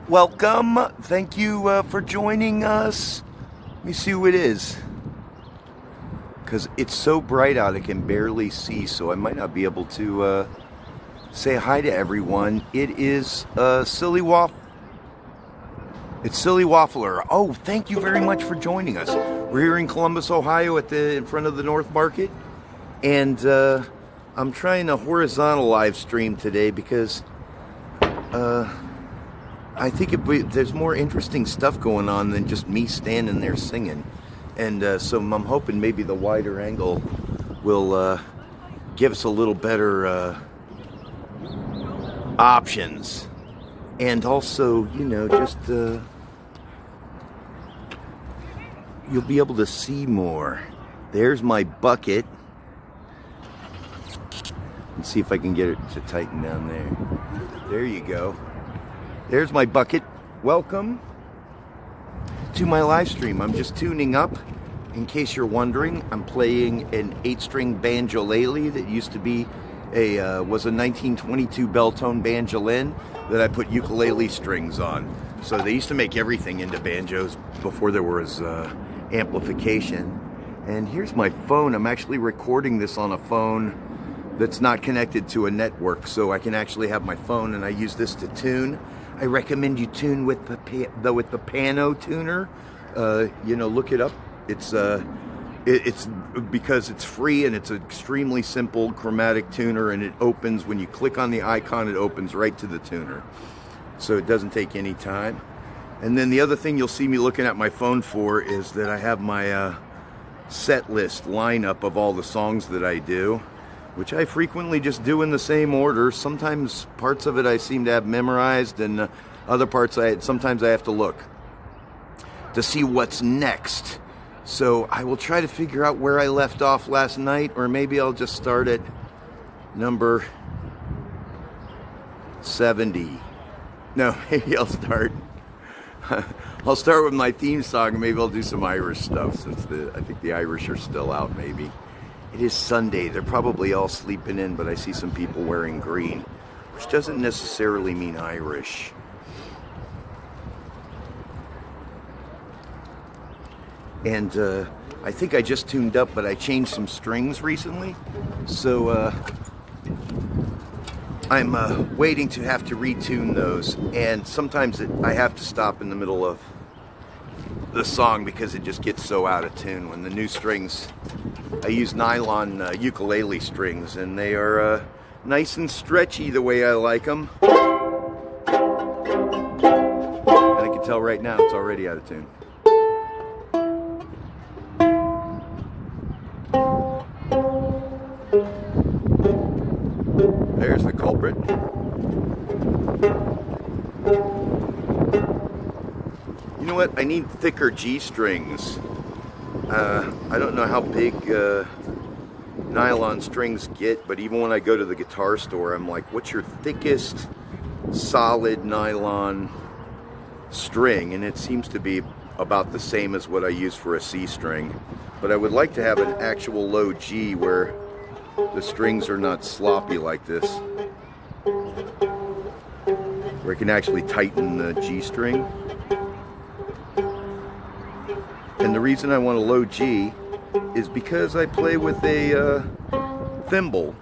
Welcome. Thank you for joining us. Let me see who it is. Because it's so bright out I can barely see, so I might not be able to say hi to everyone. It is Silly It's Silly Waffler. Oh, thank you very much for joining us. We're here in Columbus, Ohio in front of the North Market. And I'm trying a horizontal live stream today because I think there's more interesting stuff going on than just me standing there singing. And so I'm hoping maybe the wider angle will give us a little better options. And also, just you'll be able to see more. There's my bucket. Let's see if I can get it to tighten down there. There you go. There's my bucket. Welcome to my live stream. I'm just tuning up. In case you're wondering, I'm playing an 8-string banjolele that used to be was a 1922 bell-tone banjolin that I put ukulele strings on. So they used to make everything into banjos before there was amplification. And here's my phone. I'm actually recording this on a phone that's not connected to a network, so I can actually have my phone, and I use this to tune. I recommend you tune with the Pano tuner. Look it up. It's because it's free and it's an extremely simple chromatic tuner, and it opens when you click on the icon. It opens right to the tuner, so it doesn't take any time. And then the other thing you'll see me looking at my phone for is that I have my set list lineup of all the songs that I do, which I frequently just do in the same order. Sometimes parts of it I seem to have memorized, and other parts sometimes I have to look to see what's next. So I will try to figure out where I left off last night, or maybe I'll just start at number 70. No, maybe I'll start with my theme song, and maybe I'll do some Irish stuff, since I think the Irish are still out, maybe. It is Sunday. They're probably all sleeping in, but I see some people wearing green, which doesn't necessarily mean Irish. And I think I just tuned up, but I changed some strings recently. So I'm waiting to have to retune those. And sometimes I have to stop in the middle of the song because it just gets so out of tune when the new strings. I use nylon ukulele strings, and they are nice and stretchy the way I like them. And I can tell right now it's already out of tune. There's the culprit. You know what? I need thicker G strings. I don't know how big nylon strings get, but even when I go to the guitar store, I'm like, what's your thickest solid nylon string? And it seems to be about the same as what I use for a C string. But I would like to have an actual low G where the strings are not sloppy like this, where I can actually tighten the G string. And the reason I want a low G is because I play with a thimble,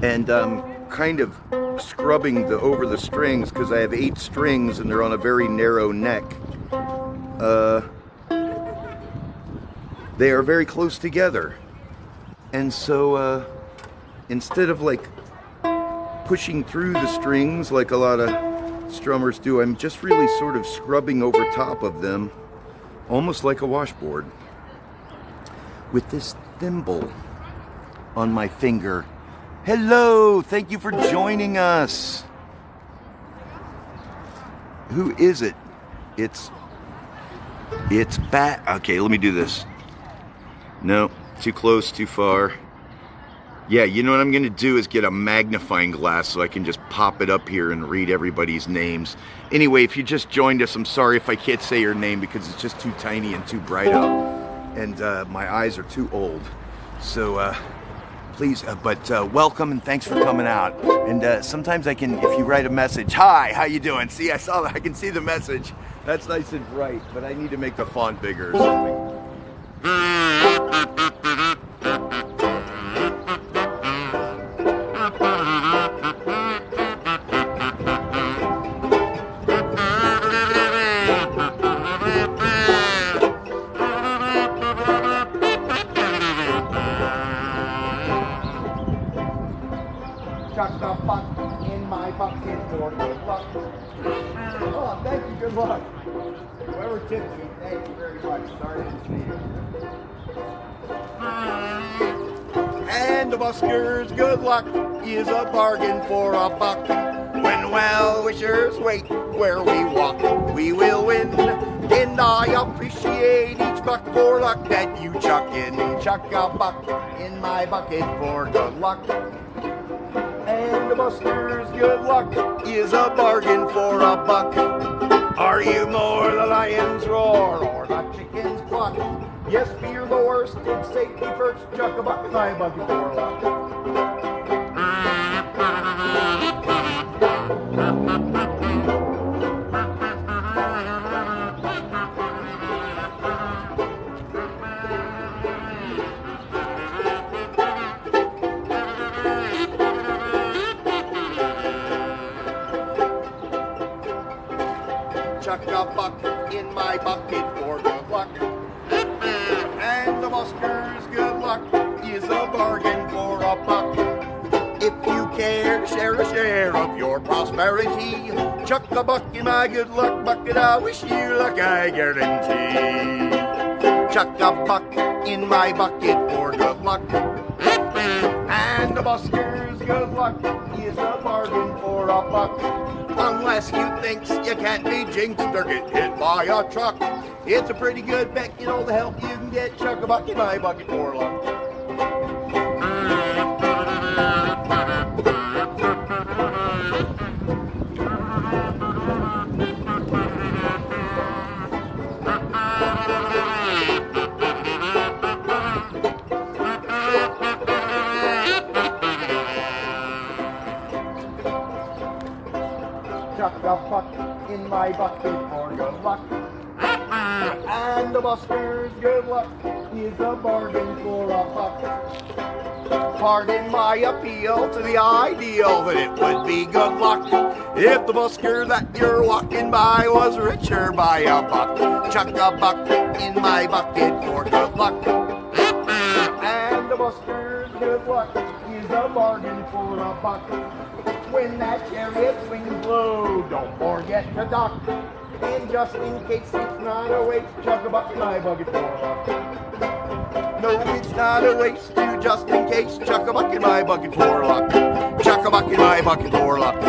and I'm kind of scrubbing over the strings because I have 8 strings and they're on a very narrow neck. They are very close together, and so instead of like pushing through the strings like a lot of strummers do, I'm just really sort of scrubbing over top of them, almost like a washboard, with this thimble on my finger. Hello, thank you for joining us. Who is it? It's Bat. Okay, let me do this. No, too close, too far. Yeah, you know what I'm going to do is get a magnifying glass so I can just pop it up here and read everybody's names. Anyway, if you just joined us, I'm sorry if I can't say your name because it's just too tiny and too bright out. And my eyes are too old. So Please, but welcome and thanks for coming out. And sometimes I can, if you write a message, hi, how you doing? See, I saw that, I can see the message. That's nice and bright, but I need to make the font bigger or something. Chuck the buck in my bucket for good luck. Oh, thank you, good luck. Whoever tipped me, thank you very much. Sorry I didn't see you. And the busker's good luck is a bargain for a buck. When well-wishers wait where we walk, we will win. And I appreciate each buck for luck that you chuck in. Chuck a buck in my bucket for good luck. And the busker's good luck is a bargain for a buck. Are you more the lion's roar or the chicken's cluck? Yes, fear the worst and safety first. Chuck a buck in my bucket for luck. Chuck a buck in my bucket for good luck. And the busker's good luck is a bargain for a buck. If you care to share a share of your prosperity, chuck a buck in my good luck bucket. I wish you luck, I guarantee. Chuck a buck in my bucket for good luck. And the busker's good luck is a bargain for a buck. Unless you thinks you can't be jinxed or get hit by a truck, it's a pretty good bet, get all the help you can get. Chuck a buck in my bucket for luck. Chuck a buck in my bucket for good luck. And the busker's good luck is a bargain for a buck. Pardon my appeal to the ideal that it would be good luck if the busker that you're walking by was richer by a buck. Chuck a buck in my bucket for good luck. And the busker's good luck is a bargain for a buck. When that chariot swings low, don't forget to duck. And just in case it's not a waste, chuck a buck in my bucket for luck. No, it's not a waste to just in case. Chuck a buck in my bucket for luck. Chuck a buck in my bucket for luck.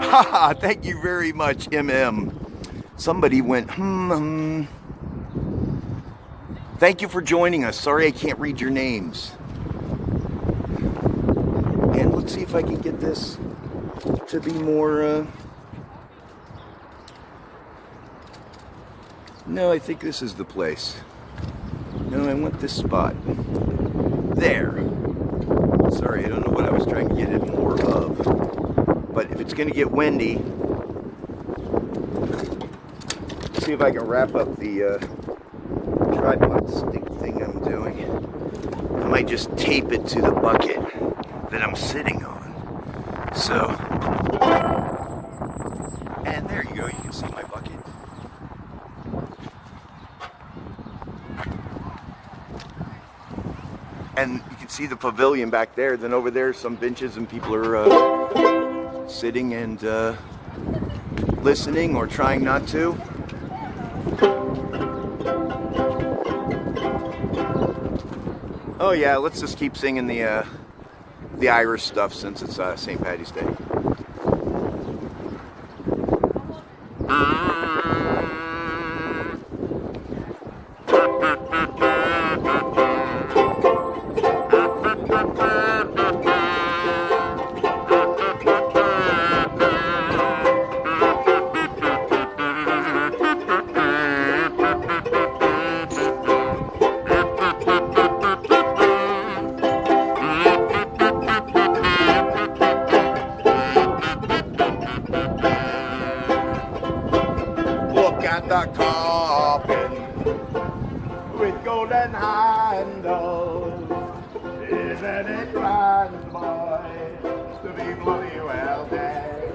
Haha, thank you very much, MM. Somebody went, Thank you for joining us. Sorry I can't read your names. And let's see if I can get this to be more, No, I think this is the place. No, I want this spot. There. Sorry, I don't know what I was trying to get it more of. But if it's going to get windy, let's see if I can wrap up the tripod stick thing I'm doing. I might just tape it to the bucket that I'm sitting on. So, and there you go, you can see my bucket. And you can see the pavilion back there. Then over there, some benches and people are sitting and listening or trying not to. Oh yeah, let's just keep singing the Irish stuff since it's St. Paddy's Day. at the coffin with golden handles. Isn't it grand, boy, to be bloody well dead?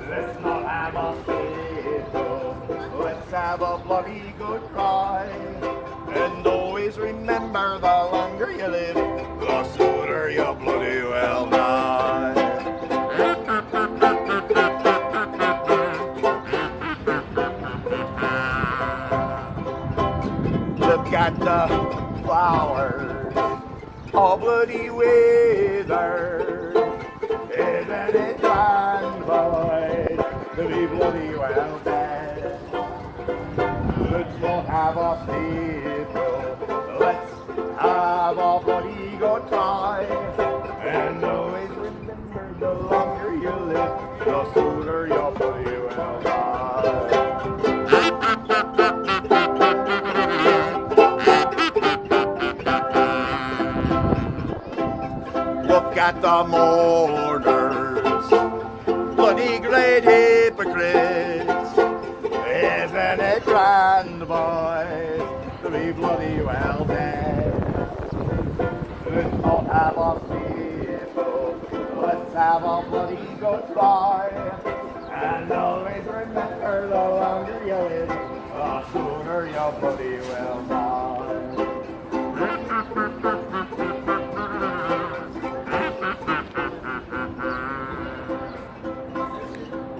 Let's not have a fiddle, let's have a bloody good cry. And always remember, the longer you live, the sooner you bloody well die. Look at the flowers, all bloody withered. Isn't it grand, boys, to be bloody well dead? Let's not have a fiddle, let's have a bloody good try. And always remember, the longer you live, the sooner your bloody will die. Look at the mourners, bloody great hypocrites. Isn't it grand, boys, to be bloody well dead? Let's not have a fiddle, let's have a bloody good try. And always remember, the longer you live, the sooner your bloody will die.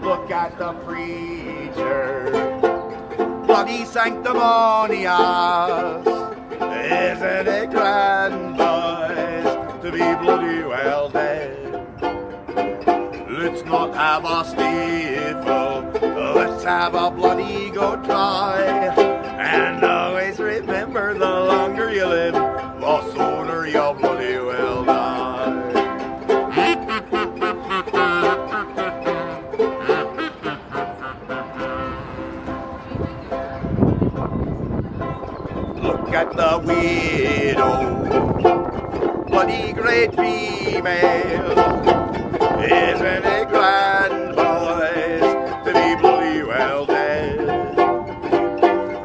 Look at the preacher, bloody sanctimonious. Isn't it grand, boys, to be bloody well dead? Let's not have a stifle, let's have a bloody good try. And always remember, the longer you live, the sooner your bloody will die. Look at the widow, bloody great female. Isn't it grand, boys, to be bloody well dead?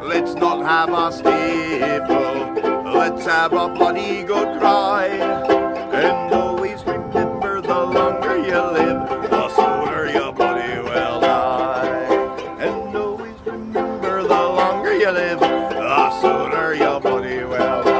Let's not have a stifle, let's have a bloody good cry. And always remember, the longer you live, the sooner your bloody will die. And always remember, the longer you live, the sooner your bloody will die.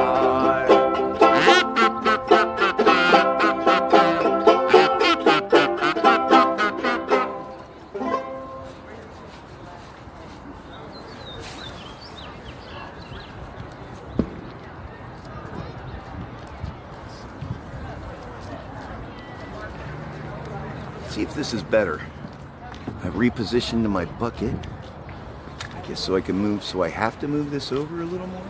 See if this is better. I've repositioned my bucket. I guess so I can move, so I have to move this over a little more.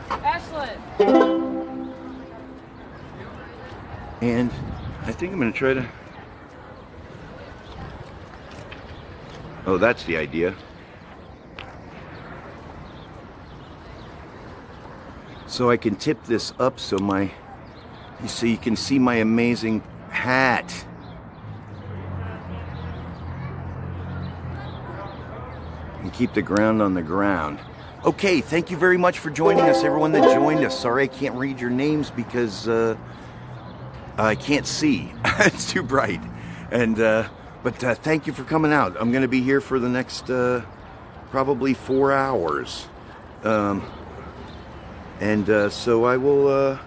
Ashlyn. And I think I'm gonna try to... Oh, that's the idea. So I can tip this up so you can see my amazing hat. And keep the ground on the ground. Okay, thank you very much for joining us, everyone that joined us. Sorry I can't read your names because I can't see. It's too bright. And but thank you for coming out. I'm going to be here for the next probably 4 hours. So I will.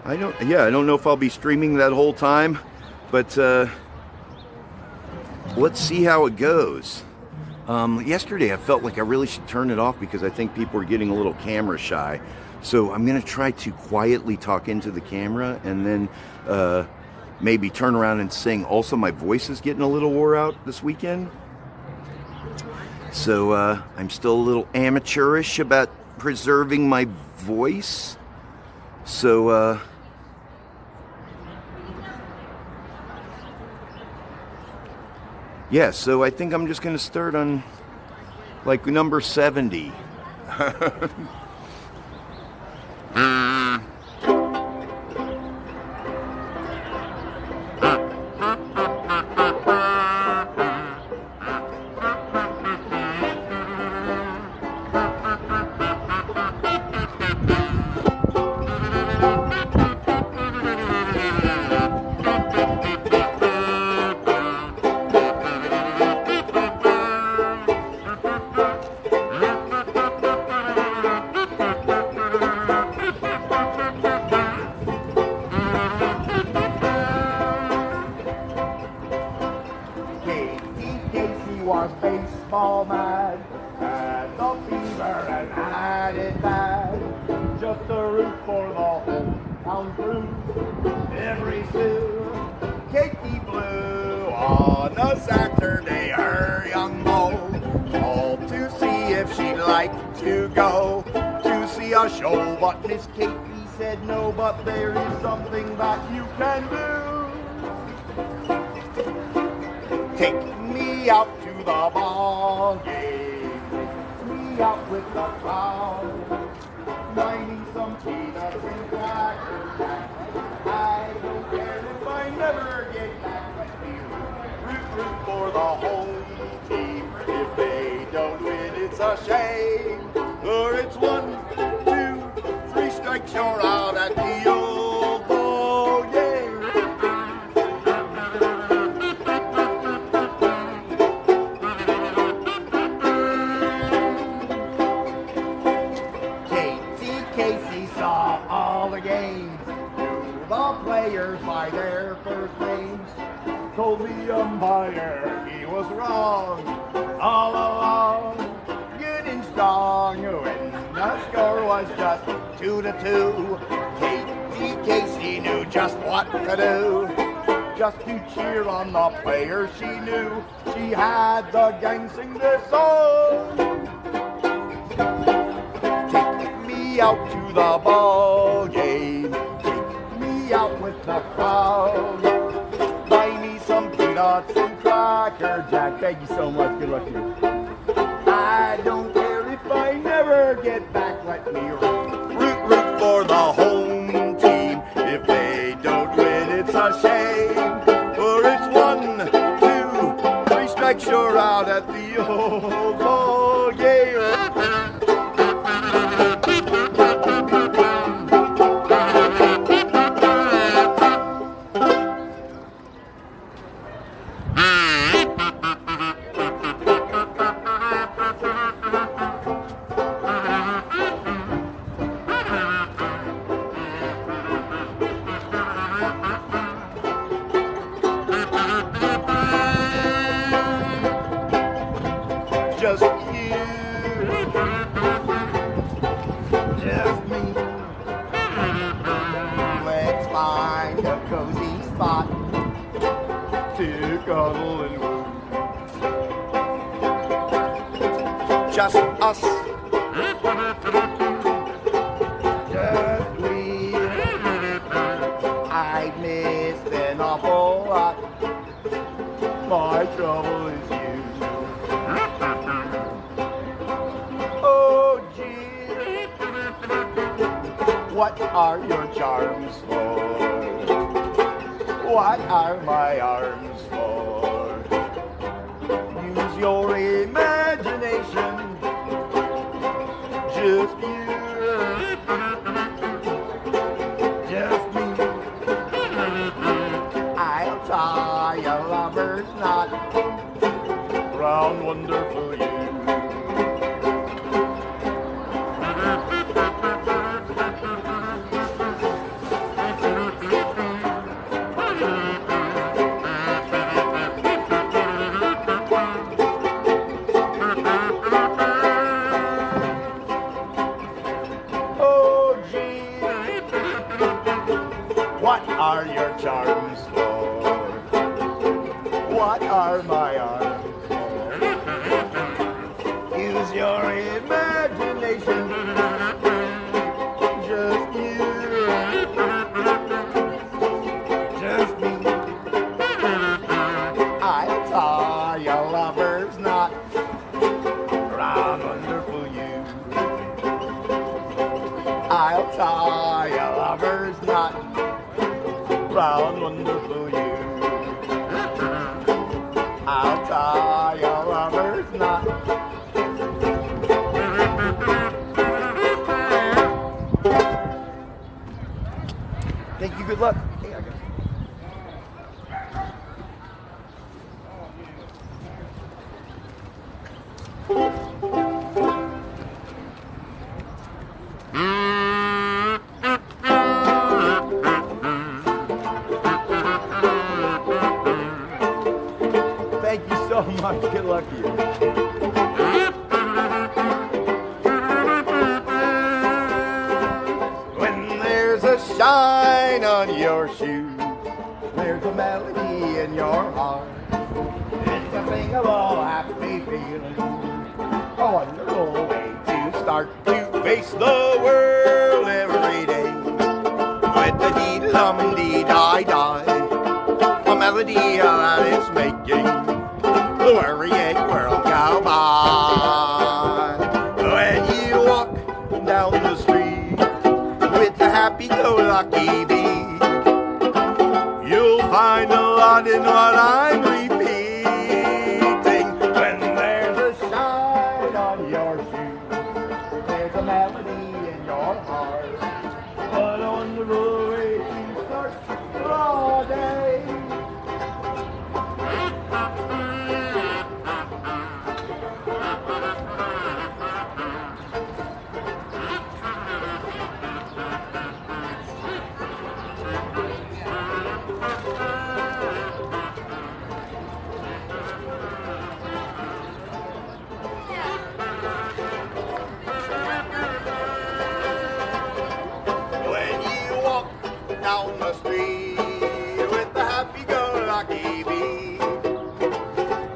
I don't know if I'll be streaming that whole time, but let's see how it goes. Yesterday I felt like I really should turn it off because I think people are getting a little camera shy. So I'm going to try to quietly talk into the camera and then maybe turn around and sing. Also, my voice is getting a little wore out this weekend. So I'm still a little amateurish about preserving my voice. So yeah, so I think I'm just going to start on like number 70. Casey was baseball mad, had the fever and had it bad. Just a root for the whole town crew. Every Sue, Katie Blue on a Saturday, her young beau called to see if she'd like to go to see a show, but Miss Katie said no, but there is something that you can do. Take me out to the ball game, take me out with the crowd, buy me some peanuts and crackers. I don't care if I never get back, but root for the home team. If they don't win, it's a shame. Or it's 1, 2, 3 strikes, you're out at the old ball game. Casey saw all the games, knew the players by their first names, told the umpire he was wrong all along, good and strong when the score was just 2-2. Casey knew just what to do, just to cheer on the players she knew. She had the gang sing this song. Out to the ball game, take me out with the crowd, buy me some peanuts and cracker jack. Thank you so much, good luck to you. I don't care if I never get back, let me root for the home team. If they don't win, it's a shame, for it's 1, 2, 3 strikes, you're out at the old ball game. Just you, just me. Let's find a cozy spot to cuddle and woo. Just us, just we. I missed an awful lot. My trouble is you. What are your charms for? What are my arms for? Use your imagination. Just you, just me. I'll tie a lover's knot round wonderful you. What are your charms for? What are my arms for? Use your imagination. Just you, just me. I'll tie a lover's knot round wonderful you. I'll tie a lover's knot round wonderful you. I'll tie a lover's knot. Thank you, good luck. Hey, I got Thank you so so much. Good luck to you. When there's a shine on your shoes, There's a melody in your heart. It's a thing of all happy feelings. A wonderful way to start to face the world every day. With the dee-dum-dee-die-die, a melody that is making the worrying world go by. When you walk down the street with the happy-go-lucky beat, you'll find a lot in what I'm repeating. When there's a shine on your shoes. There's a melody in your heart. What a wonderful way to start all day. down the street with the happy-go-lucky beat,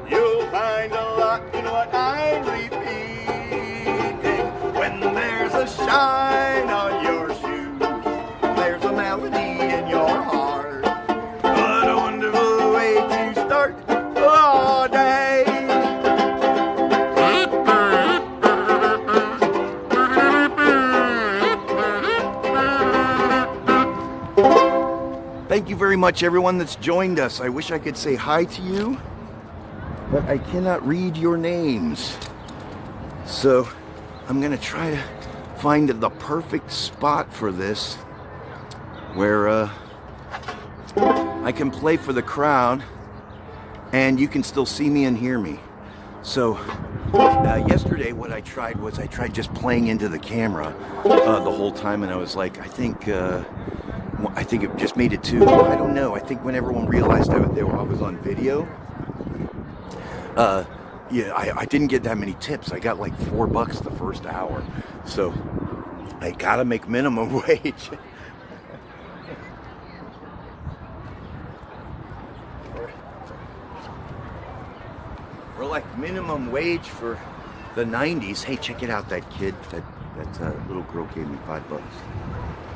you'll find a lot in what I'm repeating. When there's a shine on your shoes, there's a melody in your heart. What a wonderful way to start the day. Thank you very much, everyone that's joined us. I wish I could say hi to you, but I cannot read your names. So I'm gonna try to find the perfect spot for this where I can play for the crowd and you can still see me and hear me. So yesterday what I tried was I tried just playing into the camera the whole time, and I was like, I think it just made it too, I don't know, I think when everyone realized I was on video, yeah, I didn't get that many tips. I got like $4 the first hour. So I gotta make minimum wage. We're like minimum wage for the 90s. Hey, check it out, that kid, that little girl gave me $5.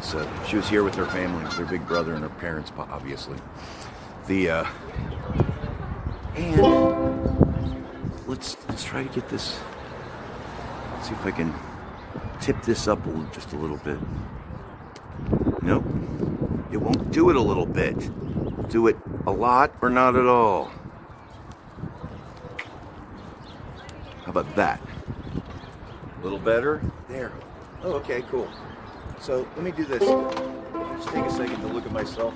So she was here with her family, their big brother and her parents, obviously. And let's try to get this. Let's see if I can tip this up just a little bit. Nope, it won't do it a little bit. Do it a lot or not at all. How about that? A little better? There. Oh, okay, cool. So let me do this. Just take a second to look at myself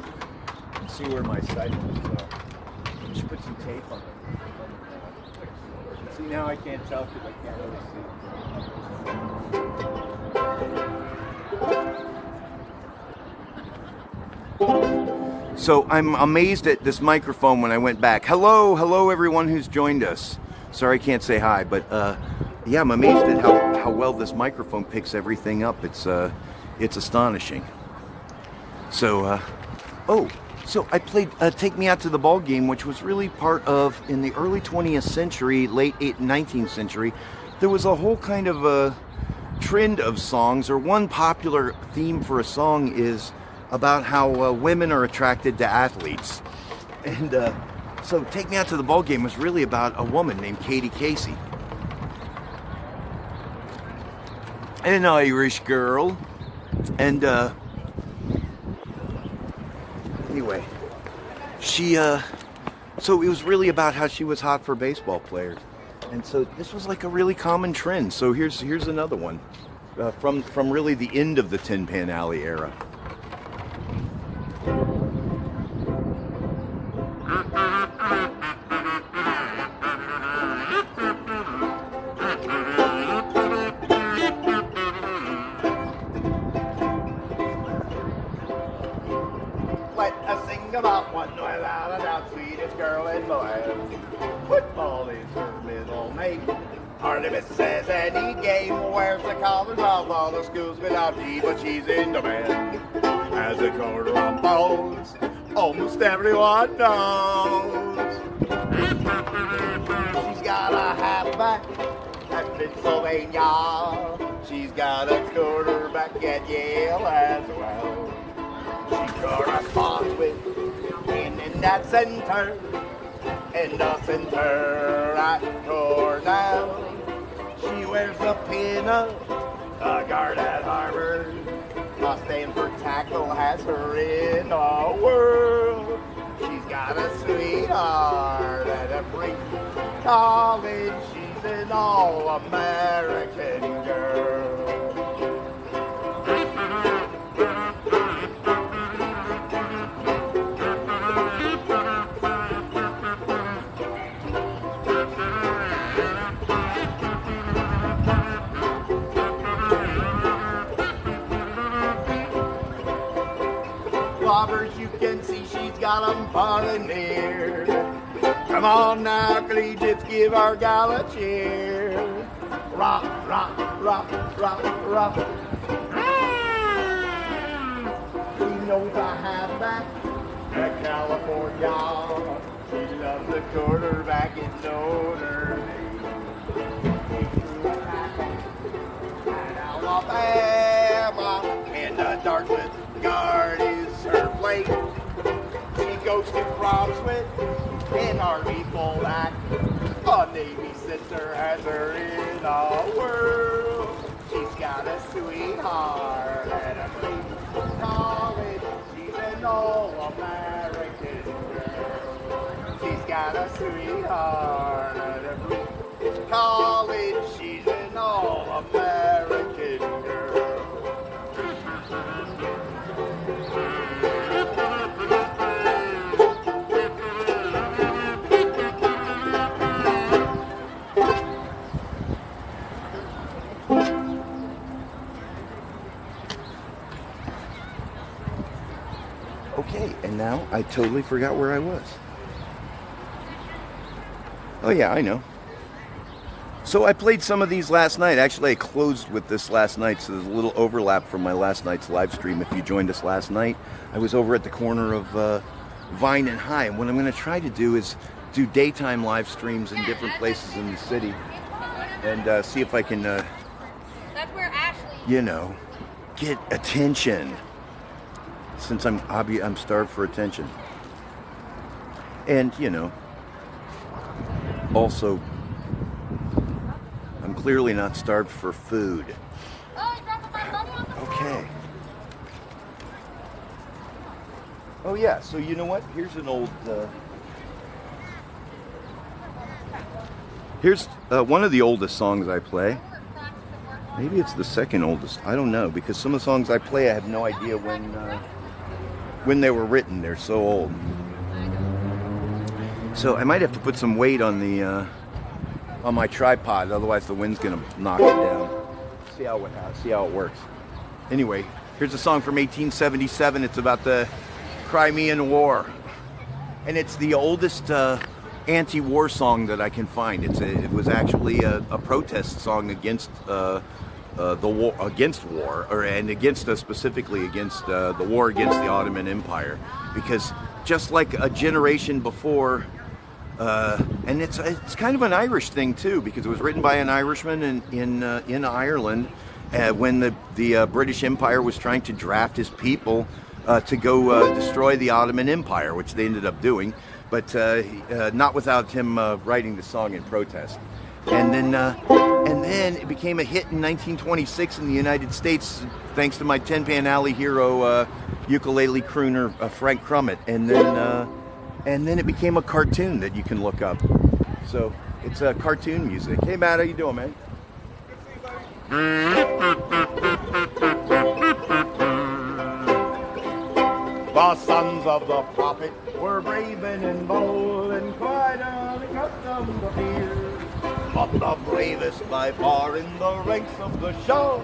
and see where my sightlines are. I should put some tape on it. See, now I can't tell because I can't really see. So I'm amazed at this microphone when I went back. Hello everyone who's joined us. Sorry I can't say hi, but yeah, I'm amazed at how well this microphone picks everything up. It's astonishing. So, so I played Take Me Out to the Ball Game, which was really part of, in the early 20th century, late 19th century, there was a whole kind of a trend of songs, or one popular theme for a song is about how women are attracted to athletes. And so Take Me Out to the Ball Game was really about a woman named Katie Casey. An Irish girl. And anyway, she so it was really about how she was hot for baseball players, and so this was like a really common trend. So here's another one from really the end of the Tin Pan Alley era. About one without a doubt, sweetest girl in the land. Football hardly misses any game. Wears the collars of all the schools without tea, but she's in demand. As a quarter unfolds, almost everyone knows. She's got a halfback at Pennsylvania. She's got a quarterback at Yale as well. She corresponds with in that center, in the center at Cornell. She wears a pin-up, a guard at Harvard. A Stanford tackle has her in a whirl. She's got a sweetheart at every college. She's an all-American girl. Robbers, you can see she's got them falling near. Come on now, collegiates, give our gal a cheer. Rock, rock, rock, rock, rock. She knows a halfback at California. She loves the quarterback in Notre Dame. She threw a tackle at Alabama, and the Dartmouth guard is her plate. She goes to proms with an Army fullback. A Navy sister has her in a whirl. She's got a sweetheart at a free college. She's an all-American girl. She's got a sweetheart at a free college. She's an all-American girl. Okay, and now I totally forgot where I was. Oh yeah, I know. So I played some of these last night. Actually, I closed with this last night, so there's a little overlap from my last night's live stream. If you joined us last night, I was over at the corner of Vine and High, and what I'm going to try to do is do daytime live streams in different places in the city, and see if I can, That's where Ashley. you know, get attention. Since I'm starved for attention, and you know, also I'm clearly not starved for food. Okay. Oh yeah. So you know what? Here's an old. Here's one of the oldest songs I play. Maybe it's the second oldest. I don't know, because some of the songs I play, I have no idea when they were written. They're so old. So I might have to put some weight on the on my tripod, otherwise the wind's gonna knock it down. See how it works. Anyway, here's a song from 1877. It's about the Crimean War, and it's the oldest anti-war song that I can find. It was actually a protest song against the war, specifically against the war against the Ottoman Empire, because just like a generation before, and it's kind of an Irish thing too, because it was written by an Irishman in Ireland when the British Empire was trying to draft his people to go destroy the Ottoman Empire, which they ended up doing, but not without him writing the song in protest. And then it became a hit in 1926 in the United States, thanks to my Tin Pan Alley hero, ukulele crooner Frank Crummett. And then it became a cartoon that you can look up. So it's cartoon music. Hey Matt, how you doing, man? The sons of the prophet were brave and bold and quite unaccustomed to fear. But the bravest by far in the ranks of the show,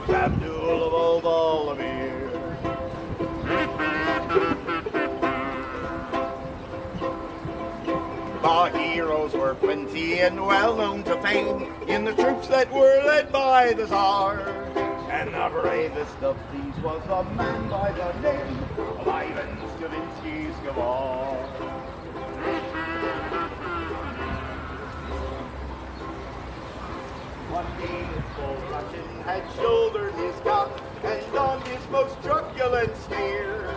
Abdul of Old The The heroes were plenty and well known to fame in the troops that were led by the Tsar. And the bravest of these was a man by the name of Ivan Stravinsky-Skvar. One beautiful Russian had shouldered his gun and donned his most truculent sneer.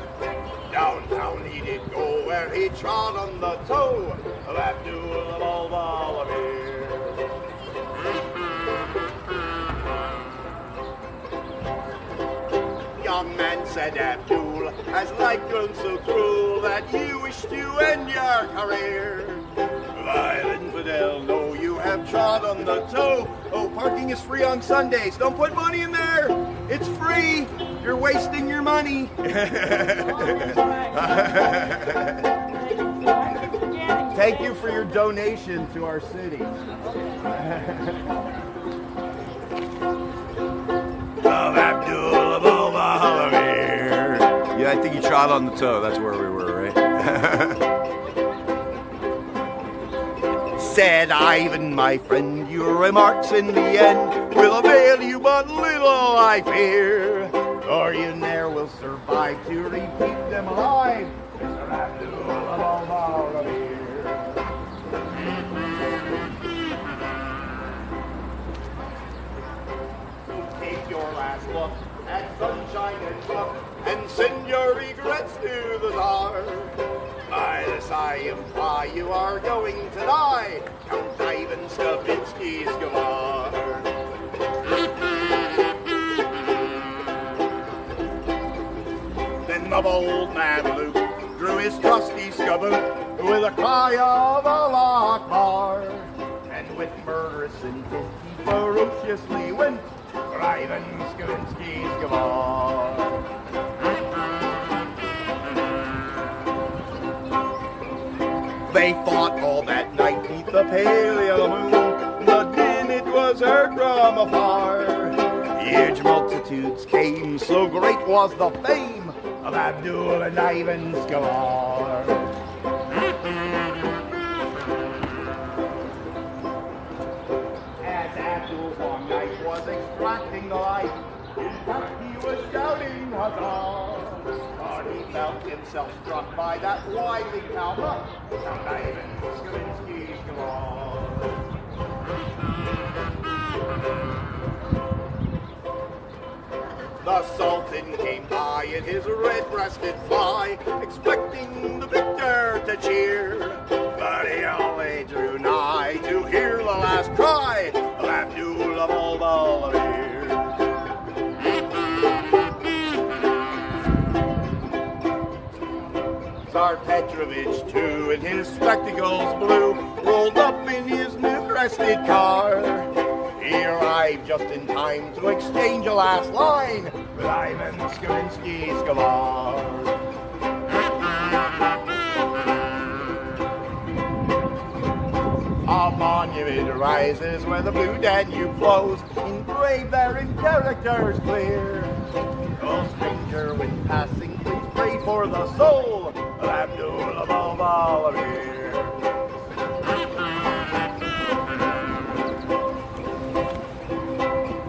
Downtown he did go, where he trod on the toe of Abdul Al-Valamir. Young man, said Abdul, has life grown so cruel that you wish to end your career? Vile infidel, no, you have trod on the toe. Oh, parking is free on Sundays. Don't put money in there. It's free. You're wasting your money. Thank you for your donation to our city. Of Abdul Al-Valamir. Yeah, I think you trod on the toe. That's where we were, right? Said Ivan, my friend, your remarks in the end will avail you but little, I fear. Or you ne'er will survive to repeat them alive, Mr. Abdul Al-Valamir. So take your last look at sunshine and luck and send your regrets to the Tsar. By this I imply you are going to die, Count Ivan Stravinsky-Skvar. Then the bold Mameluke drew his trusty scaboot with a cry of Allah Akbar, and with murderous intent he ferociously went for Ivan Stravinsky-Skvar. They fought all that night beneath the pale moon. The din it was heard from afar. Huge multitudes came, so great was the fame of Abdul and Ivan Skvar. As Abdul's long knife was extracting the life, in fact he was shouting Huzzah. But he felt himself struck by that wily cowbuck, Count Ivan Stravinsky-Skvar. The Sultan came by in his red-breasted fly, expecting the victor to cheer. But he only drew nigh to hear the last cry of Abdul Al-Valamir. Tsar Petrovich, too, in his spectacles blue, rolled up in his new crested car. He arrived just in time to exchange a last line with Ivan Stravinsky-Skvar. A monument rises where the blue Danube flows, engraved there in characters clear. Oh, stranger, when passing, please pray for the soul of Abdul Al-Valamir.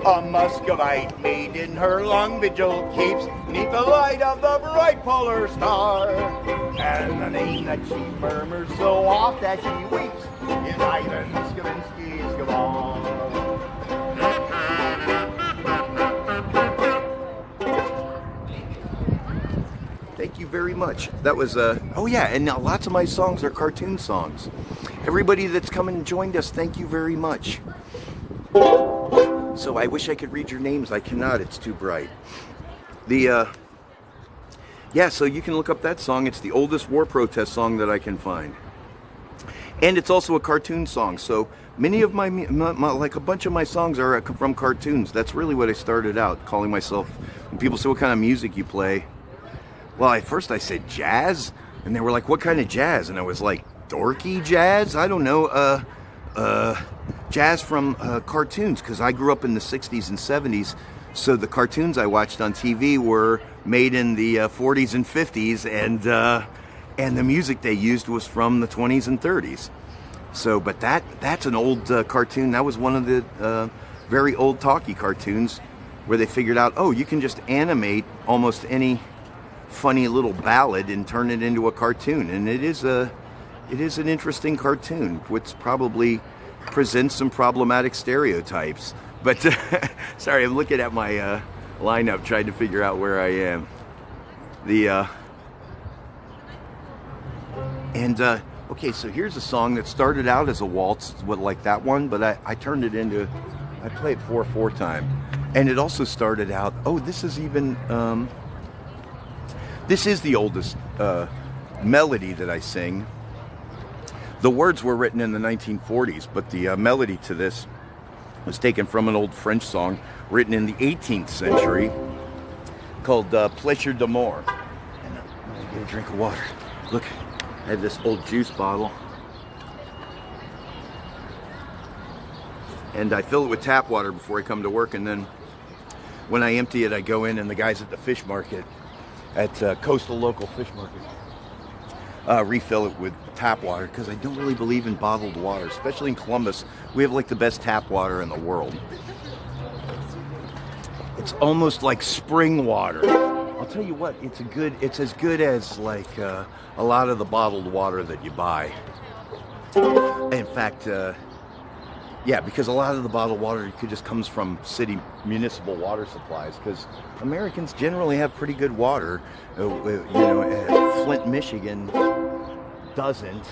A Muscovite maiden her long vigil keeps neath the light of the bright polar star. And the name that she murmurs so oft as she weeps is Ivan Stravinsky-Skvar. Thank you very much. That was oh yeah, and now lots of my songs are cartoon songs. Everybody that's come and joined us, thank you very much. So I wish I could read your names. I cannot. It's too bright. Yeah, so you can look up that song. It's the oldest war protest song that I can find. And it's also a cartoon song. So many of my like a bunch of my songs are from cartoons. That's really what I started out calling myself. When people say, what kind of music you play? Well, at first I said jazz. And they were like, what kind of jazz? And I was like, dorky jazz? I don't know. Jazz from cartoons, because I grew up in the 60s and 70s, so the cartoons I watched on TV were made in the 40s and 50s, and the music they used was from the 20s and 30s. So, but that's an old cartoon. That was one of the very old talkie cartoons where they figured out, oh, you can just animate almost any funny little ballad and turn it into a cartoon. And it is an interesting cartoon, which probably presents some problematic stereotypes. But sorry, I'm looking at my lineup trying to figure out where I am. Okay, so here's a song that started out as a waltz, like that one, but I turned it into, I played 4/4 time. And it also started out, oh, this is even, this is the oldest melody that I sing. The words were written in the 1940s, but the melody to this was taken from an old French song written in the 18th century called Pleasure d'amour. And I'm gonna get a drink of water. Look, I have this old juice bottle. And I fill it with tap water before I come to work, and then when I empty it, I go in, and the guys at the fish market, at Coastal Local Fish Market, refill it with tap water, because I don't really believe in bottled water. Especially in Columbus, we have like the best tap water in the world. It's almost like spring water. I'll tell you what, it's as good as like a lot of the bottled water that you buy. In fact, yeah, because a lot of the bottled water just comes from city municipal water supplies, because Americans generally have pretty good water. Flint, Michigan doesn't,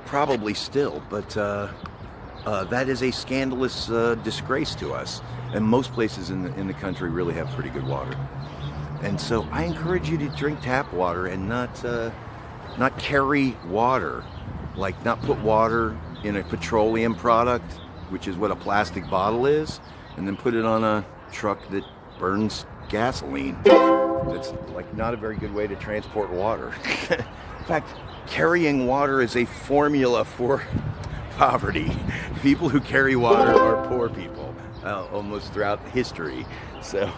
probably still, but that is a scandalous disgrace to us. And most places in the country really have pretty good water. And so I encourage you to drink tap water and not carry water, like not put water in a petroleum product, which is what a plastic bottle is, and then put it on a truck that burns gasoline. That's like not a very good way to transport water. In fact, carrying water is a formula for poverty. People who carry water are poor people, almost throughout history. So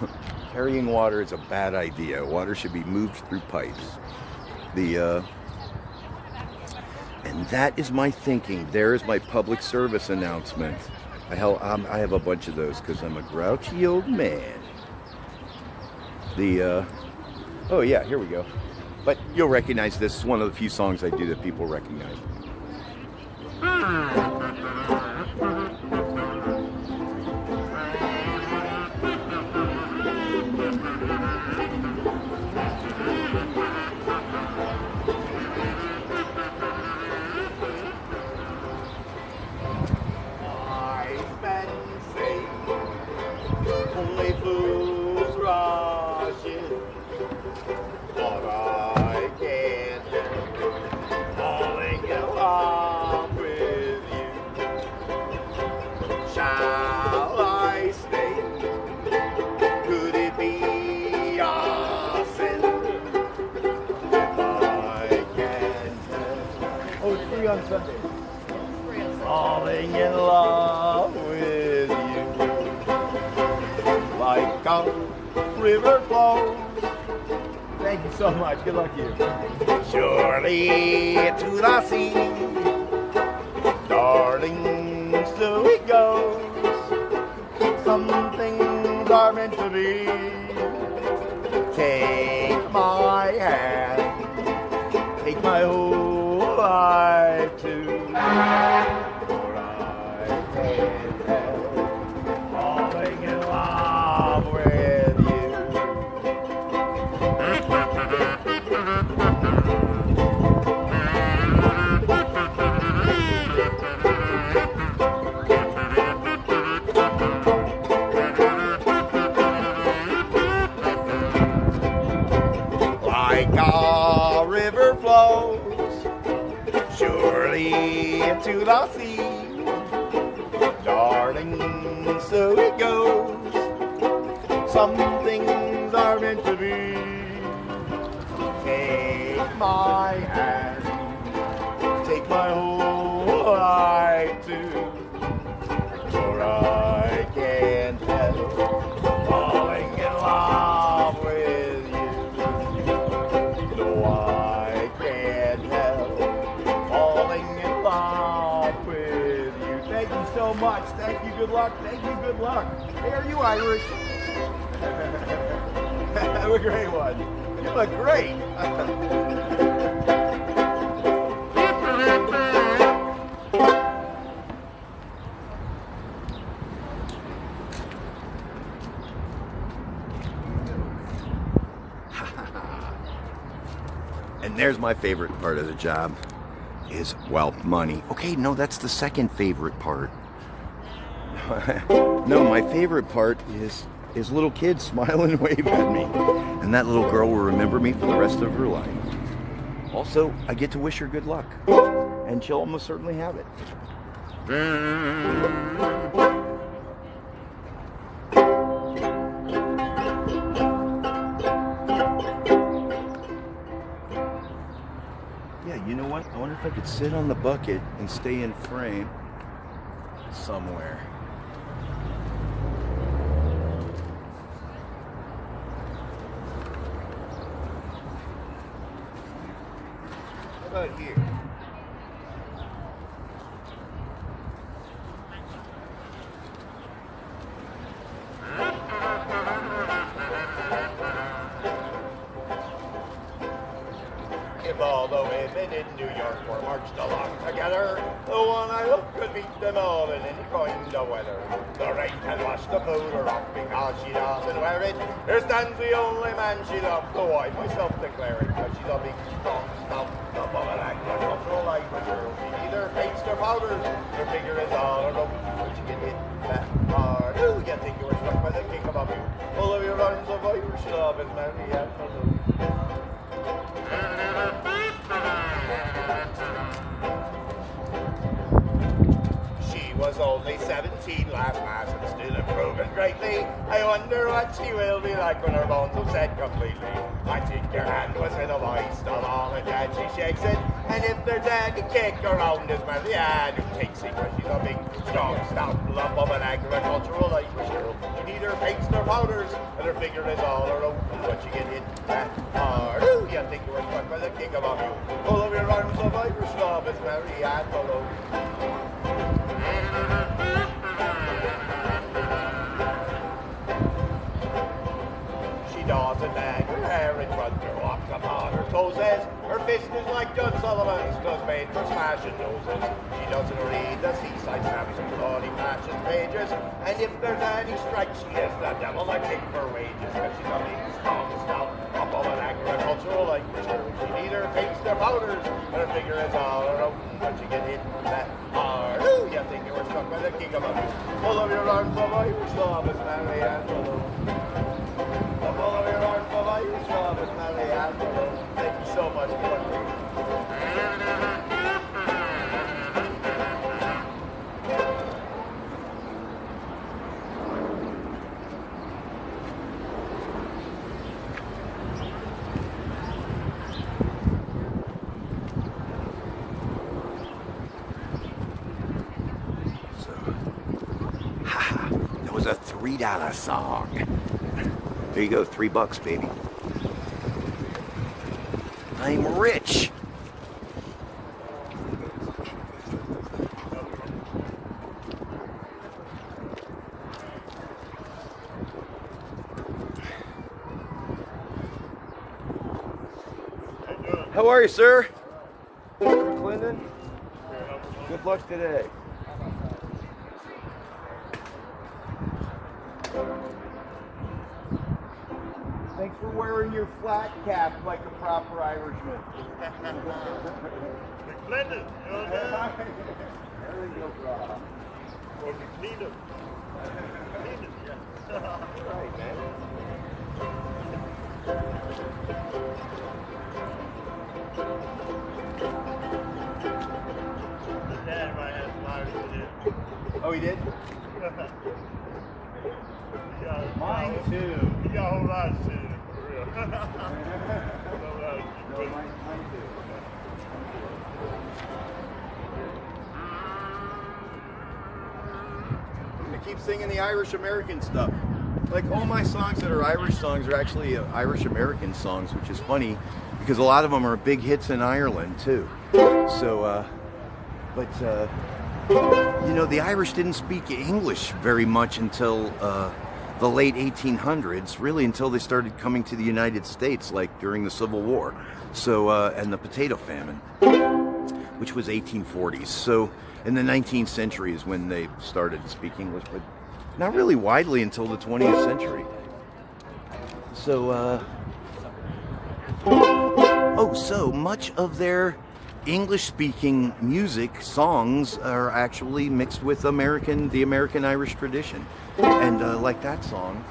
carrying water is a bad idea. Water should be moved through pipes. And that is my thinking. There is my public service announcement. I have a bunch of those because I'm a grouchy old man. Oh yeah, here we go. But you'll recognize this. It's one of the few songs I do that people recognize. On Sunday. Falling in love with you, like a river flows. Thank you so much. Good luck to you. Surely to the sea, darling, so it goes. Some things are meant to be. Take my hand, take my whole life too. For I can't help falling in love with you. Like a river flows surely into the sea, darling, so it goes. Some things are meant to be. Take my hand, take my whole life too, for I can't help falling in love with you. No, I can't help falling in love. Thank you so much. Thank you. Good luck. Thank you. Good luck. Hey, are you Irish? Have a great one. You look great. And there's my favorite part of the job, is whelp money. Okay, no, that's the second favorite part. No, my favorite part is little kids smile and wave at me. And that little girl will remember me for the rest of her life. Also, I get to wish her good luck. And she'll almost certainly have it. Yeah, you know what? I wonder if I could sit on the bucket and stay in frame somewhere. How about here? If all the women in New York were marched along together, the one I love could beat them all in any kind of weather. The rain can wash the powder off because she doesn't wear it. Here stands the only man she loves, though I myself declare it, because she's a big, strong, stout, up of an agricultural life girl. She neither paints nor powders, her figure is all her own. When she can hit that hard, ooh, you think you were struck by the king above you. Full of your arms of Irish love and merry and hello. She was only 17 last Mass and still improving greatly. I wonder what she will be like when her bones have set completely. I think her hand was in a vice, the long and yet she shakes it. And if there's any kick around is Marianne who takes it, cause she's a big, strong, stout lump of an agricultural Irish girl. She neither paints nor powders, and her figure is all her own. But she get hit that hard, ooh, you think you were struck by the king above you. Full of your arms of Irish love is Marianne below. She doesn't hang her hair in front, her walks upon her toes as her fist is like John Sullivan's, 'twas made for smashing noses. She doesn't read the seaside snaps and bloody fashion pages, and if there's any strike, she is the devil I kick for wages, cause she's a big, strong, stout, up of an agricultural Irish girl. She neither paints nor powders, and her figure is all her own, but she get hit that hard. Ooh, you think you were struck by the king above you. Full of your arms of Irish love is Mary Ann Below. Full of your arms of Irish love is Mary Ann Below. Thank you so much for listening. That was a $3 song. There you go, $3, baby. I'm rich. How are you, sir? Clinton? Good luck today. Thanks for wearing your flat cap like a proper Irishman. Blended, you know that? There you go, Or we clean them. Clean them, yeah. right, man. The dad might have some Irish in it. Oh, he did? Mine too. You got a whole lot of shit in it, for real. No, mine too. I'm gonna keep singing the Irish American stuff. Like all my songs that are Irish songs are actually Irish American songs, which is funny because a lot of them are big hits in Ireland too. So, You know, the Irish didn't speak English very much until the late 1800s, really until they started coming to the United States, like during the Civil War, so and the potato famine, which was 1840s. So in the 19th century is when they started to speak English, but not really widely until the 20th century. So, so much of their English-speaking music songs are actually mixed with the American Irish tradition, and like that song,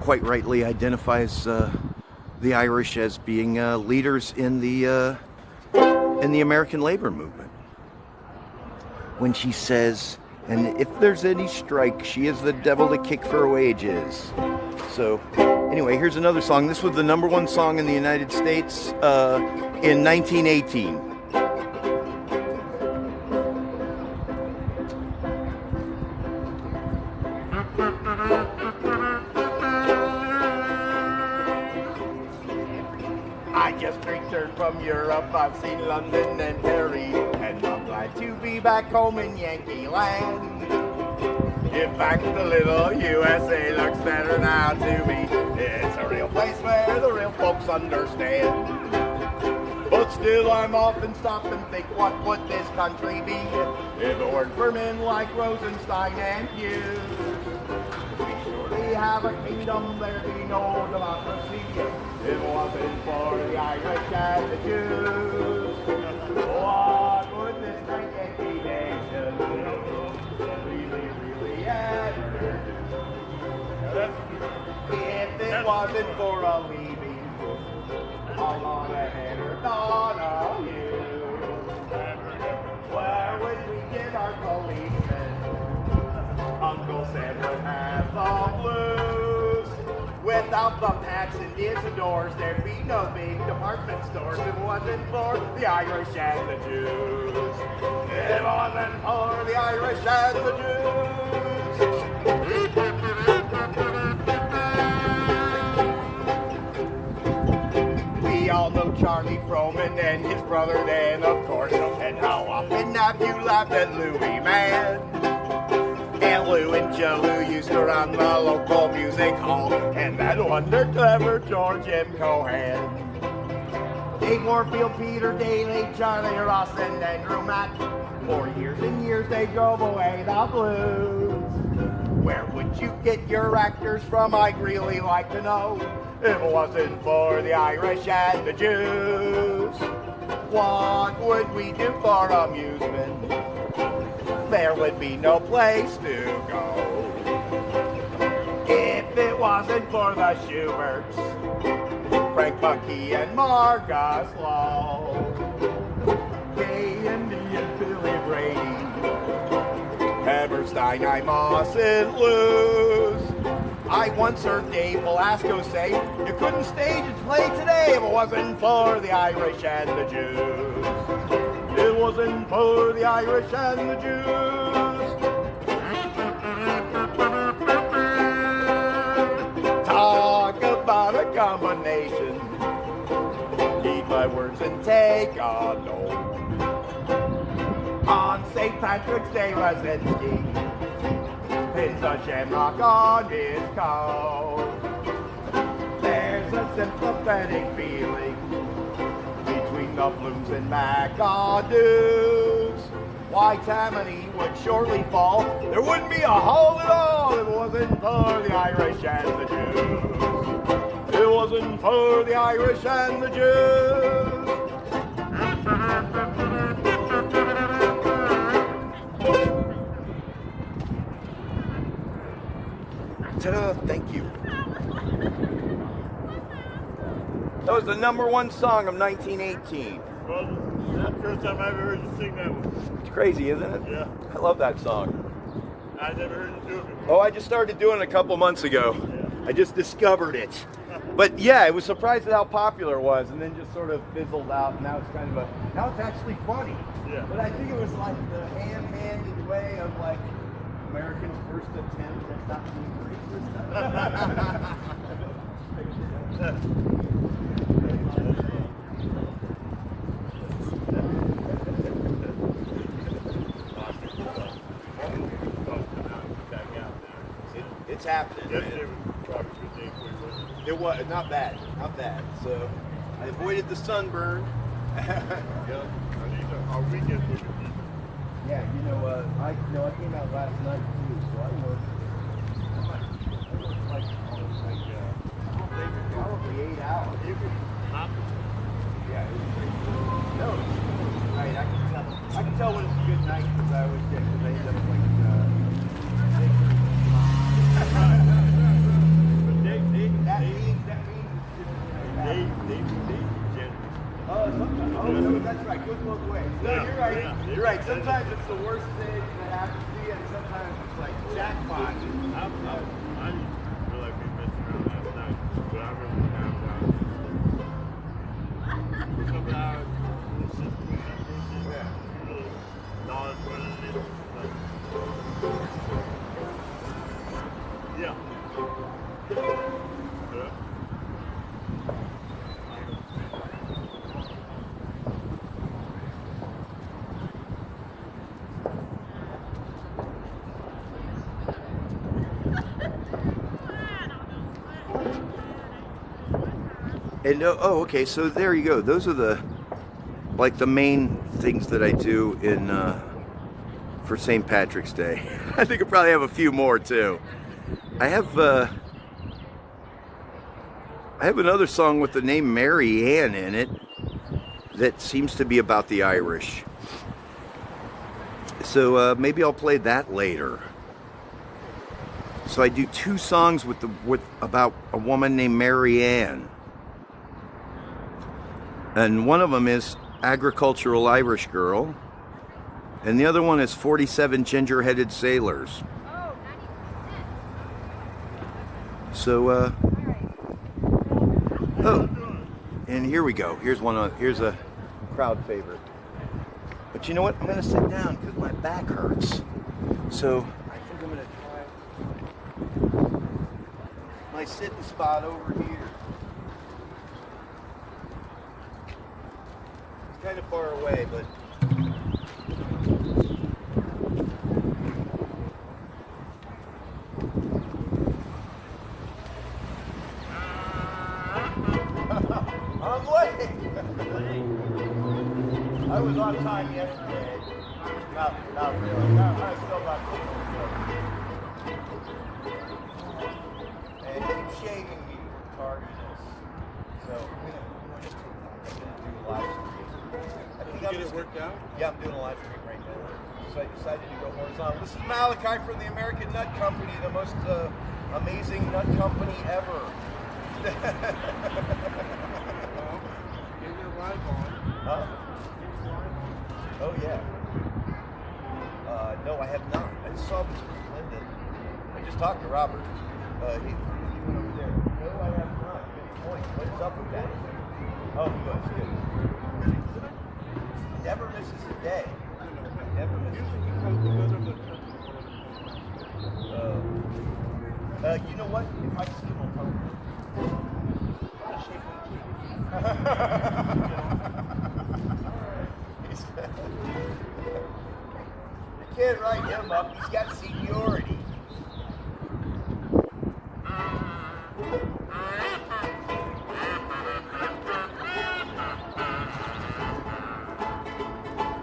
quite rightly identifies the Irish as being leaders in the American labor movement. When she says, "And if there's any strike, she is the devil to kick for wages." So, anyway, here's another song. This was the #1 song in the United States in 1918. I just returned from Europe, I've seen London and Paris, and I'm glad to be back home in Yankee land. In fact, the little USA looks better now to me. It's a real place where the real folks understand. But still I'm often stop and think, what would this country be if it weren't for men like Rosenstein and Hughes? We surely have a kingdom, there'd be no democracy if it wasn't for the Irish and the Jews. What would this great Yankee nation really ever do? If it wasn't for a leaving all on a head or thought of you, where would we get our policemen? Uncle Sam would have the blues. Without the Pats and Isidores, there'd be no big department stores if it wasn't for the Irish and the Jews. If it wasn't for the Irish and the Jews. We all know Charlie Froman and his brother Dan, of course. And how often have you laughed at Louie, man? And Lou and Joe who used to run the local music hall, and that wonder clever George M. Cohan. Dave Warfield, Peter Daly, Charlie Ross, and Andrew Mack. For years and years they drove away the blues. Where would you get your actors from, I'd really like to know, if it wasn't for the Irish and the Jews? What would we do for amusement? There would be no place to go if it wasn't for the Schuberts, Frank Bucky and Margus Law, Gay Indian Billy Brady, Hammerstein, I mustn't lose. I once heard Dave Velasco say, you couldn't stage a play today if it wasn't for the Irish and the Jews. It wasn't for the Irish and the Jews. Talk about a combination. Heed my words and take a note. On St. Patrick's Day, Lazinski pins a shamrock on his coat. There's a sympathetic feeling between the Blooms and McAdoo's. Why Tammany would shortly fall. There wouldn't be a hole at all if it wasn't for the Irish and the Jews. It wasn't for the Irish and the Jews. Ta-da, thank you. That was the #1 song of 1918. Well, that's the first time I've ever heard you sing that one. It's crazy, isn't it? Yeah. I love that song. I never heard you do it before. Oh, I just started doing it a couple months ago. Yeah. I just discovered it. But yeah, I was surprised at how popular it was, and then just sort of fizzled out. And now it's kind of now it's actually funny. Yeah. But I think it was like the ham-handed way of like Americans' first attempt at not being racist. what's happening. Yesterday was probably a good day for you, wasn't it? It was not bad, not bad. So I avoided the sunburn. Yeah. These are our weekends will be decent. Yeah, I came out last night too, so I worked like probably 8 hours. You could not. Yeah, it was pretty cool. No, right, I can tell when it's a good night because I always get, because I end up like, But they that generous. oh, sometimes, oh, no, that's right, goes both ways. No, Yeah, you're right, yeah. you're right. Sometimes it's the worst thing that happens to you, and sometimes it's like jackpot. I feel like we messed around last night, but I remember having a couple hours, dollars running in. Yeah. And oh, okay. So there you go. Those are the main things that I do in for St. Patrick's Day. I think I probably have a few more too. I have another song with the name Mary Ann in it that seems to be about the Irish. So maybe I'll play that later. So I do 2 songs with about a woman named Mary Ann. And one of them is Agricultural Irish Girl. And the other one is 47 Ginger-Headed Sailors. Oh, 90%. So, All right. oh, and here we go. Here's a crowd favorite. But you know what? I'm gonna sit down because my back hurts. So I think I'm gonna try my sitting spot over here. It's kind of far away, but I'm late. I was on time yesterday. Not really. No, I still got and keep shaving me tardiness. So I'm gonna do a live stream. I think I'm just worked out? Yeah, I'm doing a live stream right now. So I decided to go horizontal. This is Malachi from the American Nut Company, the most amazing nut company ever. Huh? Oh yeah. No, I have not. I just saw this with Linda. I just talked to Robert. He went over there. No, I have not. Good point. What's up with that? Oh, good. Never misses a day. Never misses a day. You know what? If I see him on television, I'll shake my cheek. You can't write him up. He's got seniority.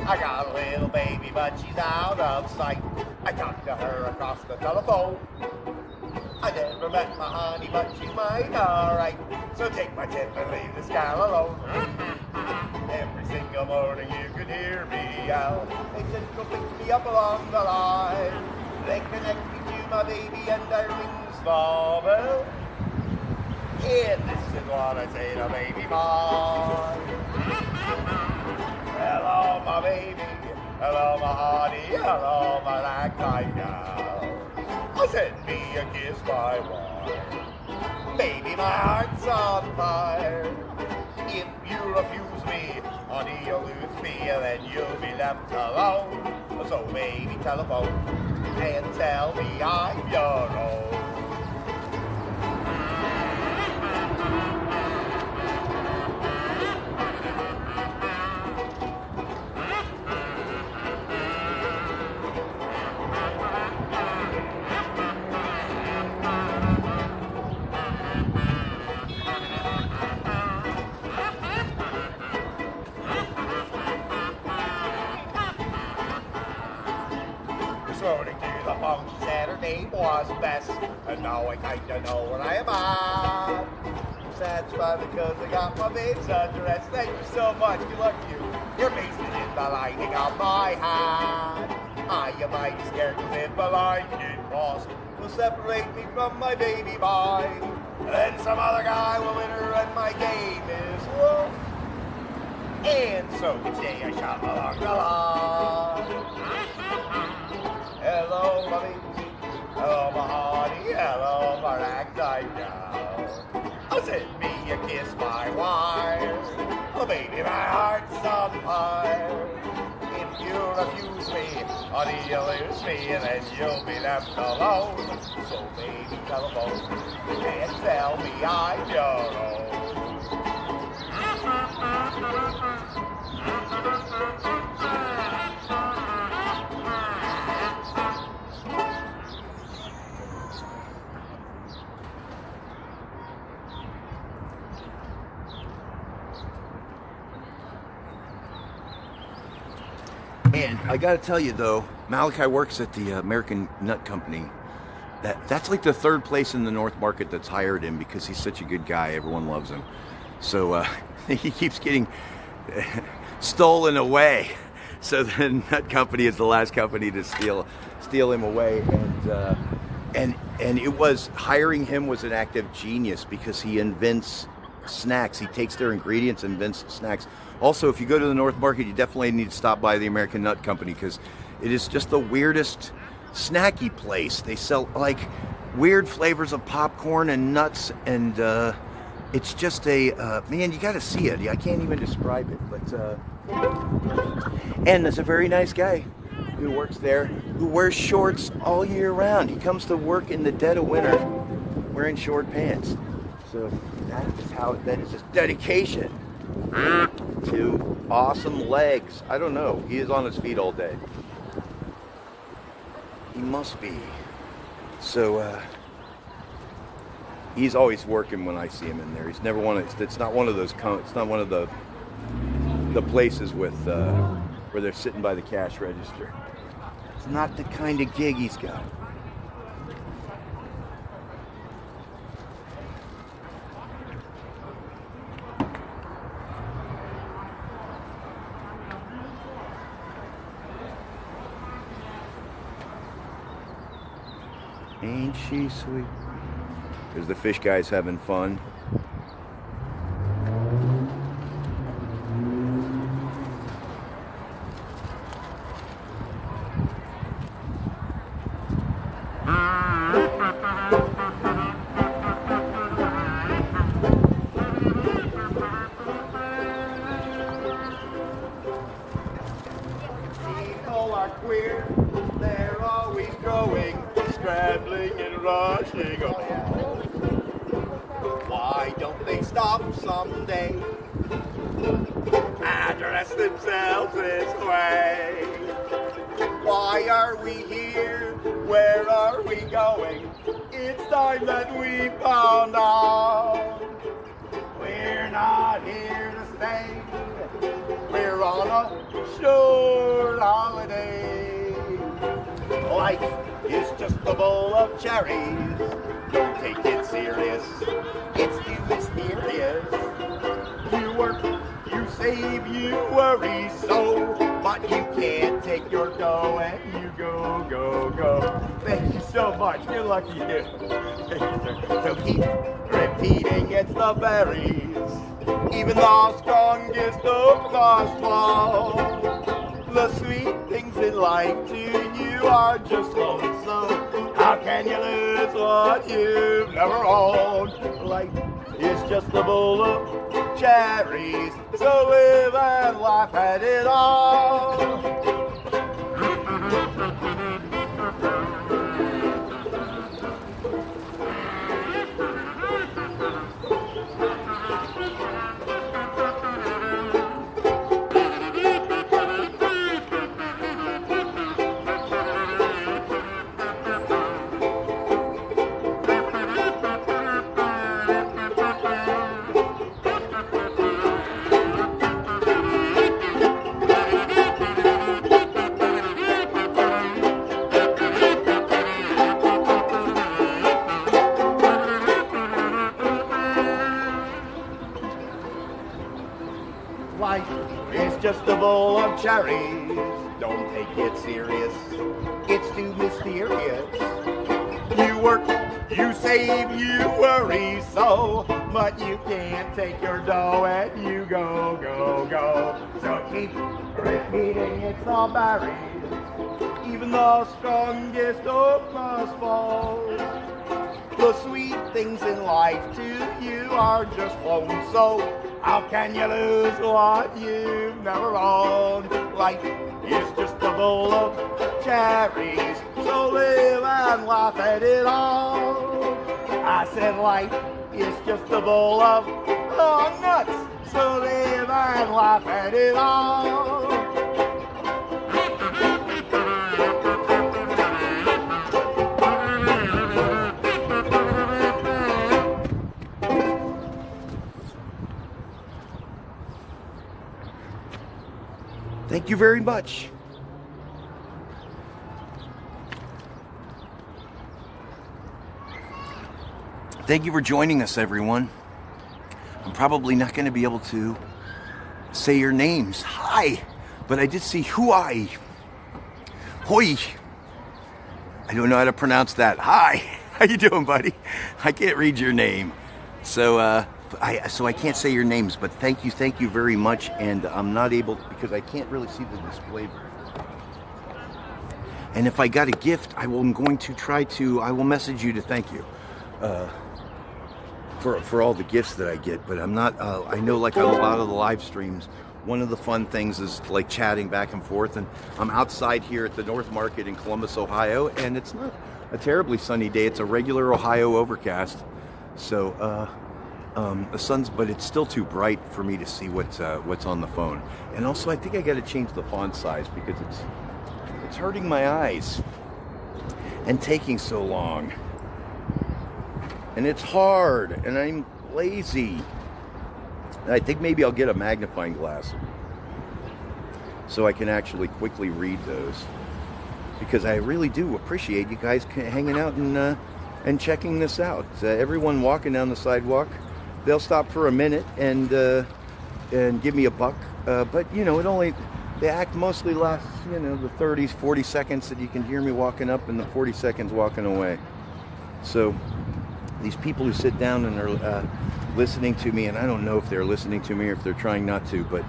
I got a little baby, but she's out of sight. I talked to her across the telephone. I never met my honey, but she's mine, alright. So take my tip and leave this gal alone. Every single morning you can hear me yell. They said go pick me up along the line. They connect me to my baby and I ring the small bell. And this is what I say to baby boy. Hello, my baby. Hello, my honey. Hello, my ragtime gal. Send me a kiss, my wife. Baby, my heart's on fire. If you refuse me, honey, you'll lose me, and then you'll be left alone. So baby, telephone and tell me I'm your own. phone. She said her name was Bess, and now I kinda know where I am at. I'm satisfied because I got my babe's address. Thank you so much. Good luck to you. You're pasted in the lining of my hat. I am mighty scared because if a line get crossed, will separate me from my baby boy. Then some other guy will enter and my game is won. And so today I shot along the line. Hello, mommy. Hello, my honey. Hello, my ragtime doll. Oh, send me a kiss, my wire. Oh, baby, my heart's on fire. If you refuse me, honey, you'll lose me, and then you'll be left alone. So, baby, telephone, you can't tell me I'm your own. And I gotta tell you though, Malachi works at the American Nut Company. That's like the third place in the North Market that's hired him because he's such a good guy. Everyone loves him. So he keeps getting stolen away. So the Nut Company is the last company to steal him away. And it was, hiring him was an act of genius because he invents snacks. He takes their ingredients and invents snacks. Also, if you go to the North Market, you definitely need to stop by the American Nut Company because it is just the weirdest snacky place. They sell like weird flavors of popcorn and nuts, and it's just a man, you got to see it. I can't even describe it, but and there's a very nice guy who works there who wears shorts all year round. He comes to work in the dead of winter wearing short pants. So that is just dedication to awesome legs. I don't know. He is on his feet all day. He must be. So he's always working when I see him in there. He's never one of. It's not one of those. It's not one of the places with where they're sitting by the cash register. It's not the kind of gig he's got. Ain't she sweet? Because the fish guy's having fun. People are queer, they're always growing, scrambling and rushing along. Why don't they stop someday and dress themselves this way? Why are we here? Where are we going? It's time that we found out. We're not here to stay. We're on a short holiday. Life is just a bowl of cherries. Don't take it serious. It's too mysterious. You work, you save, you worry so, but you can't take your dough and you go, go, go. Thank you so much. Good luck to you. So keep repeating, it's the berries. Even the strongest of us fall. The sweet things in life to you are just lonesome. How can you lose what you've never owned? Life is just a bowl of cherries, so live and laugh at it all. just a bowl of cherries. Don't take it serious, it's too mysterious. You work, you save, you worry so, but you can't take your dough and you go, go, go. So keep repeating it's all berries. Even the strongest oak must fall. The sweet things in life to you are just loans, so how can you lose what you've never owned? Life is just a bowl of cherries, so live and laugh at it all. I said life is just a bowl of nuts, so live and laugh at it all. Thank you very much. Thank you for joining us, everyone. I'm probably not going to be able to say your names. Hi, but I did see Huai. Hoi. I don't know how to pronounce that. Hi, how you doing, buddy? I can't read your name, so I can't say your names. But thank you very much. And I'm not able because I can't really see the display very well. And if I got a gift, I will message you to thank you. For all the gifts that I get, but I'm not, I know like on a lot of the live streams, one of the fun things is like chatting back and forth, and I'm outside here at the North Market in Columbus, Ohio, and it's not a terribly sunny day. It's a regular Ohio overcast, so the sun's, but it's still too bright for me to see what's on the phone. And also I think I got to change the font size because it's hurting my eyes and taking so long. And it's hard, and I'm lazy. And I think maybe I'll get a magnifying glass so I can actually quickly read those. Because I really do appreciate you guys hanging out and checking this out. Everyone walking down the sidewalk, they'll stop for a minute and give me a buck. But you know, they act mostly lasts, you know, the 30s, 40 seconds that you can hear me walking up and the 40 seconds walking away. So these people who sit down and are listening to me, and I don't know if they're listening to me or if they're trying not to, but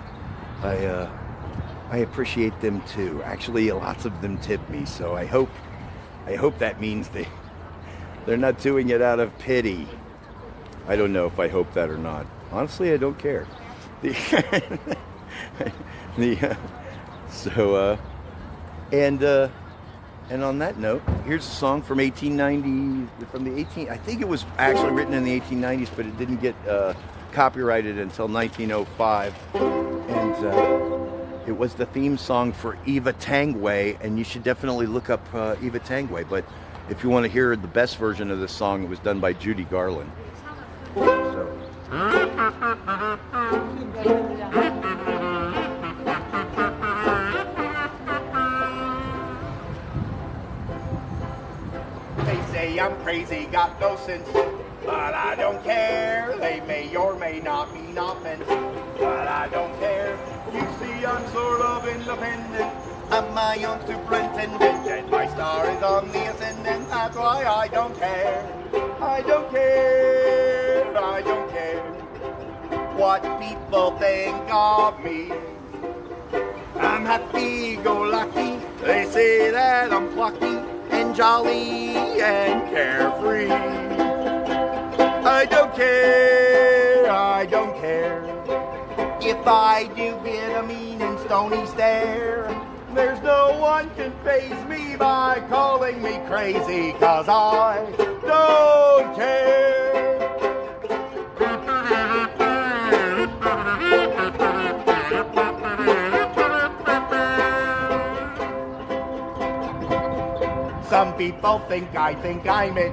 I appreciate them too. Actually, lots of them tip me, so I hope that means they're not doing it out of pity. I don't know if I hope that or not. Honestly, I don't care. And on that note, here's a song from 1890, I think it was actually written in the 1890s, but it didn't get copyrighted until 1905. And it was the theme song for Eva Tangway, and you should definitely look up Eva Tangway. But if you want to hear the best version of this song, it was done by Judy Garland. So. I'm crazy, got no sense, but I don't care. They may or may not mean offense, but I don't care. You see, I'm sort of independent. I'm my own superintendent, and my star is on the ascendant. That's why I don't care. I don't care. I don't care what people think of me. I'm happy-go-lucky. They say that I'm plucky and jolly and carefree. I don't care, I don't care if I do get a mean and stony stare. There's no one can faze me by calling me crazy, 'cause I don't care. Some people think I'm it,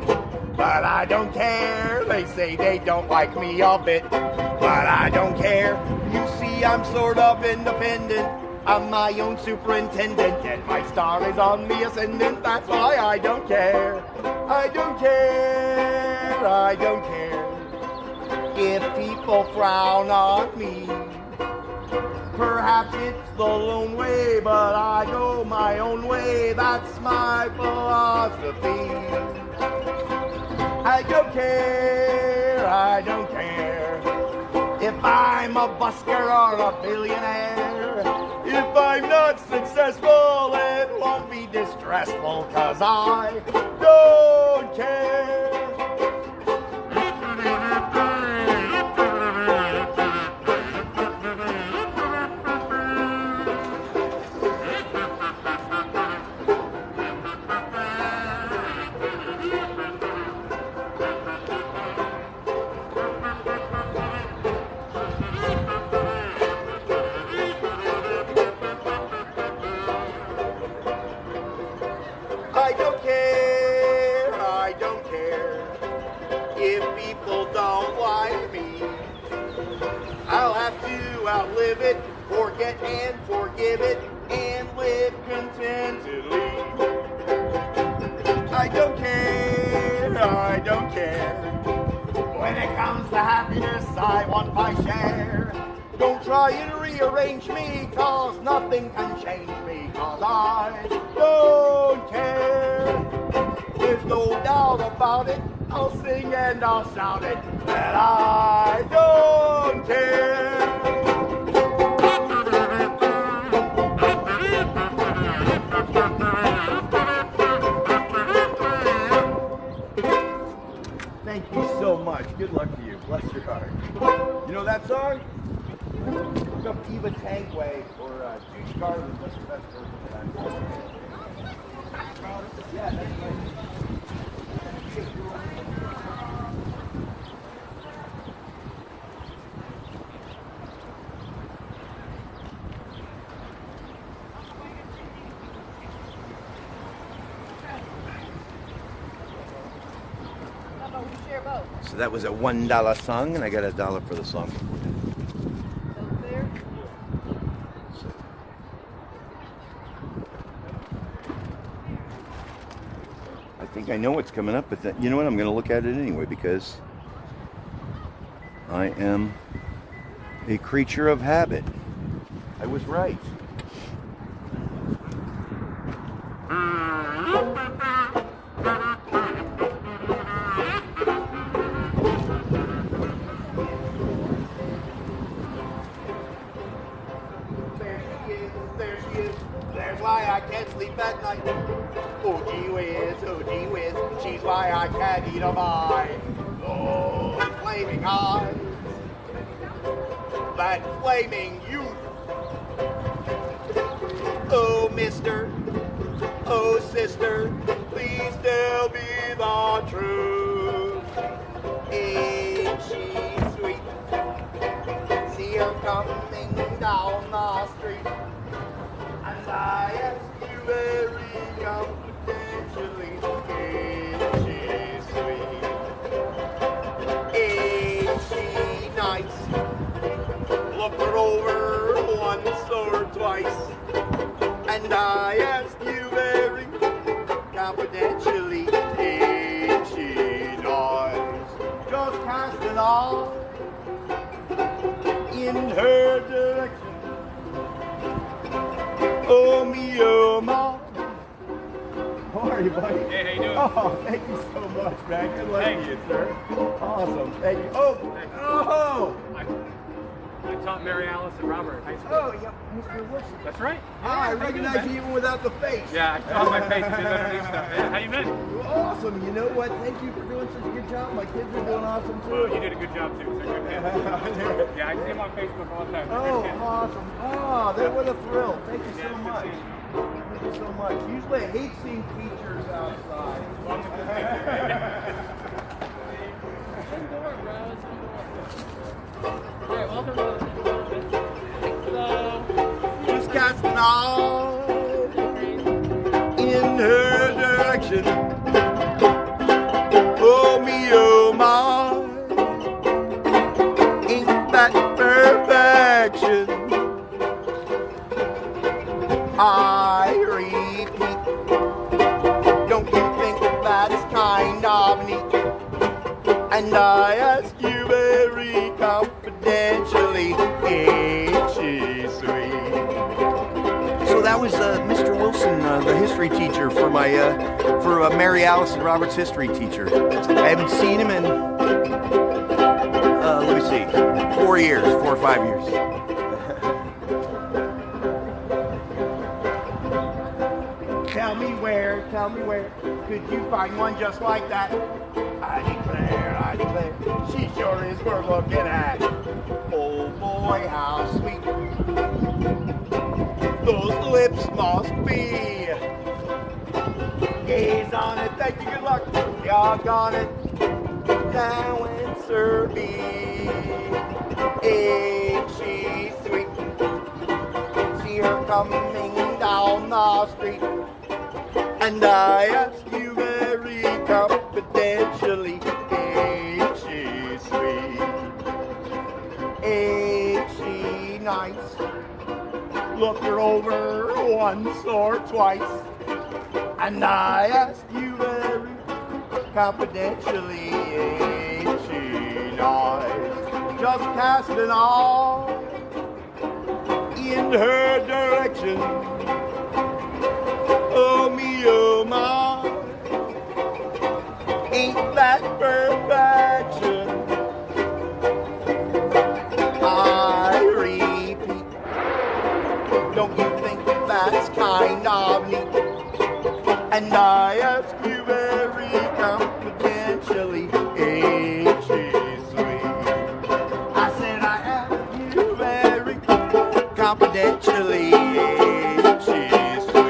but I don't care. They say they don't like me a bit, but I don't care. You see, I'm sort of independent. I'm my own superintendent, and my star is on the ascendant. That's why I don't care. I don't care. I don't care if people frown on me. Perhaps it's the lone way, but I go my own way. That's my philosophy. I don't care if I'm a busker or a billionaire. If I'm not successful, it won't be distressful, 'cause I don't care. I don't care if people don't like me. I'll have to outlive it, forget and forgive it, and live contentedly. I don't care. When it comes to happiness, I want my share. Don't try and rearrange me, 'cause nothing can change me, 'cause I don't care. There's no doubt about it, I'll sing and I'll shout it, that I don't care. Thank you so much. Good luck to you. Bless your heart. You know that song? Look up Eva Tankway or Judy Garland. What's the best version of that? Yeah, that's right. How about we share both? So that was a $1 song, and I got $1 for the song. So fair? I think I know what's coming up, but you know what? I'm going to look at it anyway because I am a creature of habit. I was right. There she is. There's why I can't sleep at night. Oh gee whiz, she's why I can't eat a bite. Oh, flaming eyes, that flaming youth. Oh mister, oh sister, please tell me the truth. Ain't she sweet? See her coming down the street, and I ask you very confidentially, ain't she sweet? Ain't she nice? Look her over once or twice, and I ask you very confidentially, ain't she nice? Just cast an eye in her direction. Oh me, oh ma. How are you, buddy? Hey, how you doing? Oh, thank you so much, man. Good luck to you, sir. Awesome. Thank you. Oh. I taught Mary Alice and Robert at high school. Oh, yeah, Mr. Wilson. That's right. I recognize you even without the face. Yeah, I taught my face to do underneath stuff. Yeah, how you been? Awesome. You know what? Thank you for doing such a good job. My kids are doing awesome too. Well, you did a good job too. They're good kids. Yeah, I see them on Facebook all the time. They're Oh, good kids. awesome. Oh, what a thrill. Thank you so Yeah, much. good seeing Thank you so much. Usually I hate seeing teachers outside. Welcome to the picture. Alright, welcome to Just cast an eye in her direction. Oh me, oh my, ain't that perfection? I repeat, don't you think that's kind of neat? And I ask you very confidentially, ain't she sweet? that was Mr. Wilson, the history teacher for my for Mary Alice and Robert's history teacher. I haven't seen him in let me see, 4 years, 4 or 5 years. Tell me where could you find one just like that? I declare, she sure is worth looking at. Oh boy, how sweet those lips must be. Gaze on it, thank you, good luck. Doggone it, now answer me. Ain't she sweet? See her coming down the street, and I ask you very confidentially, ain't she sweet? Ain't she nice? Look her over once or twice, and I ask you very confidentially, ain't she nice? Just cast an eye in her direction. Oh me, oh my, ain't that perfection? I repeat, don't you think that's kind of neat? And I ask you very confidentially, ain't she sweet? I said I ask you very confidentially, ain't she sweet?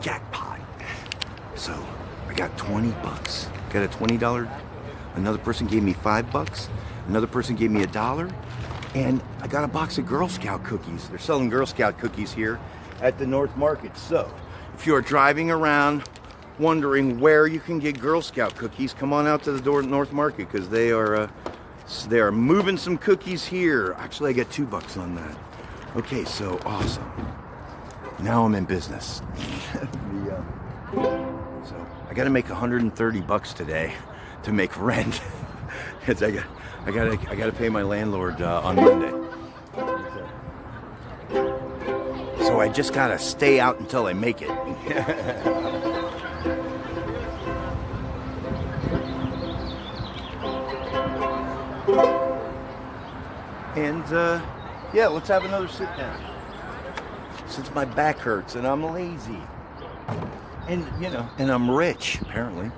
Jackpot. So I got 20 bucks. Got a $20. Another person gave me $5. Another person gave me $1. And I got a box of Girl Scout cookies. They're selling Girl Scout cookies here at the North Market. So if you're driving around wondering where you can get Girl Scout cookies, come on out to the North Market, because they are moving some cookies here. Actually, I got $2 on that. Okay, so awesome. Now I'm in business. So I got to make $130 today to make rent, because I got to pay my landlord on Monday. So I just got to stay out until I make it. And yeah, let's have another sit down, since my back hurts and I'm lazy. And, you know, and I'm rich, apparently.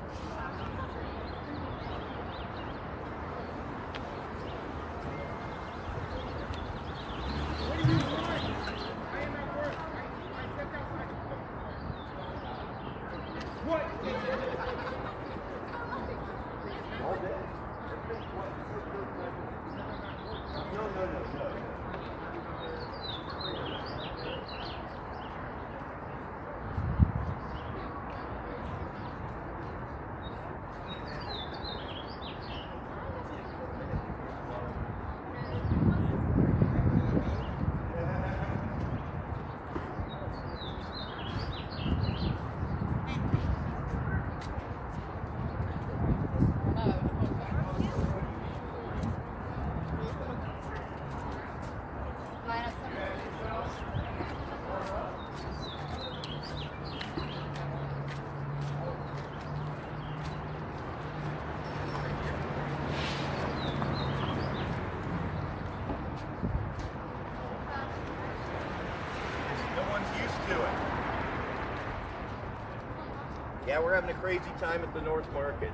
Yeah, we're having a crazy time at the North Market.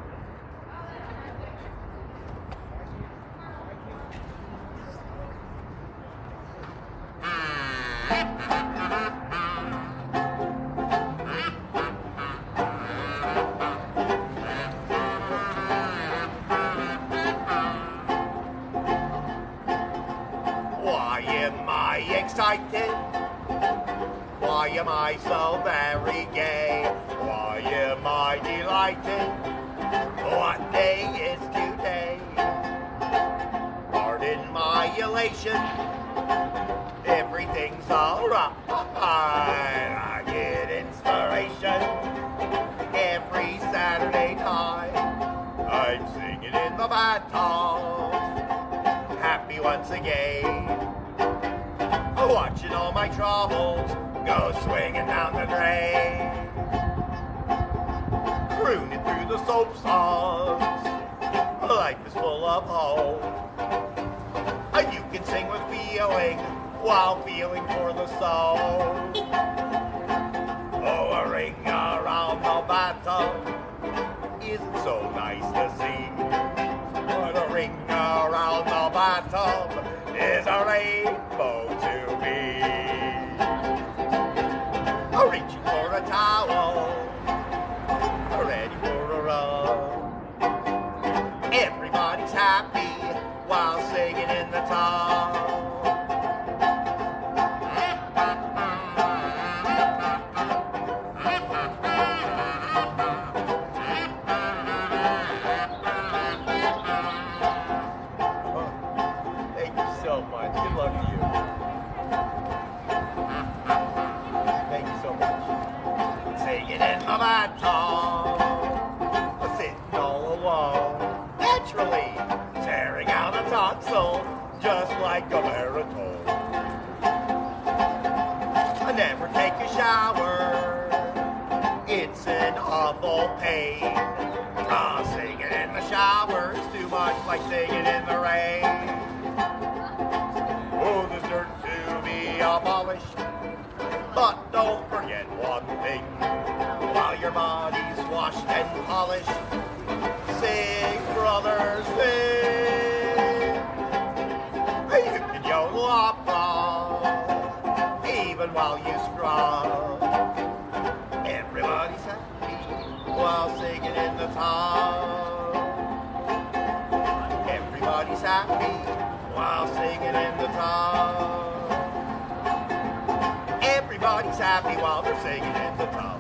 Why am I excited? Why am I so very gay? Why am I delighted What day is today? Pardon my elation. Everything's alright. I get inspiration every Saturday night. I'm singing in the bathtub, happy once again. Watching all my troubles go swinging down the drain. Crooning through the soap songs, life is full of hope. You can sing with feeling while feeling for the soul. Oh, a ring around the bathtub isn't so nice to see. But a ring around the bathtub is a rainbow to me. Reaching for a towel, ready for a rub. Everybody's happy while singing in the tub. Thank you so much. Good luck to you. Thank you so much. Singing in the bathtub, sitting all alone, naturally tearing out a tonsil just like a baritone. I never take a shower, it's an awful pain. Singing in the shower's too much like singing in the rain. Oh, there's dirt to be abolished, but don't forget one thing. While your body's washed and polished, sing, brothers, sing. You can yodel opera, even while you scrub. Everybody's happy while singing in the tub. Everybody's happy while singing in the tub. Everybody's happy while they're singing in the tub.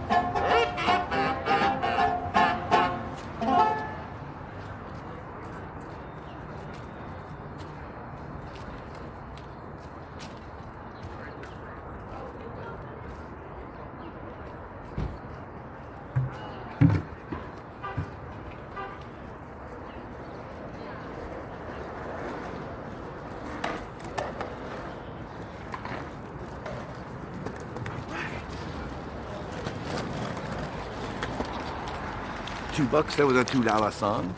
$2. That was a $2 song.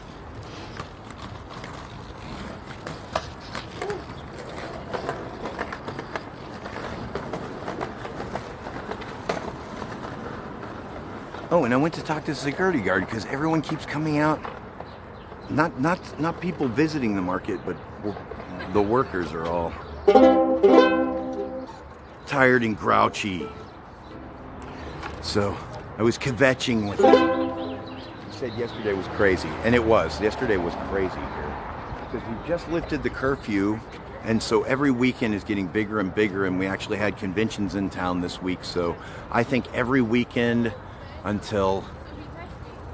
Oh, and I went to talk to the security guard because everyone keeps coming out. Not people visiting the market, but the workers are all tired and grouchy. So I was kvetching with them. Said yesterday was crazy, and it was. Yesterday was crazy here because we just lifted the curfew, and so every weekend is getting bigger and bigger, and we actually had conventions in town this week. So I think every weekend until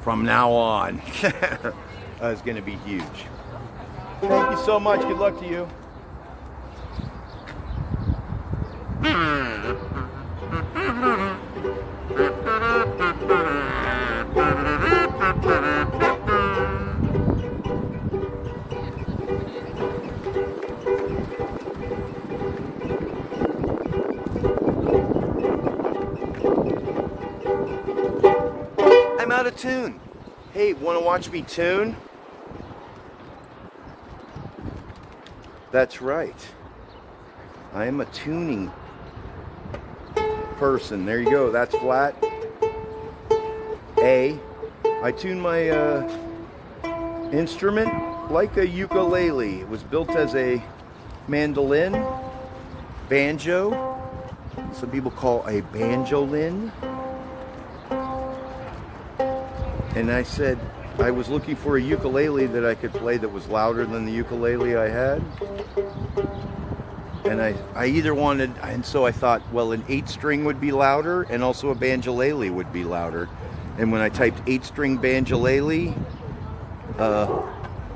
from now on is going to be huge. Thank you so much. Good luck to you. I'm out of tune. Hey, want to watch me tune? That's right. I am a tuning person. There you go. That's flat. A. I tune my instrument like a ukulele. It was built as a mandolin, banjo. Some people call a banjolin. And I said I was looking for a ukulele that I could play that was louder than the ukulele I had. And I either wanted, and so I thought, well, an 8-string would be louder and also a banjolele would be louder. And when I typed 8-string banjolele,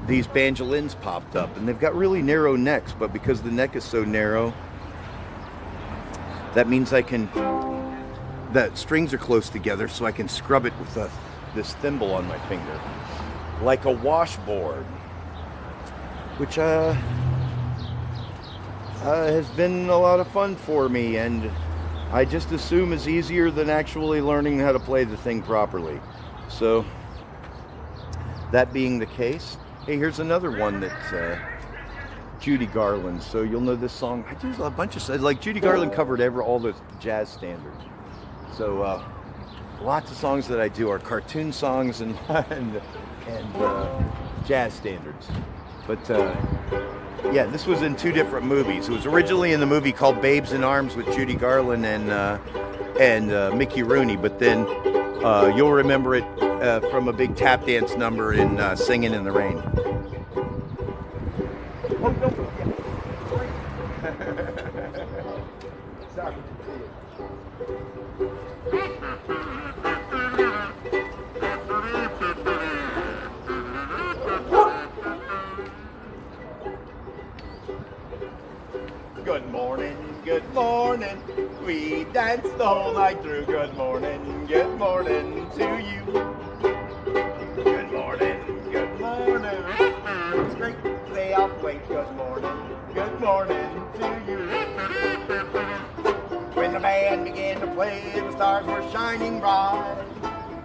these banjolins popped up, and they've got really narrow necks, but because the neck is so narrow, that means the strings are close together, so I can scrub it with this thimble on my finger, like a washboard, which has been a lot of fun for me, and I just assume is easier than actually learning how to play the thing properly. So, that being the case, hey, here's another one that's Judy Garland. So you'll know this song. I do a bunch of, like, Judy Garland covered all the jazz standards. So lots of songs that I do are cartoon songs and jazz standards. But yeah, this was in 2 different movies. It was originally in the movie called Babes in Arms with Judy Garland and Mickey Rooney, but then you'll remember it from a big tap dance number in Singing in the Rain. Oh, don't Sorry. Good morning, good morning. We danced the whole night through. Good morning to you. Good morning, good morning. It's great to stay up late. Good morning to you. When the band began to play, the stars were shining bright.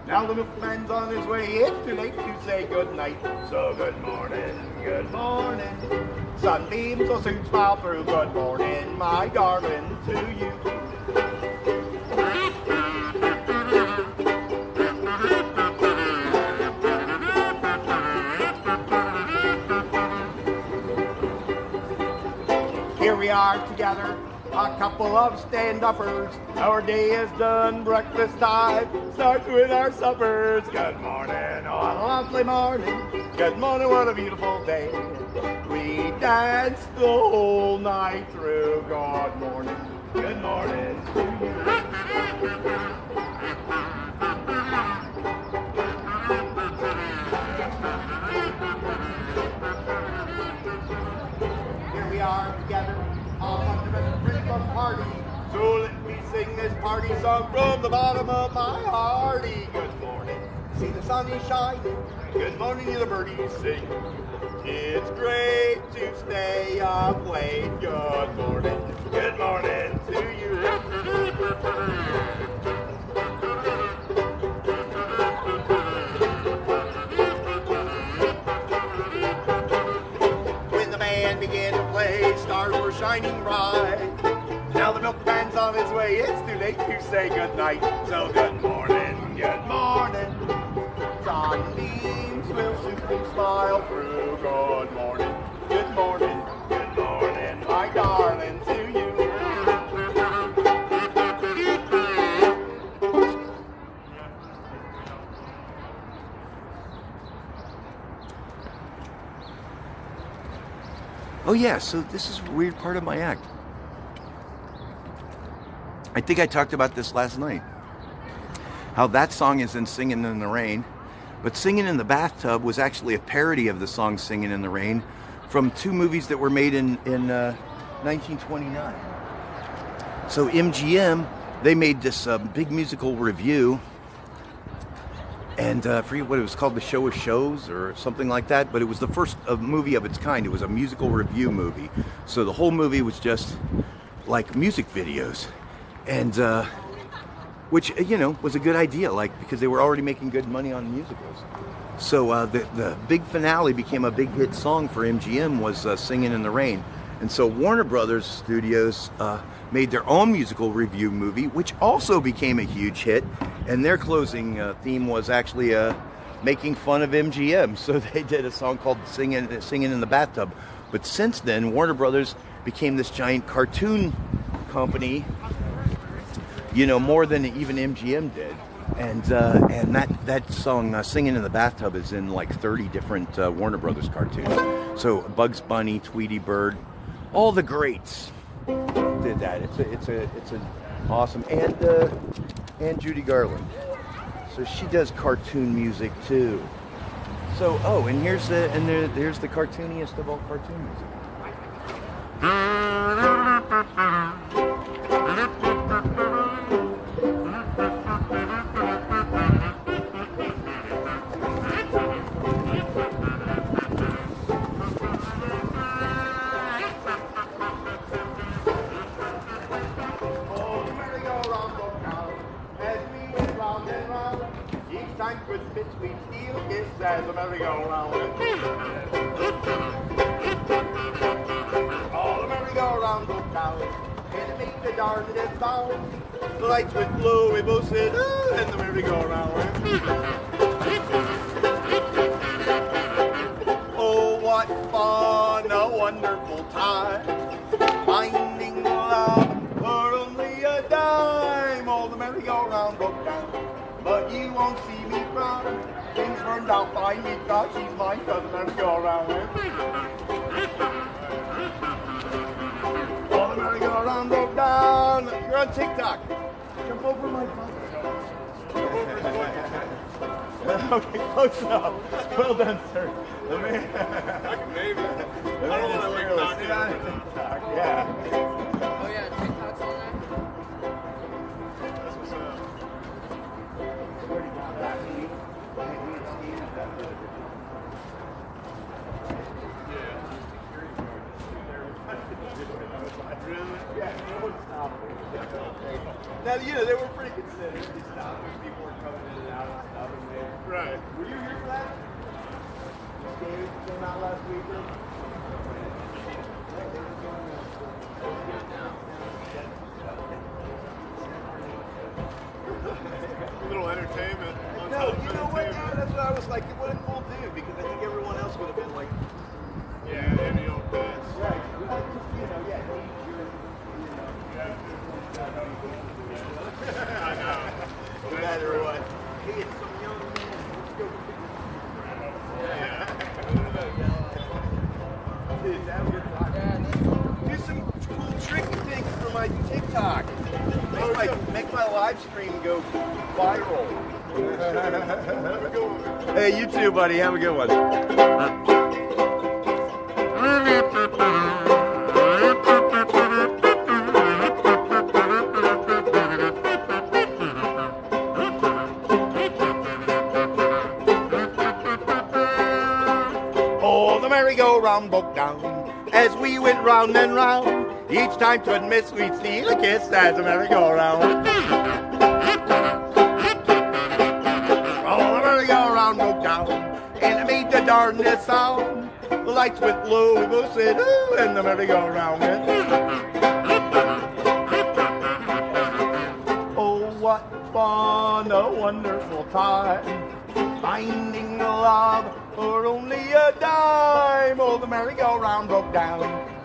Now the milkman's on his way. It's too late to say good night. So good morning. Sunbeams will soon smile through. Good morning, my darling, to you. Here we are together, a couple of stand-uppers. Our day is done, breakfast time starts with our suppers. Good morning, oh, a lovely morning. Good morning, what a beautiful day. We danced the whole night through. Good morning to you. Here we are together, all under the Christmas party. So let me sing this party song from the bottom of my hearty. Good morning, see the sun is shining. Good morning, the birdies sing. It's great to stay up late. Good morning to you. When the band began to play, stars were shining bright. Now the milkman's on his way. It's too late to say good night. So good morning. Sunbeams will soon smile through. Good morning, my darling, to you. Oh yeah, so this is a weird part of my act. I think I talked about this last night. How that song is in Singing in the Rain, but Singing in the Bathtub was actually a parody of the song Singing in the Rain from 2 movies that were made in 1929. So MGM, they made this big musical review, and I forget what it was called, The Show of Shows or something like that, but it was the first movie of its kind. It was a musical review movie. So the whole movie was just like music videos. And which, you know, was a good idea, like, because they were already making good money on musicals. So the big finale became a big hit song for MGM was Singing in the Rain. And so Warner Brothers Studios made their own musical review movie, which also became a huge hit. And their closing theme was actually making fun of MGM. So they did a song called Singing in the Bathtub. But since then, Warner Brothers became this giant cartoon company, you know, more than even MGM did. And that song, Singing in the Bathtub, is in like 30 different Warner Brothers cartoons. So Bugs Bunny, Tweety Bird, all the greats did that. It's an awesome, and Judy Garland. So she does cartoon music too. So, and here's there's the cartooniest of all cartoons. Time Christmas we steal gifts as a merry-go-round. All the merry-go-round goes down, and it makes the darndest sound. The lights with blue, we both sit and the merry-go-round. Oh, what fun, a wonderful time, finding love for only a dime. All the merry-go-round broke down, but you won't see me frown. Things turned out fine because she's mine, doesn't merry-go-round. All the merry-go-round broke down. You're on TikTok. Jump over my phone. Okay, close enough. Well done, sir. I can maybe. I don't want to like knock it out. TikTok, yeah. Oh yeah, TikTok's on there? That's what's up. Now, you know, they were pretty considerate. They stopped when people were coming in and out and stuff. And they, Right. were you here for that? This game came out last week. A little entertainment. No, you know what? Yeah, that's what I was like. What a cool dude, because I think everyone else would have been like, Yeah, any old bits. right, you know, yeah, I know. no matter what. Hey, it's some young man. Let's go. Dude, have a good time. Do some cool tricky things for my TikTok. Make my live stream go viral. Hey, you too, buddy. Have a good one. Oh, the merry-go-round broke down as we went round and round. Each time 'twould miss, we'd steal a kiss as the merry-go-round. Oh, the merry-go-round broke down, and it made the darndest sound. The lights went low, we both said, ooh, and the merry-go-round went. Oh, what fun, a wonderful time, finding love for only a dime. Oh, the merry-go-round broke down,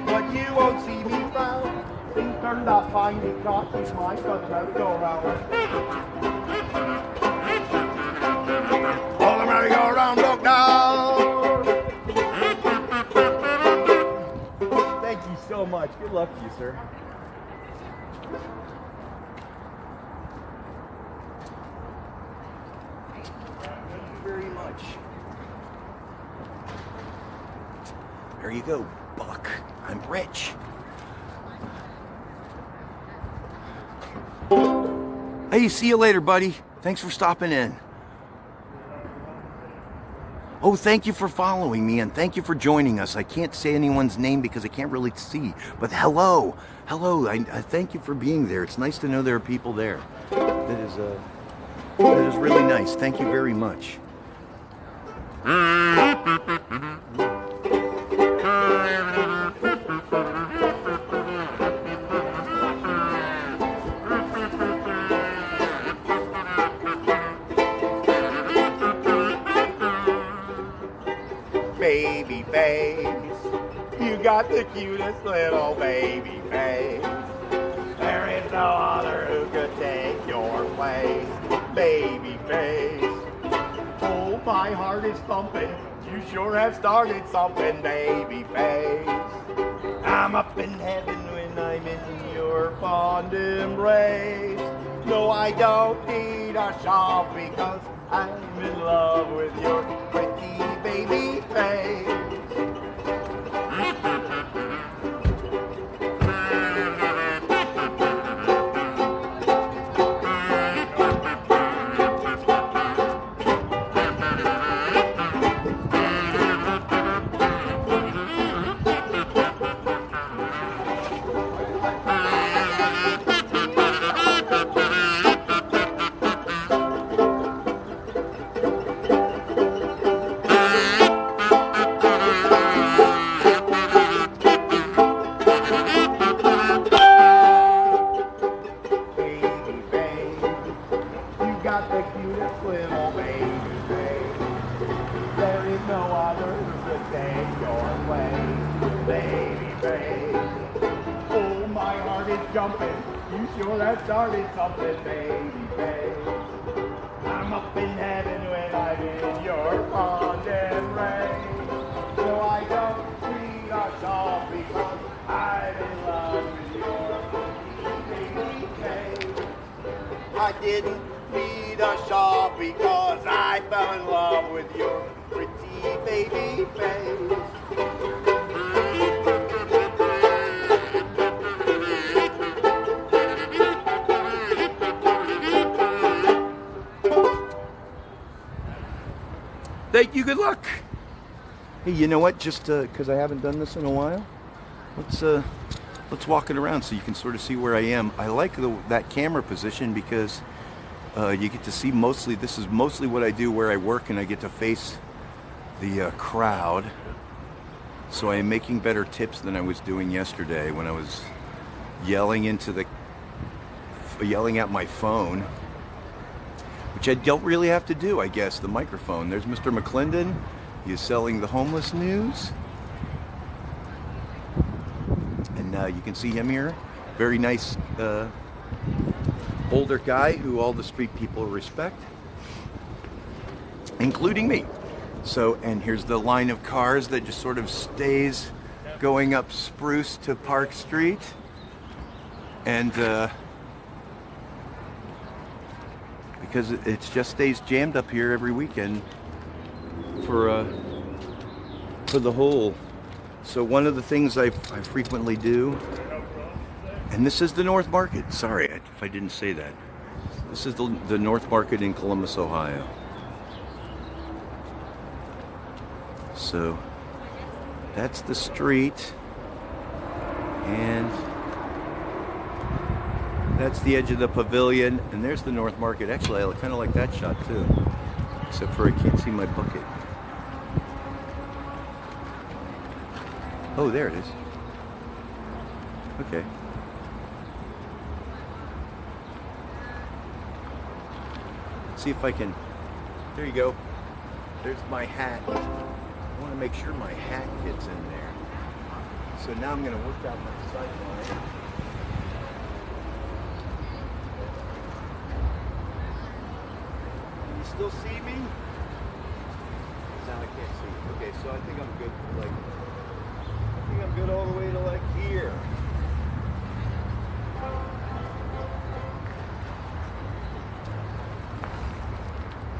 but you won't see me frown. Things turned out fine because she's mine, cause the merry-go-round. Oh, the merry-go-round broke down. Thank you so much. Good luck to you, sir. Thank you very much. There you go, Buck. I'm rich. Hey, see you later, buddy. Thanks for stopping in. Oh, thank you for following me, and thank you for joining us. I can't say anyone's name because I can't really see, but hello. Hello, I thank you for being there. It's nice to know there are people there. That is really nice. Thank you very much. Baby face, you got the cutest little baby face. There is no other who could take your place. Baby face, oh, my heart is thumping. You sure have started something, baby face. I'm up in heaven when I'm in your fond embrace. No, I don't need a shop because I'm in love with your pretty face. face. Jumping, you sure that started something, baby, babe. I'm up in heaven when I'm in your pond and rain. So I don't treat us all because I'm in love with your baby, babe. I didn't read a shawl because I fell in love with your pretty baby face. Thank you, good luck. Hey, you know what? Just because I haven't done this in a while, let's walk it around so you can sort of see where I am. I like that camera position because you get to see mostly, this is mostly what I do where I work, and I get to face the crowd. So I am making better tips than I was doing yesterday when I was yelling at my phone, which I don't really have to do, I guess, the microphone. There's Mr. McClendon. He is selling the homeless news. And you can see him here. Very nice older guy who all the street people respect, including me. So, and here's the line of cars that just sort of stays going up Spruce to Park Street. And because it just stays jammed up here every weekend for the whole. So one of the things I frequently do, and this is the North Market. Sorry if I didn't say that. This is the North Market in Columbus, Ohio. So that's the street, and that's the edge of the pavilion, and there's the North Market. Actually, I kind of like that shot too, except for I can't see my bucket. Oh, there it is. Okay. Let's see if I can. There you go. There's my hat. I want to make sure my hat gets in there. So now I'm going to work out my sight line. Still see me? Now I can't see. Okay, so I think I'm good. I think I'm good all the way to here.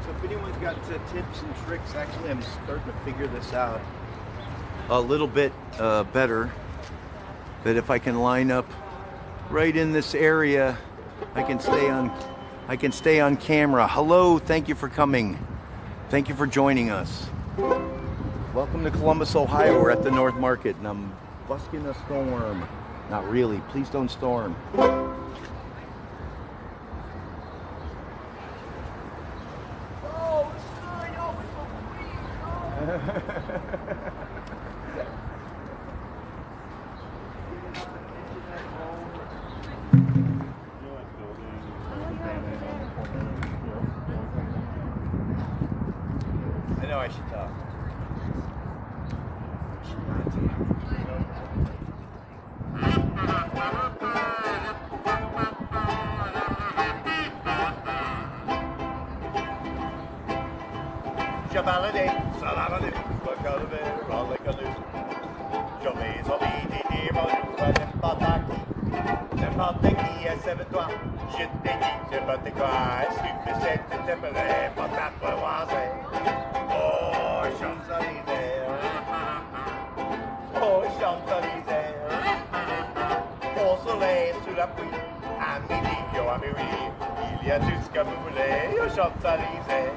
So if anyone's got tips and tricks, actually I'm starting to figure this out a little bit better. That if I can line up right in this area, I can stay on camera. Hello, thank you for coming. Thank you for joining us. Welcome to Columbus, Ohio. We're at the North Market, and I'm busking a storm. Not really, please don't storm. Oh, sorry, oh, it's so I know I should talk. Jabalade, salamade, bakalade, rollicaloo. Jolis, olidi, molua, nempataki. Nempataki, à 7 doigts. Je t'ai dit, je vais te croire. Stupid, c'est te tempeler, pas ta poisoise. Oh, Champs-Élysées. la pluie. À midi, yo, à minuit, il y a tout ce que vous voulez aux Champs-Élysées.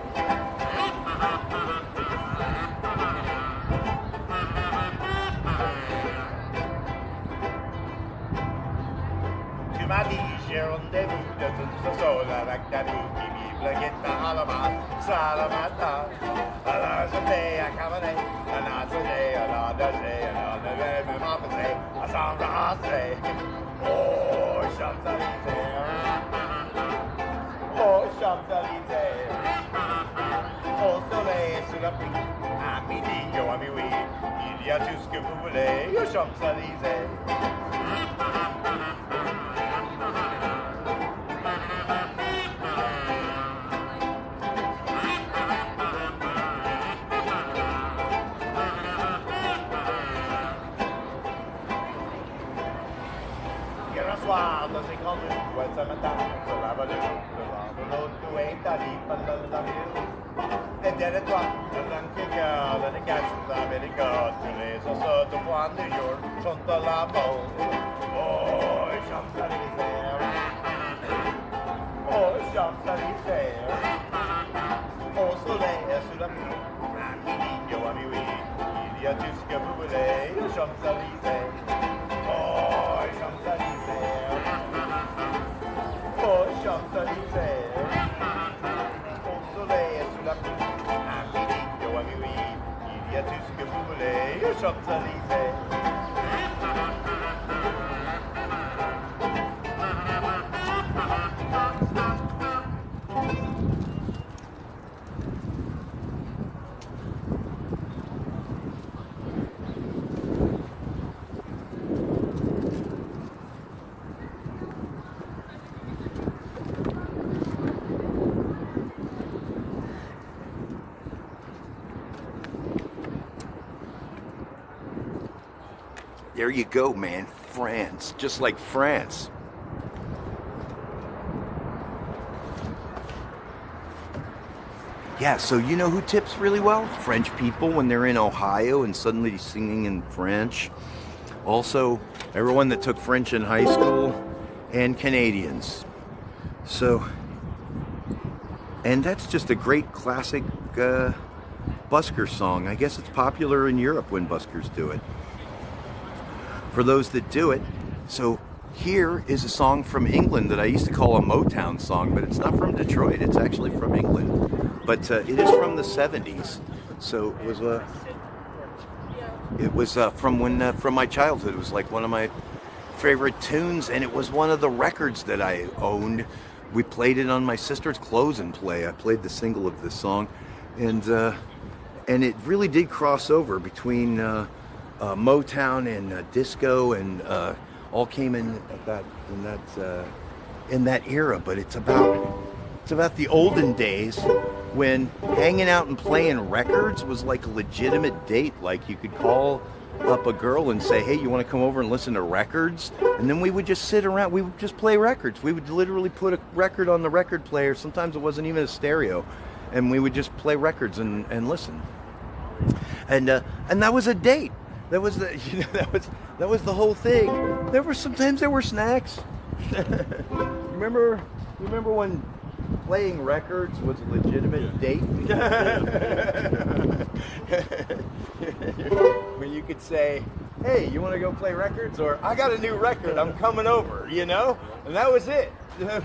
Tu m'as dit, j'ai rendez-vous de toute ce sol avec Dadou qui vive le guitare à la main, ça le matin. Alors je vais à Cabernet, un atelier, un adagé, un adagé, même empressé, à s'embrasser. Oh, Champs-Élysées, oh, Champs-Élysées, au soleil sous la pluie, à midi, oh, à minuit, il y a tout ce que vous voulez aux Champs-Élysées. Soir dans ces grandes rues, ouais, ce matin, sur l'avenue, devant de l'autre où est allé, pas de la et derrière toi, le langue girl, and the guys from America, tous les oiseaux de moi, New York, chantent la mode. Oh, Champs-Élysées, oh, Champs-Élysées, au soleil et sous la pluie, à midi, yo, à minuit, il y a tout ce que vous voulez aux Champs-Élysées. Oh, Champs-Élysées, oh, Champs-Élysées, au soleil et sous la pluie, à midi, yo, à minuit, il y a tout ce que vous voulez aux Champs-Élysées. There you go, man. France, just like France. Yeah, so you know who tips really well? French people when they're in Ohio and suddenly singing in French. Also, everyone that took French in high school and Canadians. So, and that's just a great classic busker song. I guess it's popular in Europe when buskers do it. For those that do it, so here is a song from England that I used to call a Motown song, but it's not from Detroit, it's actually from England. But it is from the 70s, so it was from my childhood. It was like one of my favorite tunes, and it was one of the records that I owned. We played it on my sister's close and play. I played the single of this song, and it really did cross over between Motown and disco, and all came in that era. But it's about the olden days when hanging out and playing records was like a legitimate date. Like you could call up a girl and say, hey, you want to come over and listen to records? And then we would just sit around, we would just play records. We would literally put a record on the record player. Sometimes it wasn't even a stereo, and we would just play records and listen. And that was a date. That was the whole thing. Sometimes there were snacks. Remember when playing records was a legitimate date? When you could say, hey, you want to go play records? Or, I got a new record, I'm coming over, you know? And that was it.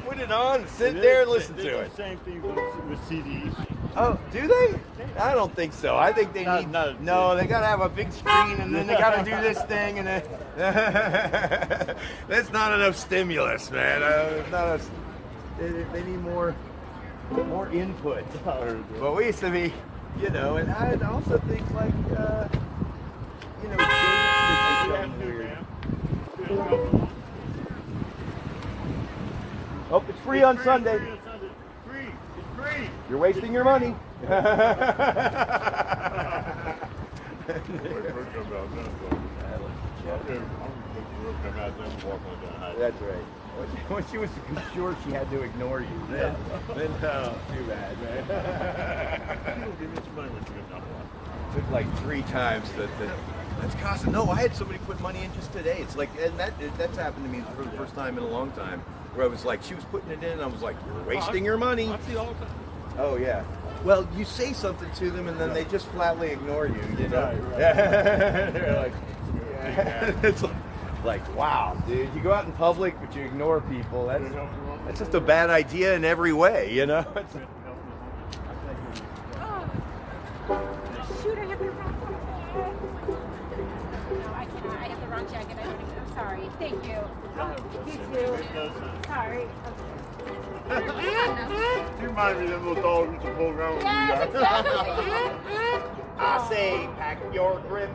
Put it on, sit there and listen to it. The same thing with CDs. Oh, do they? I don't think so. I think they need... No, they got to have a big screen, and then they got to do this thing, and then... That's not enough stimulus, man. They need more input. But we used to be, you know, and I also think like, you know, weird. Oh, it's free on Sunday. Free. It's free. You're wasting your money. That's right. When she was sure she had to ignore you, then too bad, man. Give me some money when you get that one. Took like 3 times That's constant. No, I had somebody put money in just today. It's like, and that's happened to me for the first time in a long time, where I was like, she was putting it in, and I was like, you're wasting your money. I see all the time. Oh yeah. Well, you say something to them, and then they just flatly ignore you. You know? Right. They're like, it's like, wow, dude. You go out in public, but you ignore people. That's just a bad idea in every way. You know. Shoot, I have the wrong jacket. No, I cannot. I have the wrong jacket. I'm sorry. Thank you. You too. Sorry. You remind me of them little dogs with the pull around. Yes, exactly. I say, pack your grip.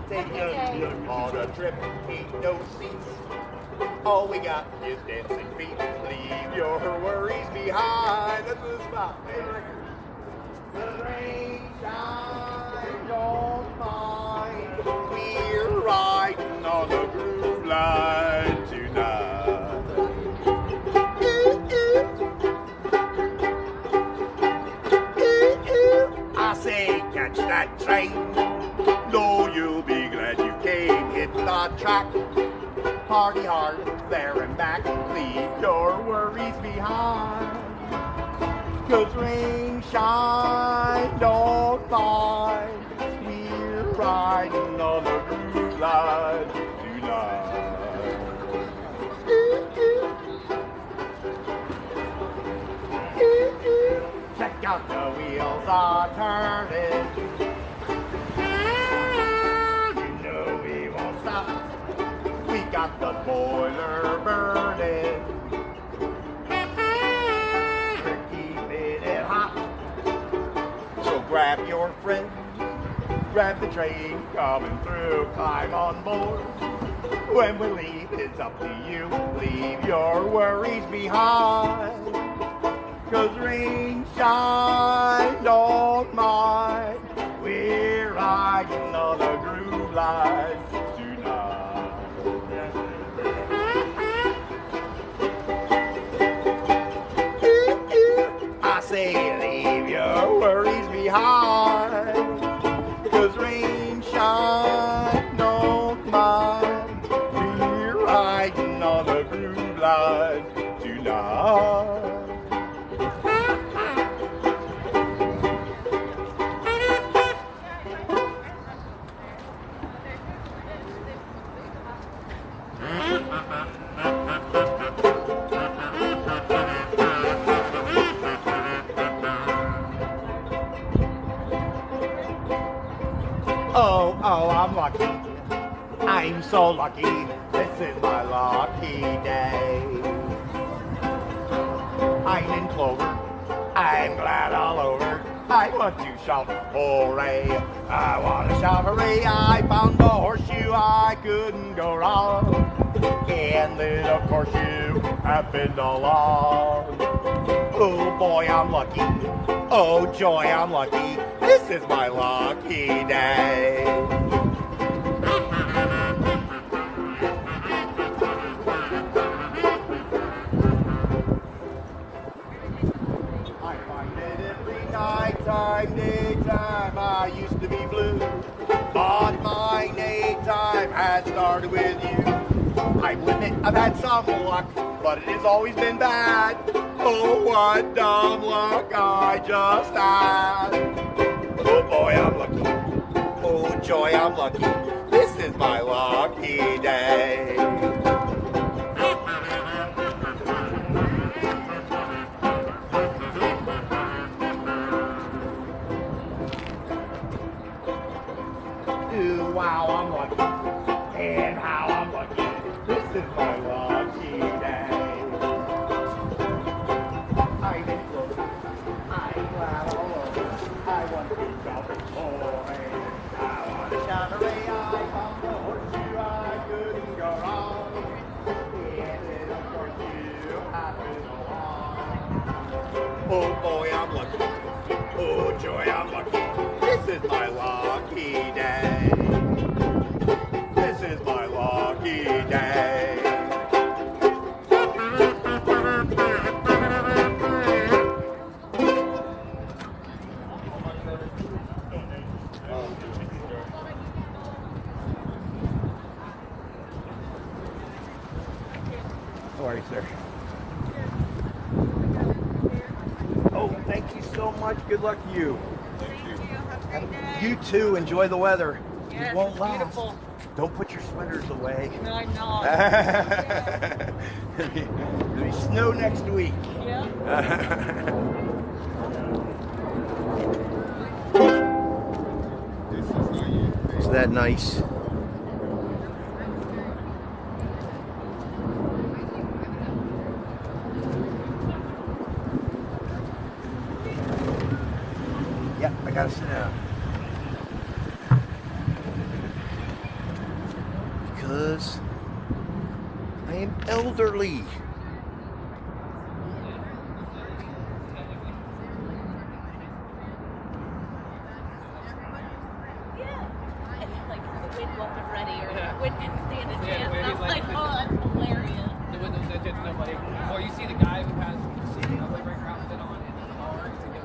Take Okay. on a trip. Ain't no seats. All we got is dancing feet. Leave your worries behind. This is my favorite. The rain shine, don't mind. We're riding on the groove line tonight. I say, catch that train. No, you'll be glad you came. Hit the track. Party hard, there and back. Leave your worries behind. 'Cause rain, shine, don't mind. We're riding on the groove line tonight. Check out the wheels are turning. You know we won't stop. We got the boiler burning. We're keeping it hot. So grab your friend, grab the train coming through, climb on board. When we leave, it's up to you. Leave your worries behind. 'Cause rain, shine, don't mind. We're riding on the groove line tonight. I say leave your worries behind. 'Cause rain, shine, don't mind. We're riding on the groove line tonight. Oh, I'm lucky. I'm so lucky. This is my lucky day. I'm in clover. I'm glad all over. I want to shout hooray. I want to shout hooray. I found a horseshoe. I couldn't go wrong. And then of course you happened along. Oh boy, I'm lucky. Oh joy, I'm lucky. This is my lucky day. I find it every night time, daytime. I used to be blue, but my daytime has started with you. I admit I've had some luck, but it has always been bad. Oh, what dumb luck I just had. Oh boy, I'm lucky. Oh joy, I'm lucky. This is my lucky day. Ooh, wow, I'm lucky. And how I'm lucky. This is my lucky day. I'm in clover. I'm glad all over. I want to shout hooray. I want to shout hooray. I found the horseshoe. I couldn't go wrong. And then of course you happened along. Oh boy, I'm lucky. Oh joy, I'm lucky. This is my lucky day. This is my lucky day. How are you, sir? Oh, thank you so much. Good luck to you. Thank you. Have a great day. You too. Enjoy the weather. Yes, it won't it's last. beautiful. Don't put your sweaters away. No, I'm not. There'll be snow next week. Yeah. Is that nice? Yep, I gotta sit down. Because I am elderly. I think like the wind wasn't ready or the wind didn't stand a Yeah, chance. the And I was wind, like, like, oh, that's hilarious. The windows that just nobody. Or you see the guy who has the breaker outfit on in the car to go in.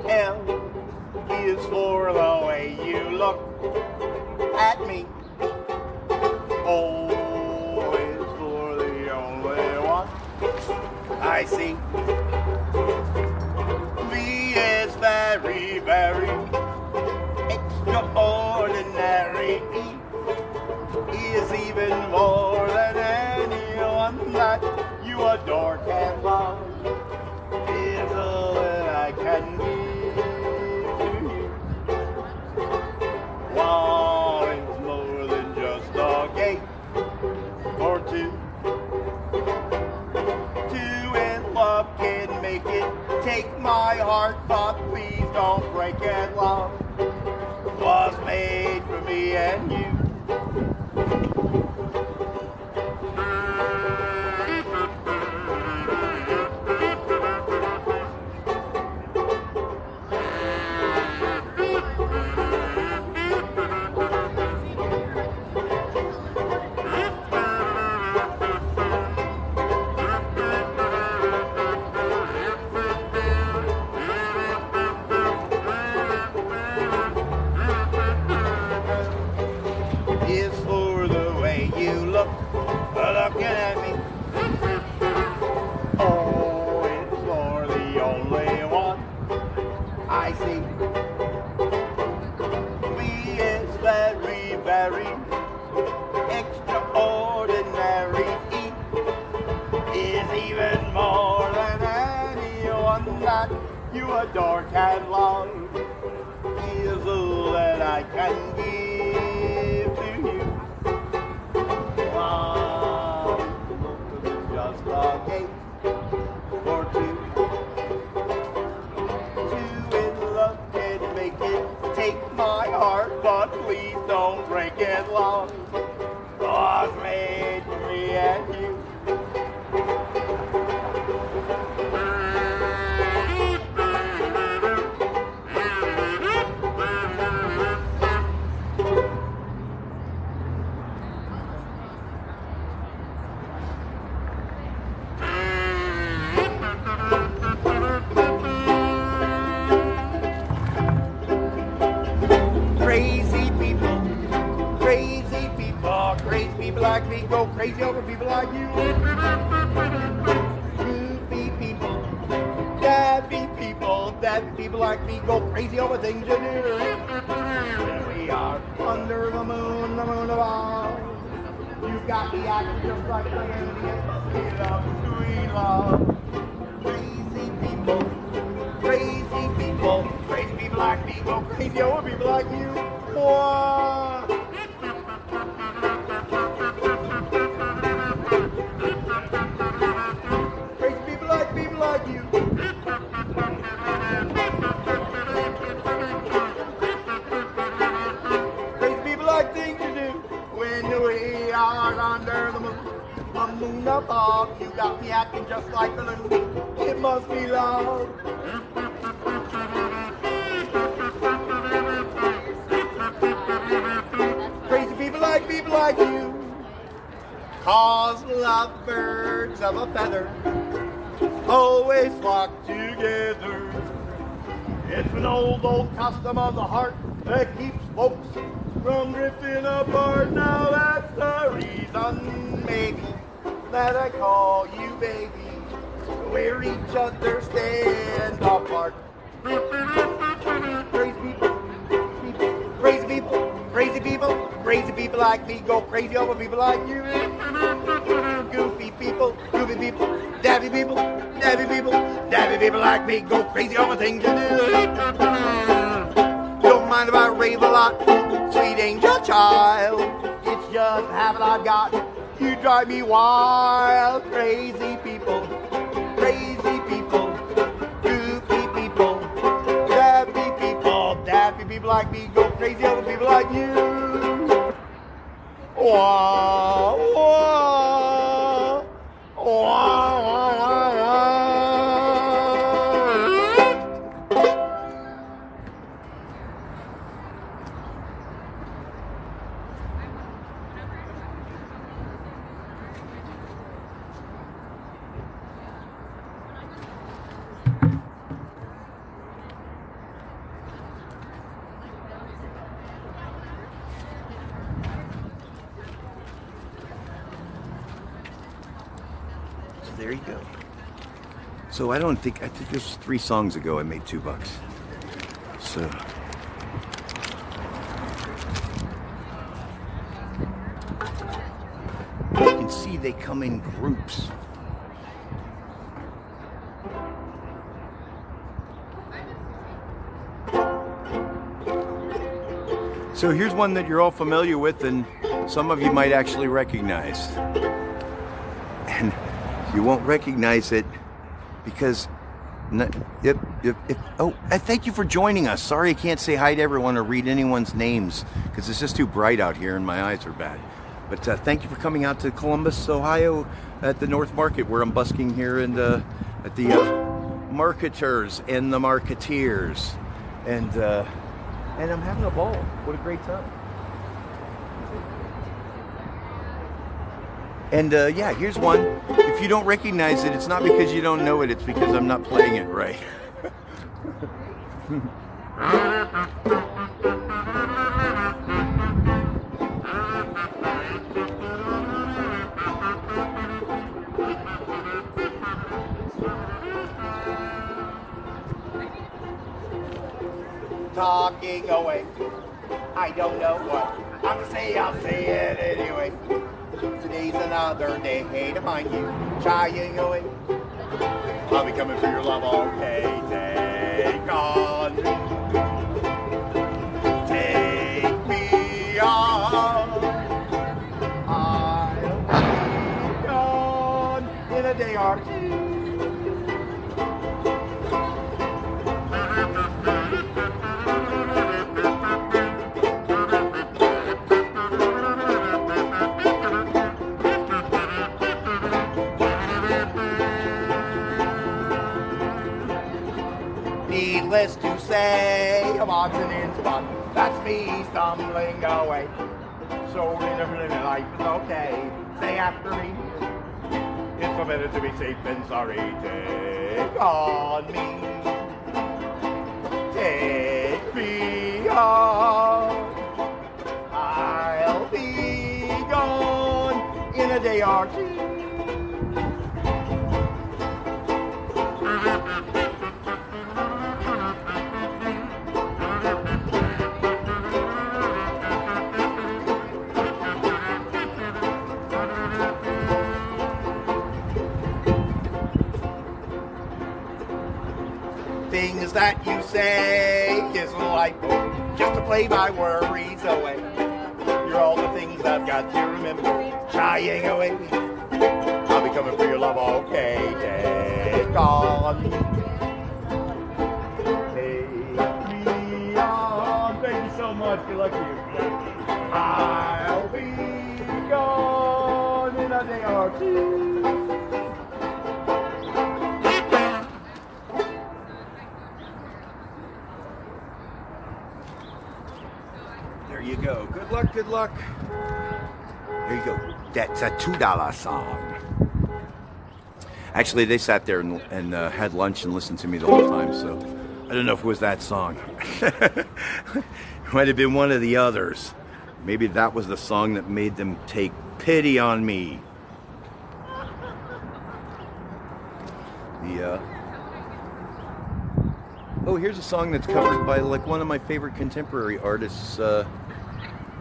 L is for the way you look at me. O is for the only one I see. V is very, very extraordinary. E is even more than anyone that you adore can love. Is all that I can give to you. One is more than just a gate or two. Two in love can make it. Take my heart, but please don't break it. Love was made for me and you. Is for the way you look looking at me. Oh, it's for the only one I see. V is very, very extraordinary. E is even more than anyone that you adore can love. Is all that I can give to you. Wow, just a gate or two. Two in love can make it. Take my heart, but please don't break it. Love was made for me and you. Crazy people, crazy people, crazy people like me go crazy over people like you. Goofy people, daffy people like me go crazy over things you do. When we are under the moon above. You got me acting just like the Indians. Sweet love, sweet love. Crazy people, crazy people, crazy people like me go crazy over people like you. Whoa. Crazy people like you. me acting just like a loon. It must be love. Crazy people like you, cause lovebirds of a feather always flock together. It's an old custom of the heart that keeps folks from drifting apart. Now that's the reason, maybe, that I call you baby. Where each other stand apart. Crazy people like me go crazy over people like you. Goofy people, dabby people like me go crazy over things you do. Don't mind if I rave a lot, sweet angel child. It's just a habit I've got. You drive me wild. Crazy people, goofy people, dabby people like me go crazy over people like you. Wah, wah, wah, wah, wah. There you go. So I think this was 3 songs ago I made $2. So you can see they come in groups. So here's one that you're all familiar with and some of you might actually recognize. And you won't recognize it because thank you for joining us. Sorry I can't say hi to everyone or read anyone's names because it's just too bright out here and my eyes are bad. But thank you for coming out to Columbus, Ohio at the North Market where I'm busking here and at the marketers and the marketeers. And I'm having a ball. What a great time. And yeah, here's one. If you don't recognize it, it's not because you don't know it, it's because I'm not playing it right. Talking away, I don't know what I'm gonna say, I'll say it anyway. Today's another day to find you shying away. I'll be coming for your love, okay? Take on me, take me on. I'll be gone in a day or two. Needless to say, I'm on an in spot. That's me stumbling away. So in a life is okay. Say after me. It's so better to be safe than sorry. Take on me. Take me on. I'll be gone in a day or two. Things that you say isn't like just to play my worries away. You're all the things I've got to remember, shying away. I'll be coming for your love, okay? Take on me. Take me on. Thank you so much. Good luck to you. I'll be gone in a day or two. you go. Good luck, good luck. There you go. That's a $2 song. Actually, they sat there and had lunch and listened to me the whole time, so I don't know if it was that song. It might have been one of the others. Maybe that was the song that made them take pity on me. Oh, here's a song that's covered by like one of my favorite contemporary artists, Nellie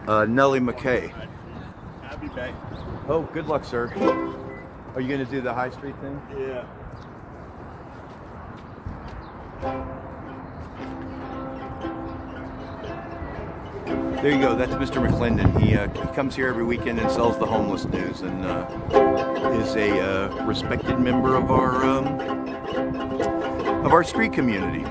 McKay. I'll be back. Oh, good luck, sir. Are you going to do the High Street thing? Yeah. There you go. That's Mr. McClendon. He comes here every weekend and sells the homeless news, and is a respected member of our street community.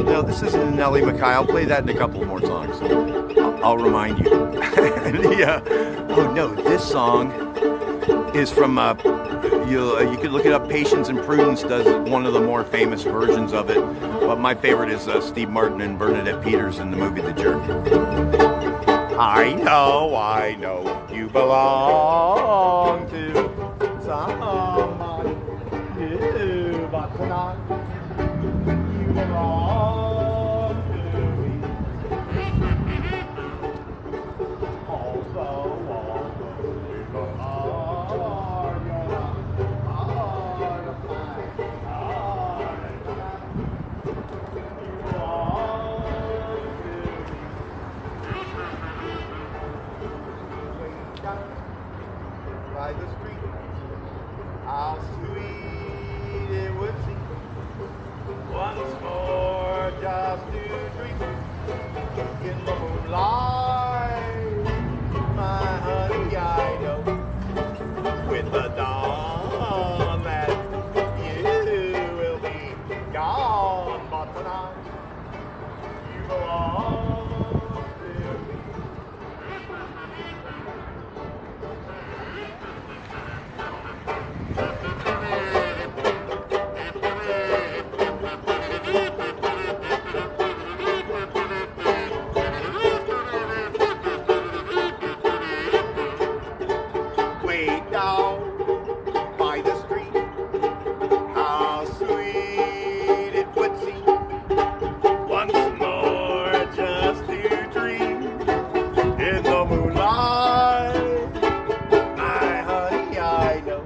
No, this isn't Nellie McKay. I'll play that in a couple more songs. I'll remind you. Oh no, this song is from you could look it up. Patience and Prudence does one of the more famous versions of it, but my favorite is Steve Martin and Bernadette Peters in the movie The Jerk. I know you belong to somebody new, but tonight you belong to me. Also, by the street, how sweet it would seem once more just to dream in the moonlight, my honey. I know with the dawn that you will be gone, but tonight you belong to me. Way down by the street, how sweet it would seem once more just to dream in the moonlight, my honey. I know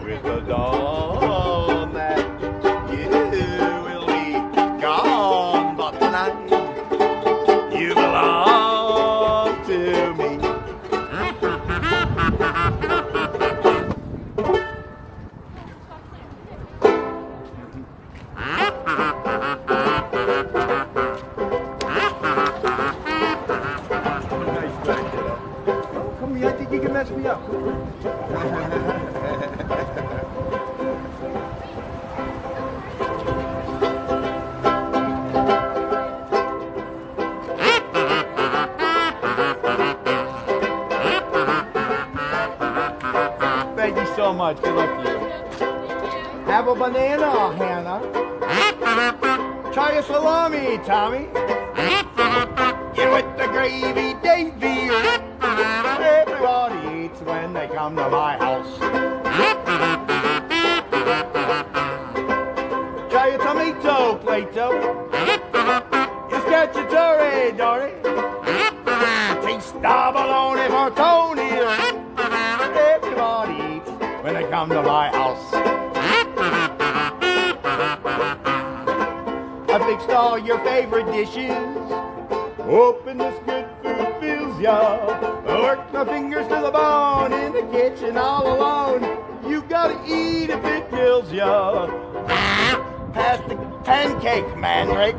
with the dawn that you will be gone, but tonight you belong to me. Nice back it up. Oh, come here. I think you can mess me up. Thank you so much. Good luck to you. Have a banana, Hannah. Try a salami, Tommy. Get with the gravy, Davy. Everybody eats when they come to my house. Try a tomato, Plato. You statutory, Dory. Taste the bologna for Tony. Everybody eats when they come to my house. I fixed all your favorite dishes. Hoping this good food fills ya. I worked my fingers to the bone in the kitchen all alone. You gotta eat if it kills ya. Pass the pancake, Mandrake.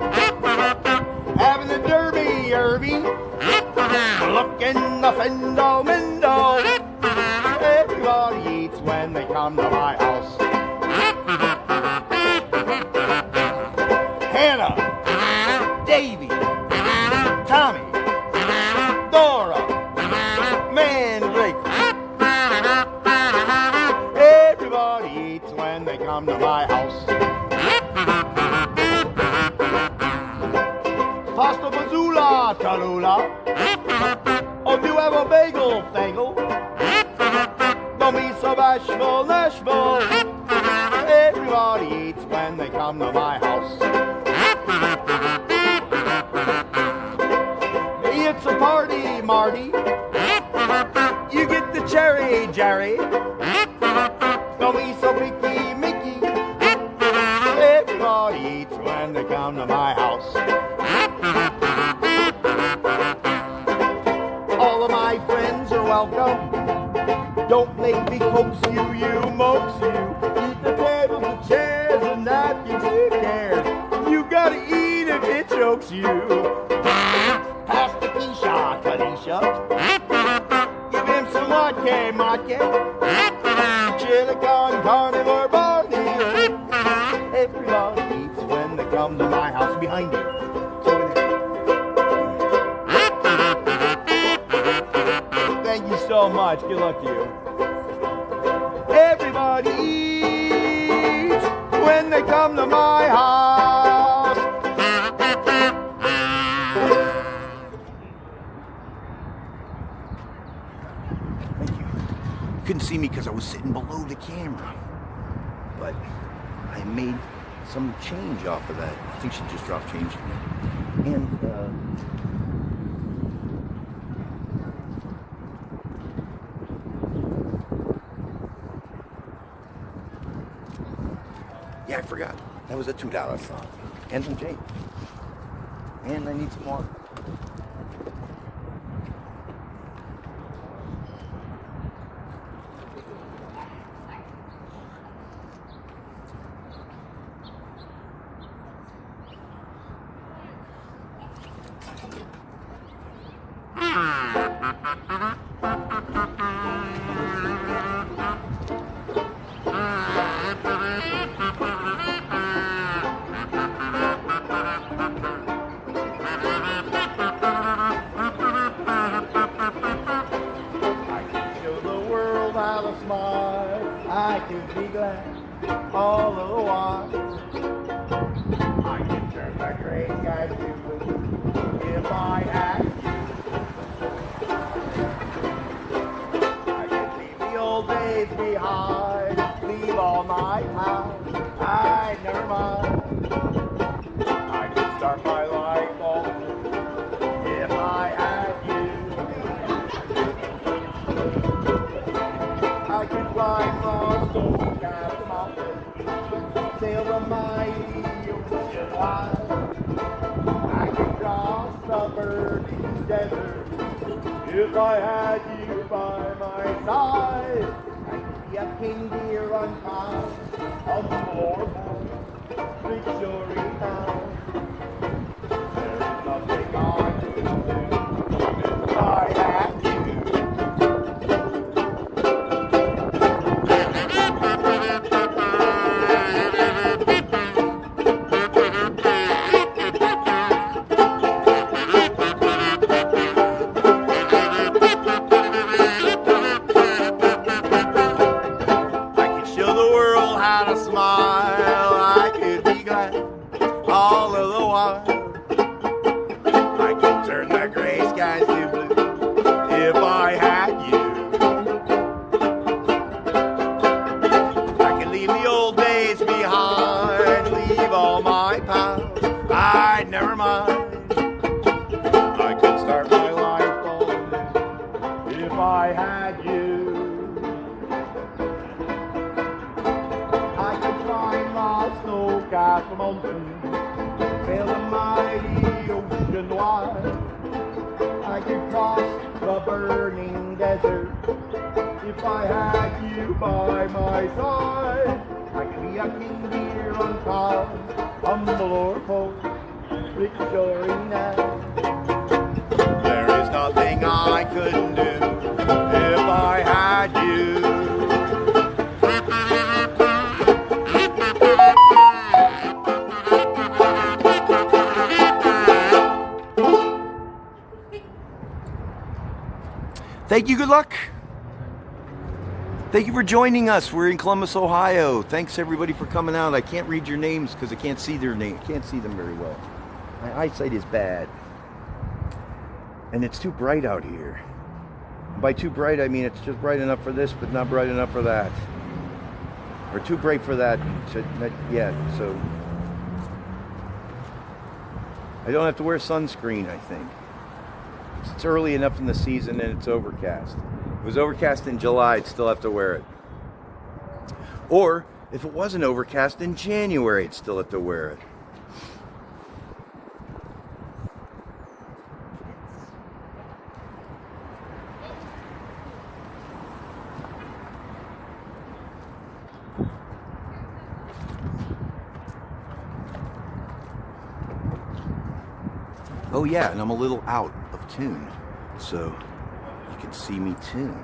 Having the derby, Irby. Looking the fendo mendo. come to my house. Hannah, Davy, Tommy, Dora, Mandrake. Everybody eats when they come to my house. Pasta Mazula, Tallulah. Oh, do you have a bagel, Fagel? Don't be so bashful, Nashville. Everybody eats when they come to my house. It's a party, Marty. You get the cherry, Jerry. Don't be so picky, Mickey. Everybody eats when they come to my house. All of my friends are welcome. Don't make me coax you, you mopes you. Eat the tables, the chairs, and napkins, who cares? You gotta eat if it chokes you. Pass the Keisha, Kalisha. Give him some vodka, chili con carne or barney. Everybody eats when they come to my house. Behind you. Thank you so much. Good luck to you. Everybody eats when they come to my house. Thank you. Couldn't see me because I was sitting below the camera. But I made some change off of that. I think she just dropped change in there. And, yeah, I forgot. That was a $2 song. And some change. And I need some water. I could be glad all the while. I could turn the gray sky to blue if I had. I could leave the old days behind, leave all my past. I never mind. I could start my life all over if I had you. I could climb lost old Castle Mountain, sail the mighty ocean wide. I could cross the burning desert if I had you by my side. I could be a king deer on top of the floorboard, Victory Town. There's nothing I could do if I had you. Sail the mighty ocean wide. I could cross the burning desert if I had you by my side. I could be a king deer on top, humble or poor, Victory now. There is nothing I couldn't do if I had you. Thank you. Good luck. Thank you for joining us. We're in Columbus, Ohio. Thanks everybody for coming out. I can't read your names because I can't see their name. I can't see them very well. My eyesight is bad. And it's too bright out here. By too bright, I mean it's just bright enough for this, but not bright enough for that. Or too bright for that, not yet. So I don't have to wear sunscreen, I think. It's early enough in the season and it's overcast. If it was overcast in July, I'd still have to wear it. Or if it wasn't overcast in January, I'd still have to wear it. Oh yeah, and I'm a little out of tune, so you can see me tune.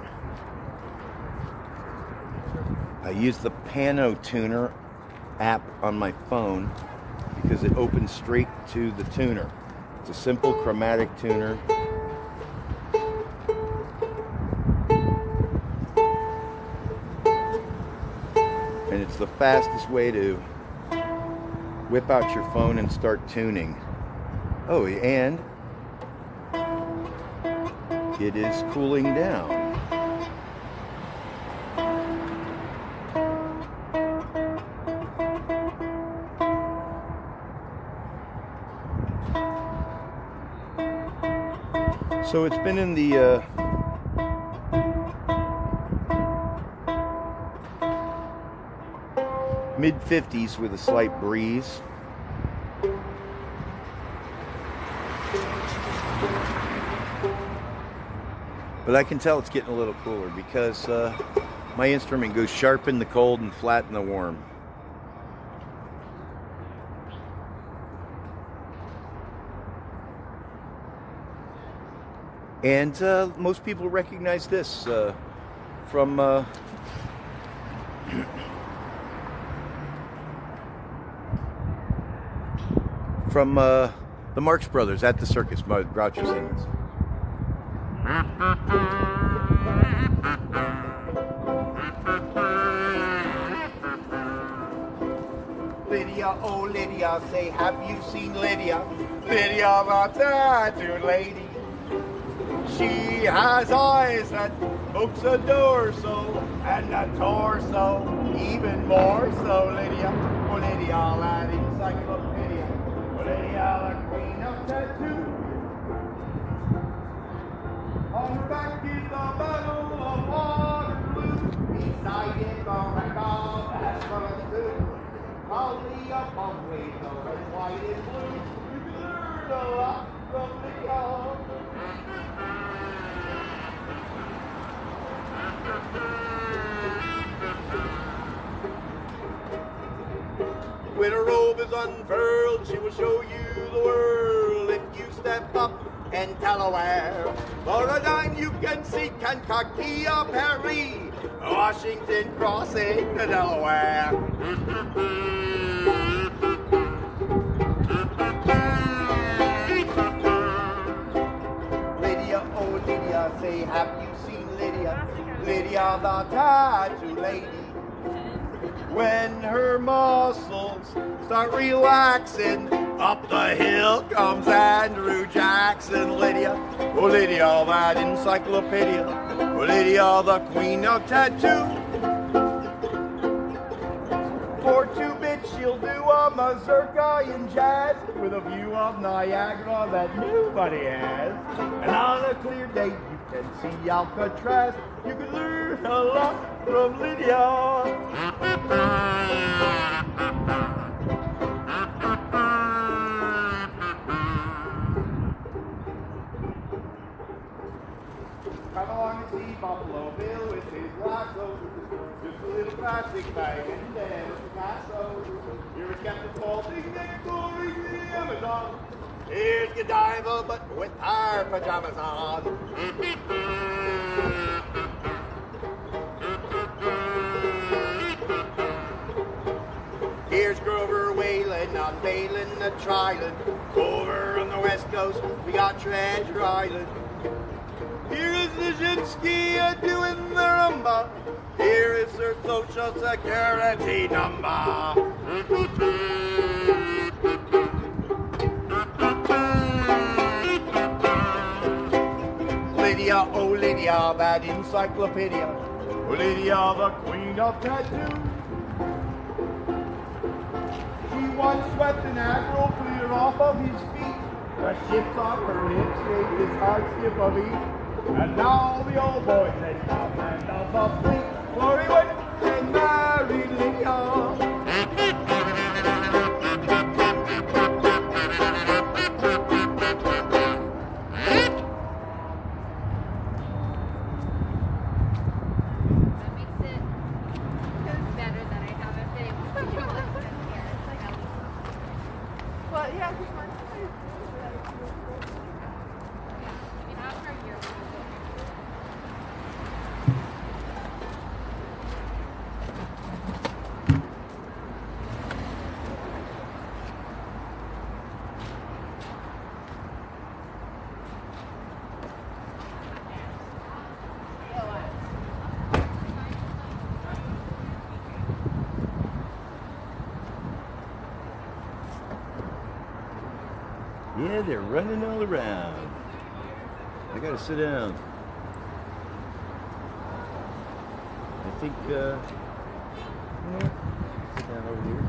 I use the Pano Tuner app on my phone because it opens straight to the tuner. It's a simple chromatic tuner. And it's the fastest way to whip out your phone and start tuning. Oh, and it is cooling down. So it's been in the mid-50s with a slight breeze. But I can tell it's getting a little cooler because my instrument goes sharp in the cold and flat in the warm. And most people recognize this from the Marx Brothers at the circus, Groucho sing this. Lydia, oh Lydia, say, have you seen Lydia? Lydia, the tattooed lady. She has eyes that folks adore so, and a torso even more so, Lydia. Oh Lydia, that encyclopedia. Oh Lydia, the queen of tattoo. On her back is the Battle of Waterloo. Beside it, the wreck of Ashburn too. Proudly upon wave, the red, white, and blue. You can learn a lot from Lydia. When her robe is unfurled, she will show you the world. If you step up and tell her where, for a dime you can see Kankakee of Paris, Washington crossing the Delaware. Lydia, oh Lydia, say, have you seen Lydia? Lydia, the tattoo lady. When her muscles start relaxing, up the hill comes Andrew Jackson. Lydia, oh Lydia, that encyclopedia. Oh Lydia, the queen of tattoo. For 2 bits she'll do a mazurka in jazz with a view of Niagara that nobody has. And on a clear day you can see Alcatraz. You can learn a lot from Lydia. Come along and see Buffalo Bill with his lasso. Just a little plastic bag and then a Picasso. Here is Captain Spaulding exploring the Amazon. Here's Godiva, but with our pajamas on. Here's Grover Whalen unveiling the Trident. Over on the west coast, we got Treasure Island. Here is Nijinsky doing the rumba. Here is her social security number. Lydia, oh Lydia, that encyclopedia. Oh Lydia, the queen of tattoos. She once swept an admiral clear off of his feet. The ships on her hips gave his heart skip a beat. And now the old boy says, command of the fleet. Glory went and married Lydia. That makes it better that I haven't been able to do this here. It's like Well, yeah, this one. I mean, after a year. Yeah, they're running all around. I gotta sit down. I think, sit down over here.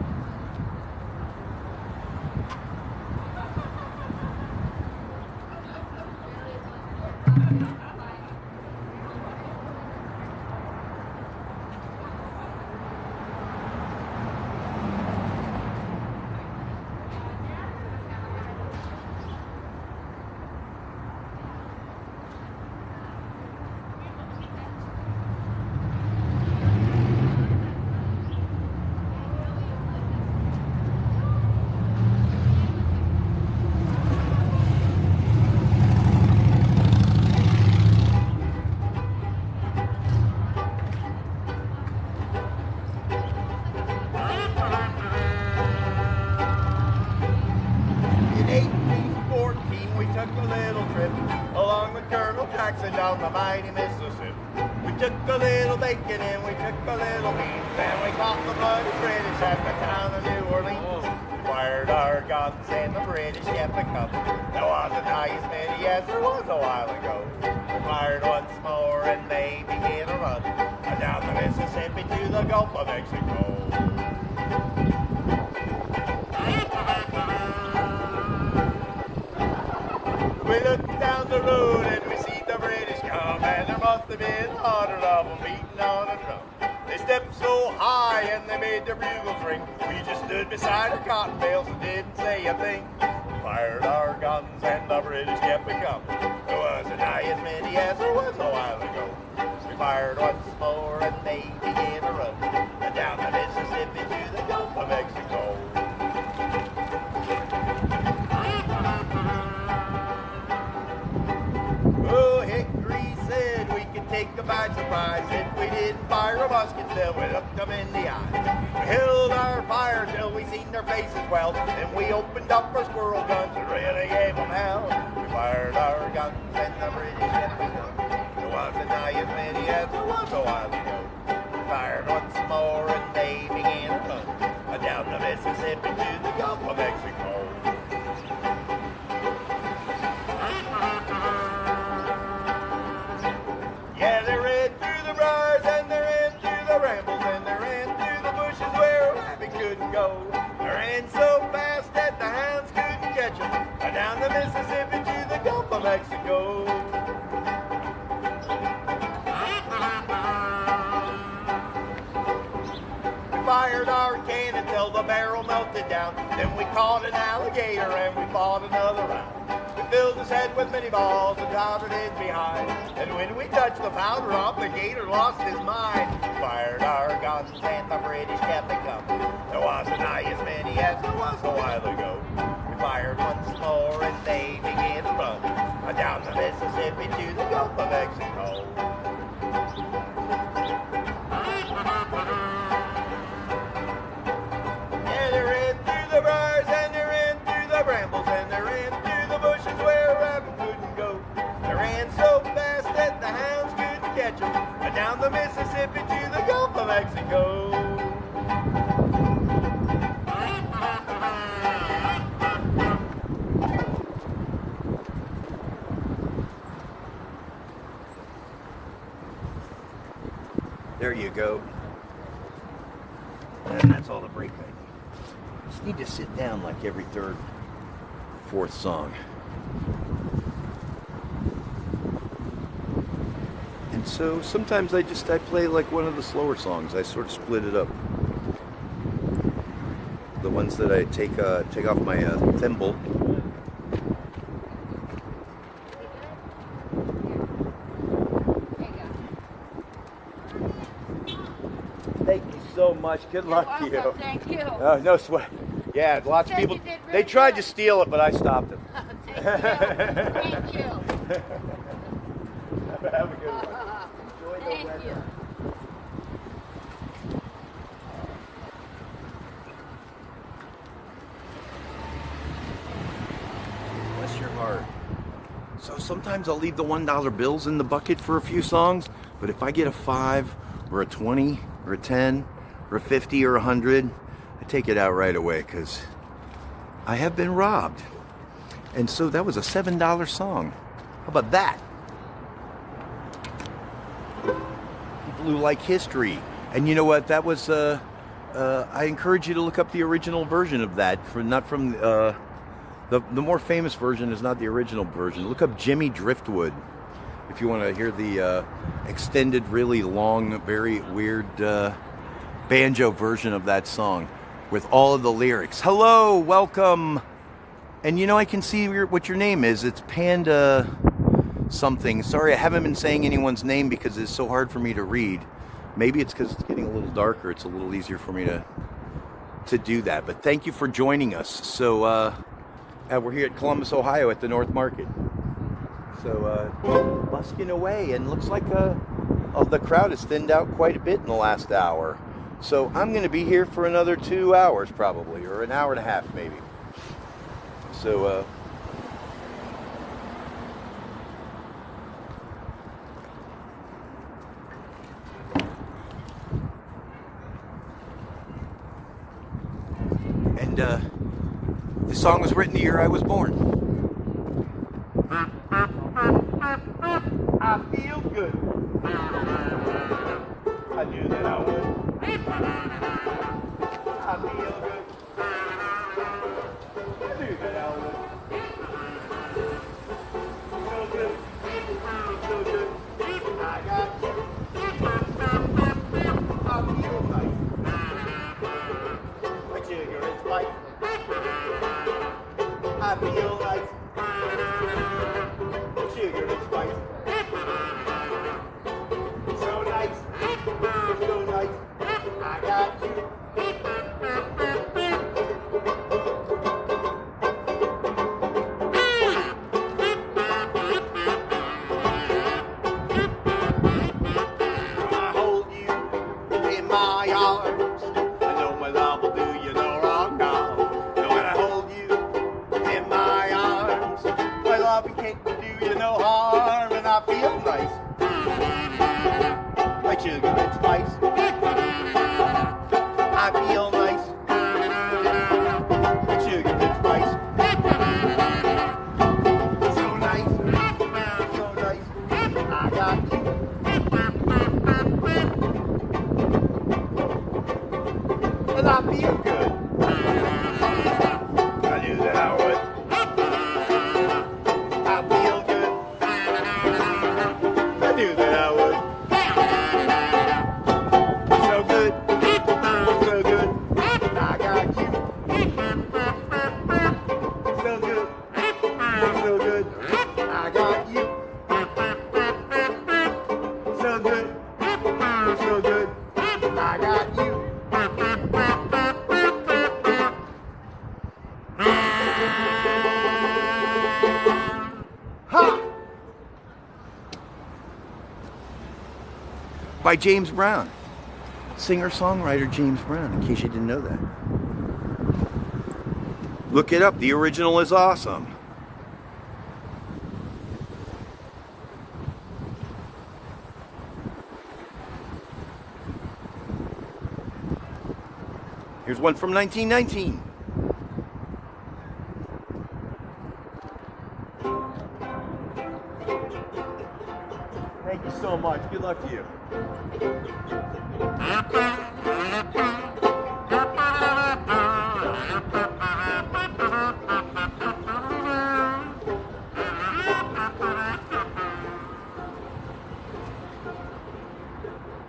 Down the mighty Mississippi. We took a little bacon and we took a little beans, and we caught the bloody British at the town of New Orleans. We fired our guns and the British kept the company. There wasn't as many as there was a while ago. We fired once more and they began to run down the Mississippi to the Gulf of Mexico. We looked down the road and we see the British come, and there must have been 100 of them beating on a drum. They stepped so high and they made their bugles ring. We just stood beside our cotton bales and didn't say a thing. We fired our guns and the British kept it coming. There wasn't as many as there was a while ago. We fired once more and they began to run down the Mississippi to the Gulf of Mexico. Oh, Hickory said we could take them by surprise if we didn't fire a musket till we looked them in the eye. We held our fire till we seen their faces well, then we opened up our squirrel guns and really gave them hell. We fired our guns and the British kept it coming. There wasn't as many as there was a while ago. We fired once more and they began to run down the Mississippi to the Gulf of Mexico. Yeah, they ran through the briars and they ran through the brambles and they ran through the bushes where a rabbit couldn't go. They ran so fast that the hounds couldn't catch them. Down the Mississippi to the Gulf of Mexico. We fired our cannon till the barrel melted down. Then we caught an alligator and we fought another round. Filled his head with many balls and powdered his behind. And when we touched the powder off, the gator lost his mind. Fired our guns and the British kept it coming. There wasn't as many as there was a while ago. We fired once more and they began to run down the Mississippi to the Gulf of Mexico. Yeah, they ran through the briars and they ran through the brambles and they ran through the bushes where a rabbit couldn't go. They ran so fast down the Mississippi to the Gulf of Mexico. There you go. And that's all the break I need. Just need to sit down like every third, fourth song. And so sometimes I play like one of the slower songs. I sort of split it up. The ones that I take off my thimble. Thank you so much. Good luck to you. Thank you. Oh, no sweat. Yeah, lots of people. You did really They tried good. to steal it, but I stopped them. Thank you. Have a good one. Enjoy the Thank weather. you. Bless your heart. So sometimes I'll leave the $1 bills in the bucket for a few songs, but if I get a 5 or a 20 or a 10 or a 50 or a 100, I take it out right away because I have been robbed. And so that was a $7 song. How about that? People who like history. And you know what? That was, I encourage you to look up the original version of that, not from the more famous version is not the original version. Look up Jimmy Driftwood if you want to hear the extended, really long, very weird banjo version of that song with all of the lyrics. Hello, welcome. And you know, I can see what your name is. It's Panda something. Sorry, I haven't been saying anyone's name because it's so hard for me to read. Maybe it's because it's getting a little darker. It's a little easier for me to do that. But thank you for joining us. So we're here at Columbus, Ohio at the North Market. So busking away, and looks like the crowd has thinned out quite a bit in the last hour. So I'm going to be here for another 2 hours probably, or an hour and a half maybe. So and the song was written the year I was born. I feel good. I knew that I would. I feel good. I knew that I would. So good. So good. I got you. I feel nice. My cigarette's light. I feel nice. Sugar and spice. So nice. So nice. I got you. I hold you in my arms. I know my love will do you no wrong now. And when I hold you in my arms, my love can't do you no harm, and I feel nice. Like sugar and spice. I feel nice. Like sugar and spice. So nice. So nice. I got you. And I feel good. I knew that I would. I feel good. I knew that I would. So good. So good. I got you. So good. So good. I got you. So good. So good. I got you. Ha! By James Brown. Singer-songwriter James Brown, in case you didn't know that. Look it up. The original is awesome. Here's one from 1919. Thank you so much. Good luck to you.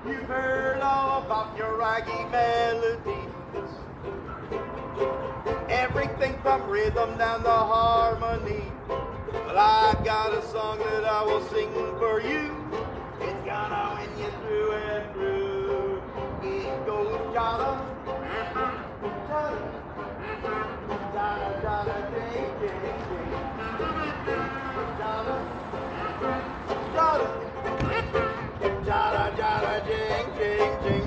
You've heard all about your raggy melodies. Everything from rhythm down to harmony. But I've got a song that I will sing for you. It's gonna win you through and through. It goes jada, jada, jada, jada, ding, ding, ding. Jada, jada, jada, jada, ding, ding, ding.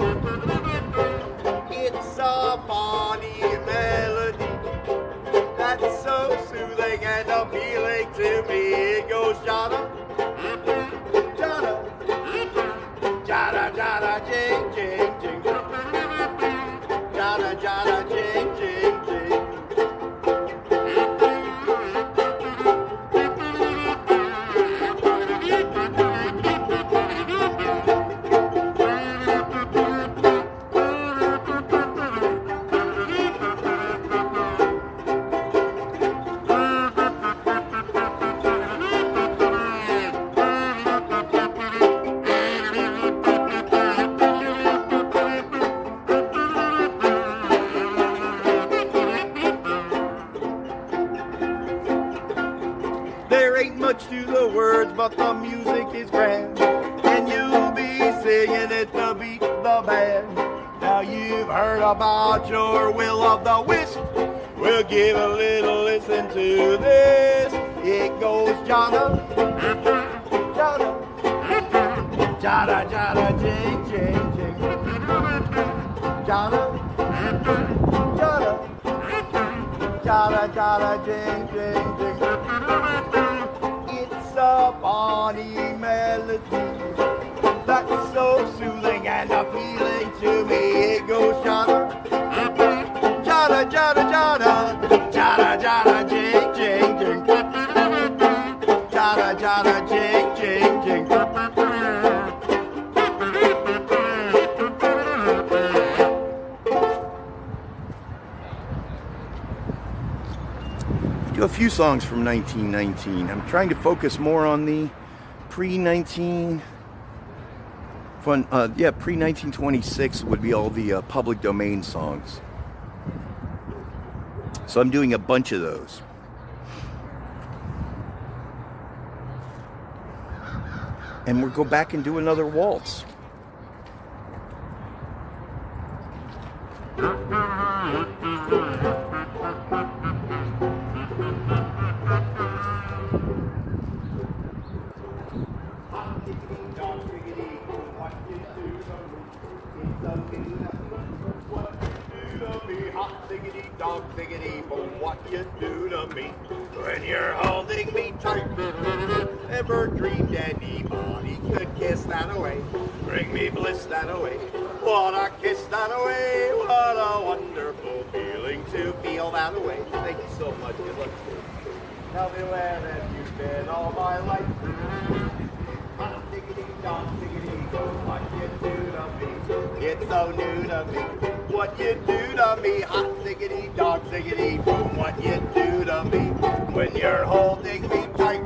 It's a funny melody that's so soothing and appealing to me. It goes jada, jada, jada, jada, jing, jing, jing. Jada, jada, jing, jing, jing. There ain't much to the words, but the music is grand. And you'll be singing it to beat the band. Now you've heard about your will of the wisp. We'll give a little listen to this. It goes jada, jada, jada, jada, jing, jing, jing. Jada, jada, jada, jada, jing, jing, jing. It's a funny melody that's so soothing and appealing to me. It goes jada, jada, jada, jada, jada, jada, jing, jing, jing. Jada, jada, jing, jing, jing. Do a few songs from 1919. I'm trying to focus more on the pre-1926 would be all the public domain songs. So I'm doing a bunch of those. And we'll go back and do another waltz. Dog diggity, boom, what you do to me when you're holding me tight. Ever dreamed anybody could kiss that away? Bring me bliss that away. What a kiss that away. What a wonderful feeling to feel that away. Thank you so much. Good luck. Tell me where have you been all my life? Hot diggity, dog diggity, boom, what you do to me. It's so new to me. What you do to me, hot diggity, dog diggity, boom, what you do to me when you're holding me tight.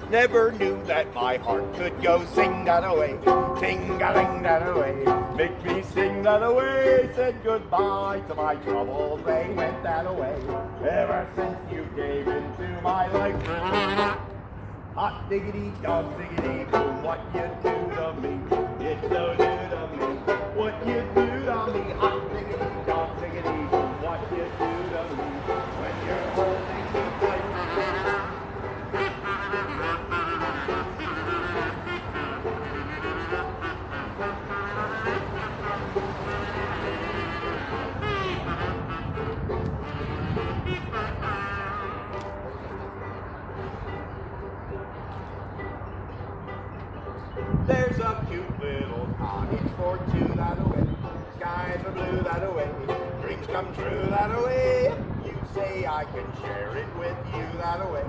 Never knew that my heart could go sing that away, ting-a-ling that away, make me sing that away. Said goodbye to my troubles, they went that away. Ever since you came into my life, hot diggity, dog diggity, boom, what you do to me, it's so new to me. What you do to me, hot diggity, dog diggity, boom, what you do to me when you're holding me tight. a cute little cottage for two that away. Skies are blue that away. Dreams come true that away. You say I can share it with you that away.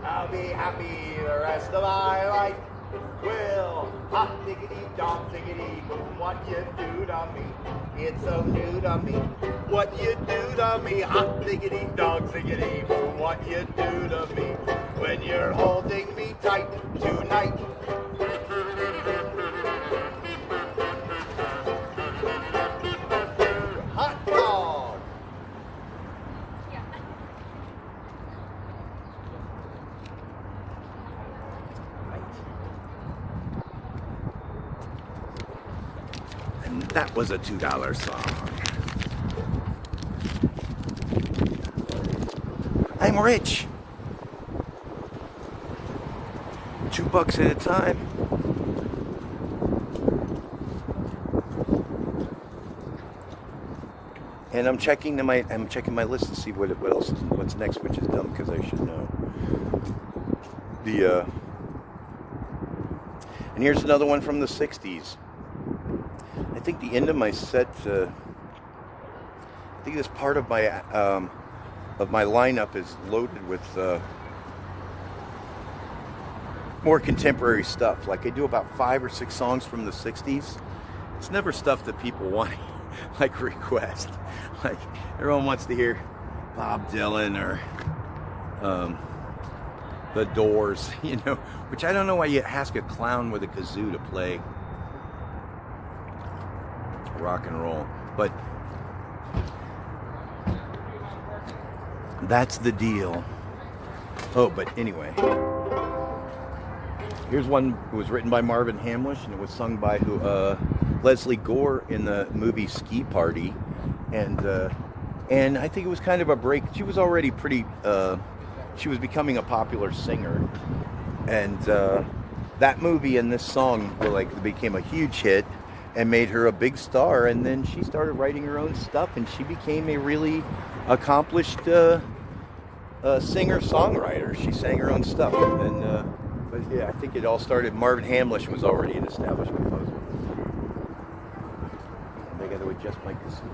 I'll be happy the rest of my life. Well, hot diggity dog diggity boom, what you do to me? It's so new to me. What you do to me? Hot diggity dog diggity boom, what you do to me? When you're holding me tight tonight. Hot dog. And that was a $2 song. I'm rich. $2 at a time. And I'm checking my list to see what else is, what's next, which is dumb because I should know. And here's another one from the '60s. I think the end of my set. I think this part of my lineup is loaded with more contemporary stuff. Like I do about 5 or 6 songs from the '60s. It's never stuff that people want, like request. Like everyone wants to hear Bob Dylan or The Doors, you know. Which I don't know why you ask a clown with a kazoo to play rock and roll, but that's the deal. Oh, but anyway, here's one that was written by Marvin Hamlish and it was sung by Leslie Gore in the movie Ski Party, and I think it was kind of a break. She was already pretty. She was becoming a popular singer, and that movie and this song became a huge hit and made her a big star. And then she started writing her own stuff, and she became a really accomplished singer-songwriter. She sang her own stuff, and but yeah, I think it all started. Marvin Hamlish was already an established composer. I got to adjust my kazoo.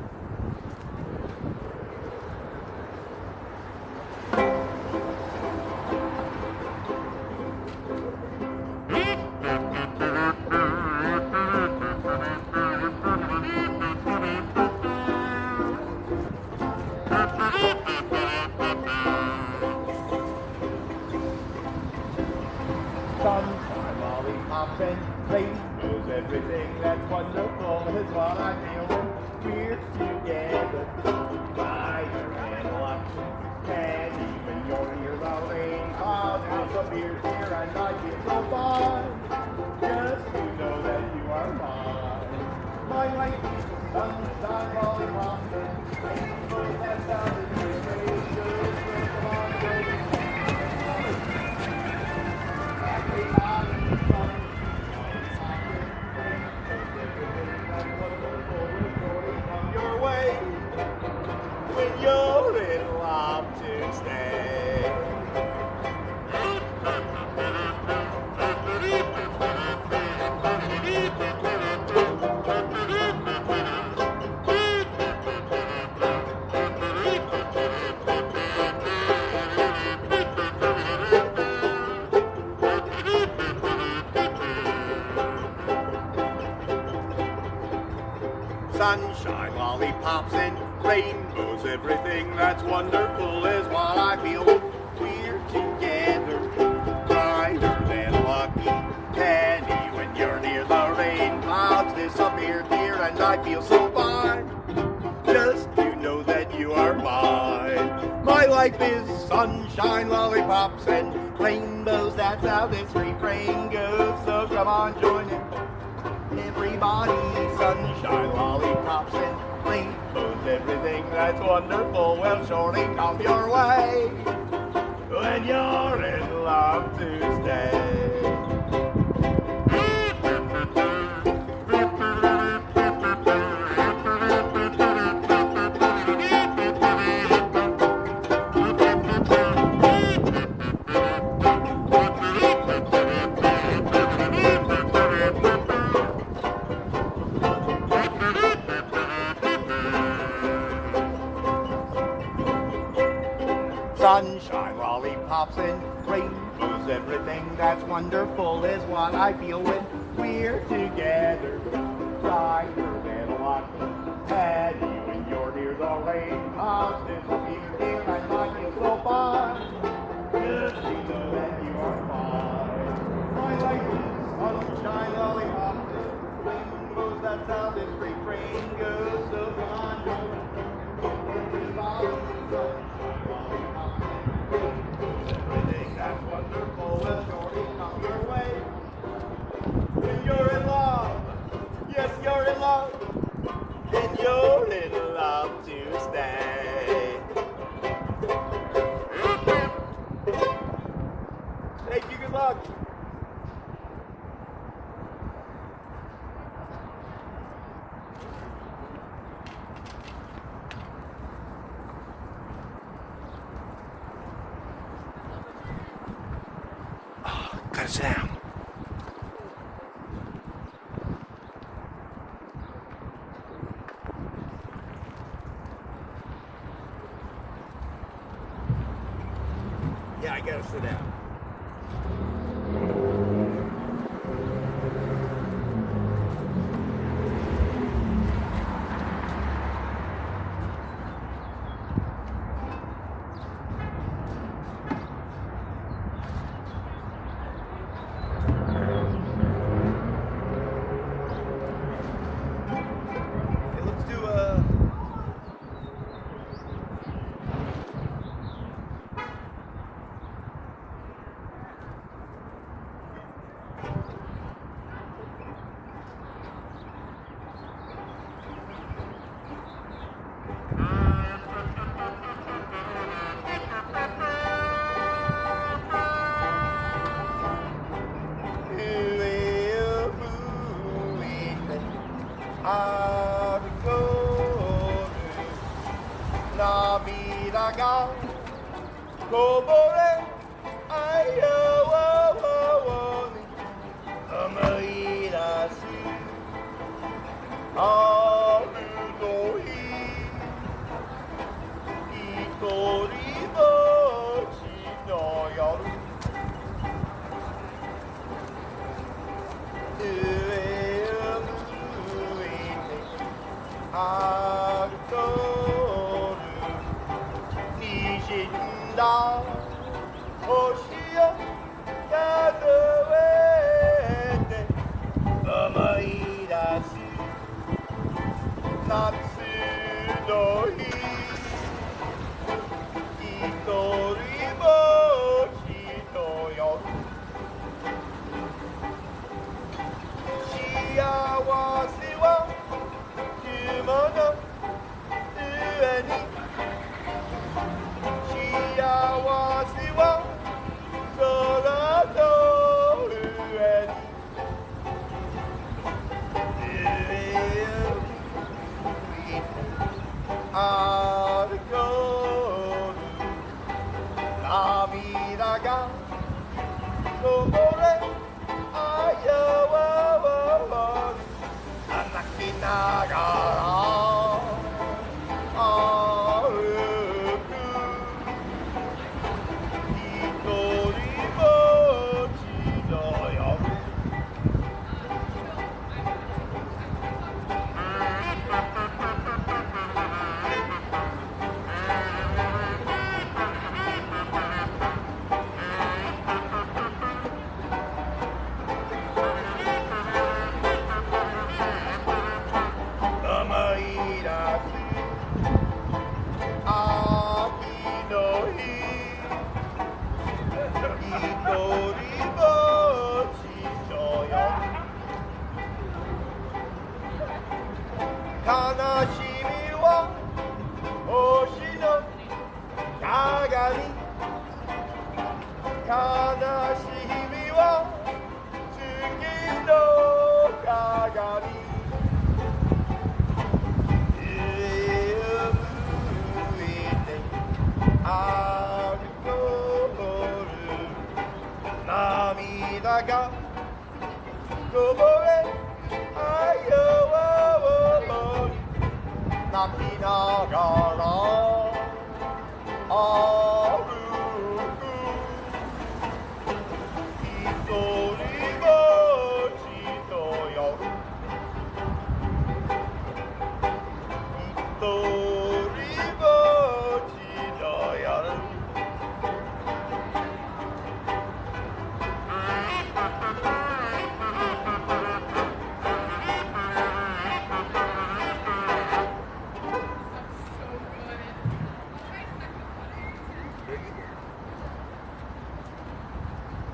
Sunshine, lollipops, and rainbows, everything that's wonderful is what I feel when we're together. Fire and luck, and even your ears are rain clouds disappears here, and I feel so fine. Just to know that you are mine. My life is sunshine, lollipops, and rainbows that sound in your rainbows. When you're in love to stay. Sunshine, lollipops, and rainbows, everything that's wonderful is what I feel. We're together, brighter than lucky penny. When you're near, the rain clouds disappear, dear, and I feel so fine. Just to know that you are mine. My life is sunshine, lollipops, and rainbows. That's how this refrain goes. So come on, join in. Everybody, sunshine, lollipops, and rainbows, everything that's wonderful will surely come your way when you're in love to stay. Rainbows, everything that's wonderful is what I feel when we're together. Brighter than a lot. Had you in your ear, the rain clouds disappear, dear, and I feel so fine. Just to know that you are mine. My life is sunshine, lollipops, rainbows that sound as great. Rain goes so beyond everything that's wonderful will surely come your way. When you're in love, yes, you're in love, and you're in love to stay. Thank you, good luck. Gotta sit down. Yeah, I gotta sit down.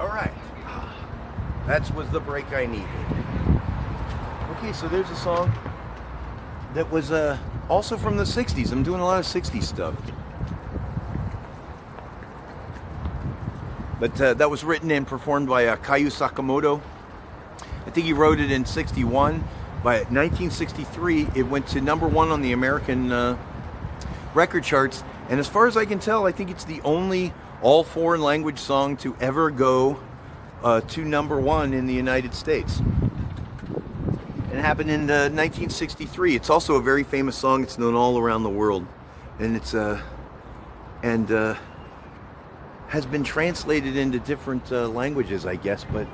All right. That was the break I needed. Okay, so there's a song that was also from the 60s. I'm doing a lot of 60s stuff. But that was written and performed by Kayu Sakamoto. I think he wrote it in 61. By 1963, it went to #1 on the American record charts. And as far as I can tell, I think it's the only all foreign language song to ever go to #1 in the United States. It happened in 1963. It's also a very famous song. It's known all around the world. And it's has been translated into different languages, I guess, but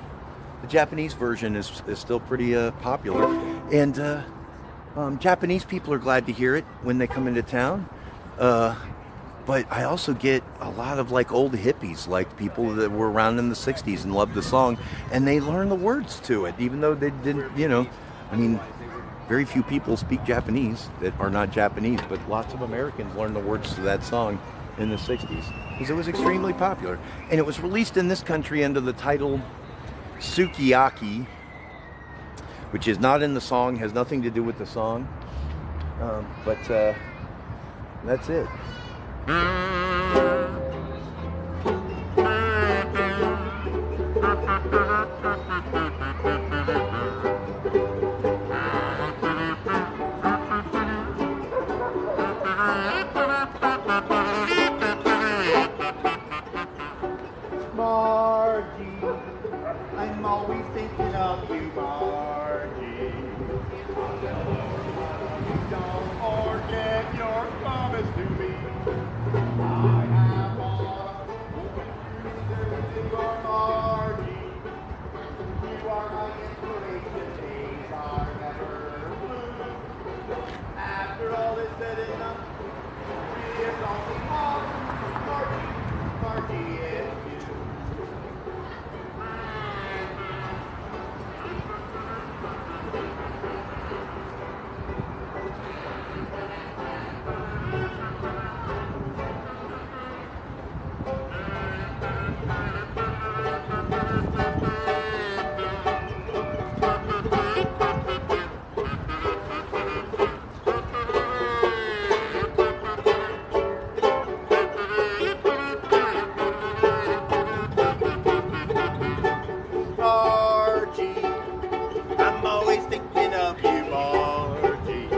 the Japanese version is still pretty popular. And Japanese people are glad to hear it when they come into town. But I also get a lot of like old hippies, like people that were around in the 60s and loved the song, and they learn the words to it, even though they didn't, you know, I mean, very few people speak Japanese that are not Japanese, but lots of Americans learned the words to that song in the 60s because it was extremely popular. And it was released in this country under the title Sukiyaki, which is not in the song, has nothing to do with the song, but that's it. Margie, I'm always thinking of you, Margie. Don't forget your promise to me. I have all you are, Margie. You are my inspiration. Days are never blue. After all is said and done, really is only one. Margie, Margie is you. Margie, I'm always thinking of you, Margie.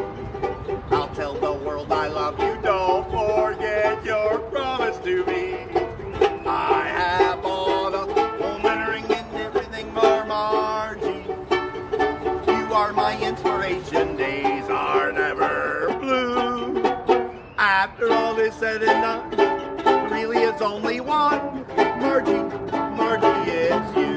I'll tell the world I love you, don't forget your promise to me. I have bought a woman ring and everything more, Margie. You are my inspiration, days are never blue. After all is said and done, there really is only one. Margie, Margie, it's you.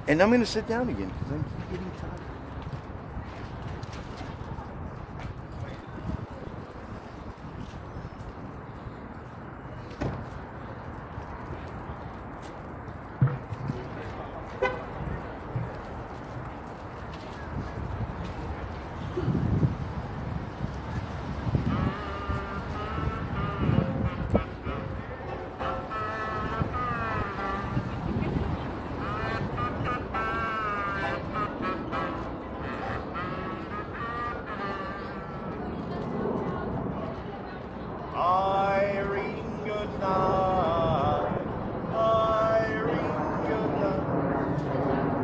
And I'm going to sit down again because I'm getting tired. Irene, good night. Irene, good night.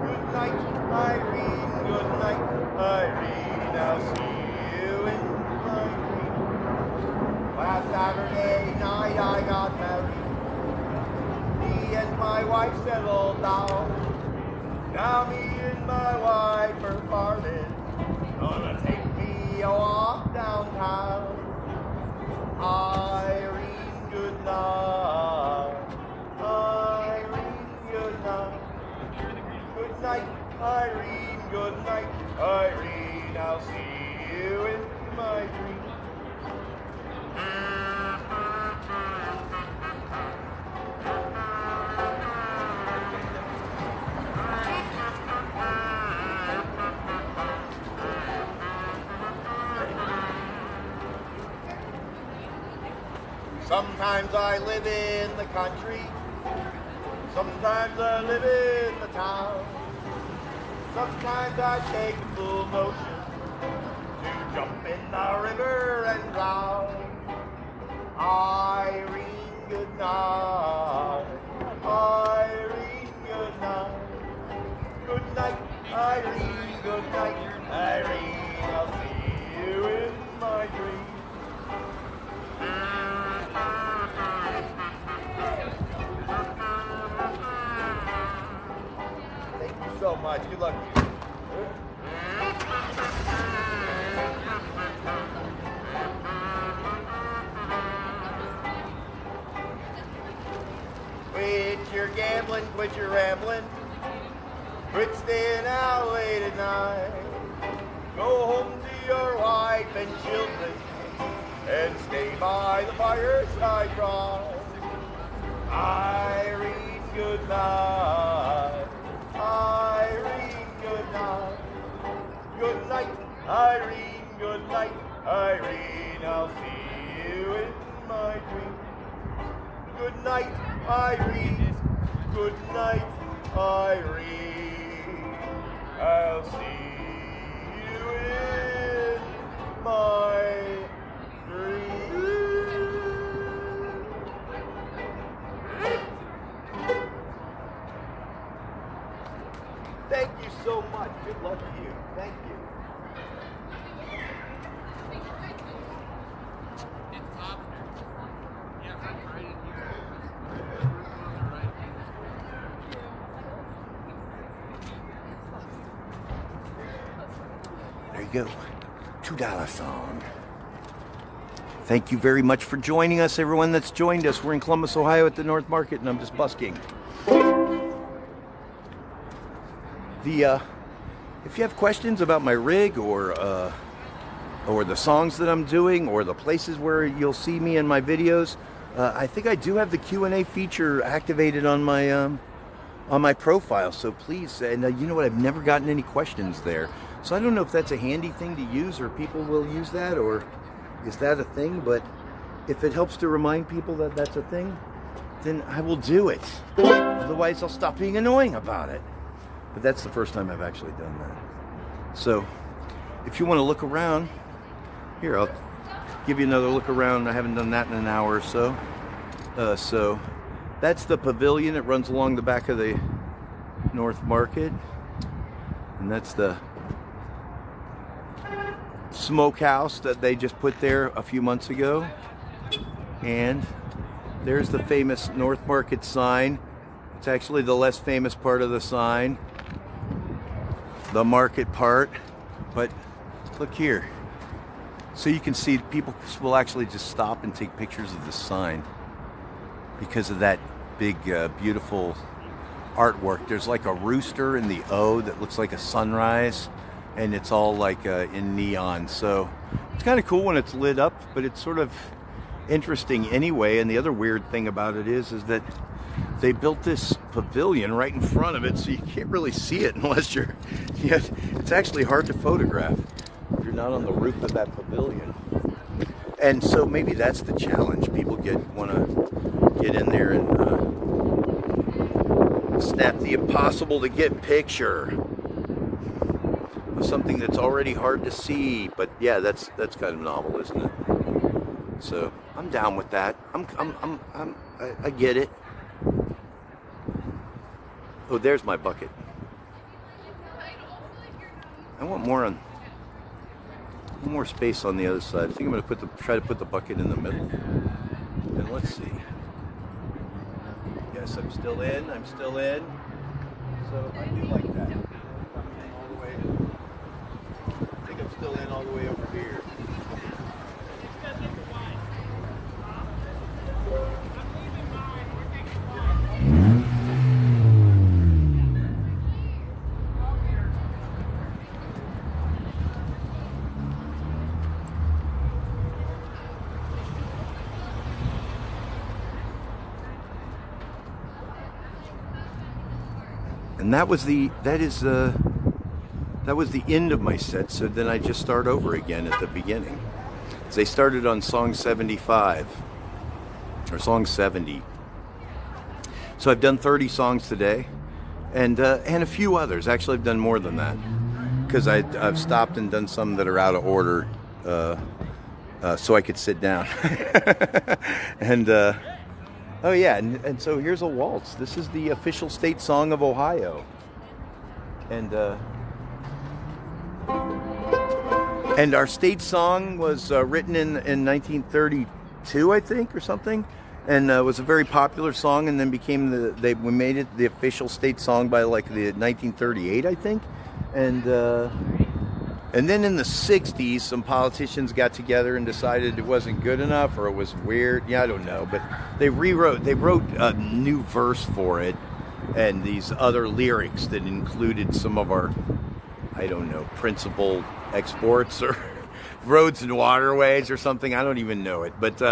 Good night, Irene, good night. Irene, I'll see you in my dream. Last Saturday night I got married. Me and my wife settled down. Now me and my wife are parted. Gonna take me a walk downtown. Irene, good night. Irene, good night. Good night, Irene, good night. Irene, I'll see you in my dream. Sometimes I live in the country, sometimes I live in the town. Sometimes I take a full notion to jump in the river and drown. Irene, good night. Irene, good night. Good night, Irene, good night. Irene, I'll see you in my dreams. Thank you so much. Good luck to you. Quit your gambling, quit your rambling. Quit staying out late at night. Go home to your wife and children and stay by the fireside cry. Irene, good night. Irene, good night. Good night, Irene, good night. Irene, I'll see you in my dreams. Good night, Irene. Good night, Irene. I'll see you in my dreams. Thank you so much. Good luck to you. Thank you. There you go. $2 song. Thank you very much for joining us, everyone that's joined us. We're in Columbus, Ohio at the North Market, and I'm just busking. If you have questions about my rig or the songs that I'm doing or the places where you'll see me in my videos, I think I do have the Q&A feature activated on my profile. So please, and you know what? I've never gotten any questions there. So I don't know if that's a handy thing to use or people will use that, or is that a thing? But if it helps to remind people that that's a thing, then I will do it. Otherwise, I'll stop being annoying about it. But that's the first time I've actually done that. So if you want to look around, here, I'll give you another look around. I haven't done that in an hour or so. So that's the pavilion. It runs along the back of the North Market. And that's the smokehouse that they just put there a few months ago. And there's the famous North Market sign. It's actually the less famous part of the sign, the market part. But look here. So you can see people will actually just stop and take pictures of the sign because of that big, beautiful artwork. There's like a rooster in the O that looks like a sunrise, and it's all like in neon. So it's kind of cool when it's lit up, but it's sort of interesting anyway. And the other weird thing about it is that they built this pavilion right in front of it, so you can't really see it unless you're, it's actually hard to photograph if you're not on the roof of that pavilion. And so maybe that's the challenge. People want to get in there and snap the impossible to get picture of something that's already hard to see. But yeah, that's kind of novel, isn't it? So I'm down with that. I get it. Oh, there's my bucket. I want more space on the other side. I think I'm going to try to put the bucket in the middle. And let's see. Yes, I'm still in. So I do like that. All the way. I think I'm still in all the way over here. And that was the end of my set. So then I just start over again at the beginning. They started on song 75. or song 70. So I've done 30 songs today, and a few others. Actually, I've done more than that, because I've stopped and done some that are out of order, so I could sit down. And oh yeah, and so here's a waltz. This is the official state song of Ohio, and our state song was written in 1932, I think, or something, and was a very popular song, and then became we made it the official state song by like the 1938, I think, and then in the 60s, some politicians got together and decided it wasn't good enough, or it was weird. Yeah, I don't know, but they wrote a new verse for it, and these other lyrics that included some of our, I don't know, principal exports or roads and waterways or something. I don't even know it, but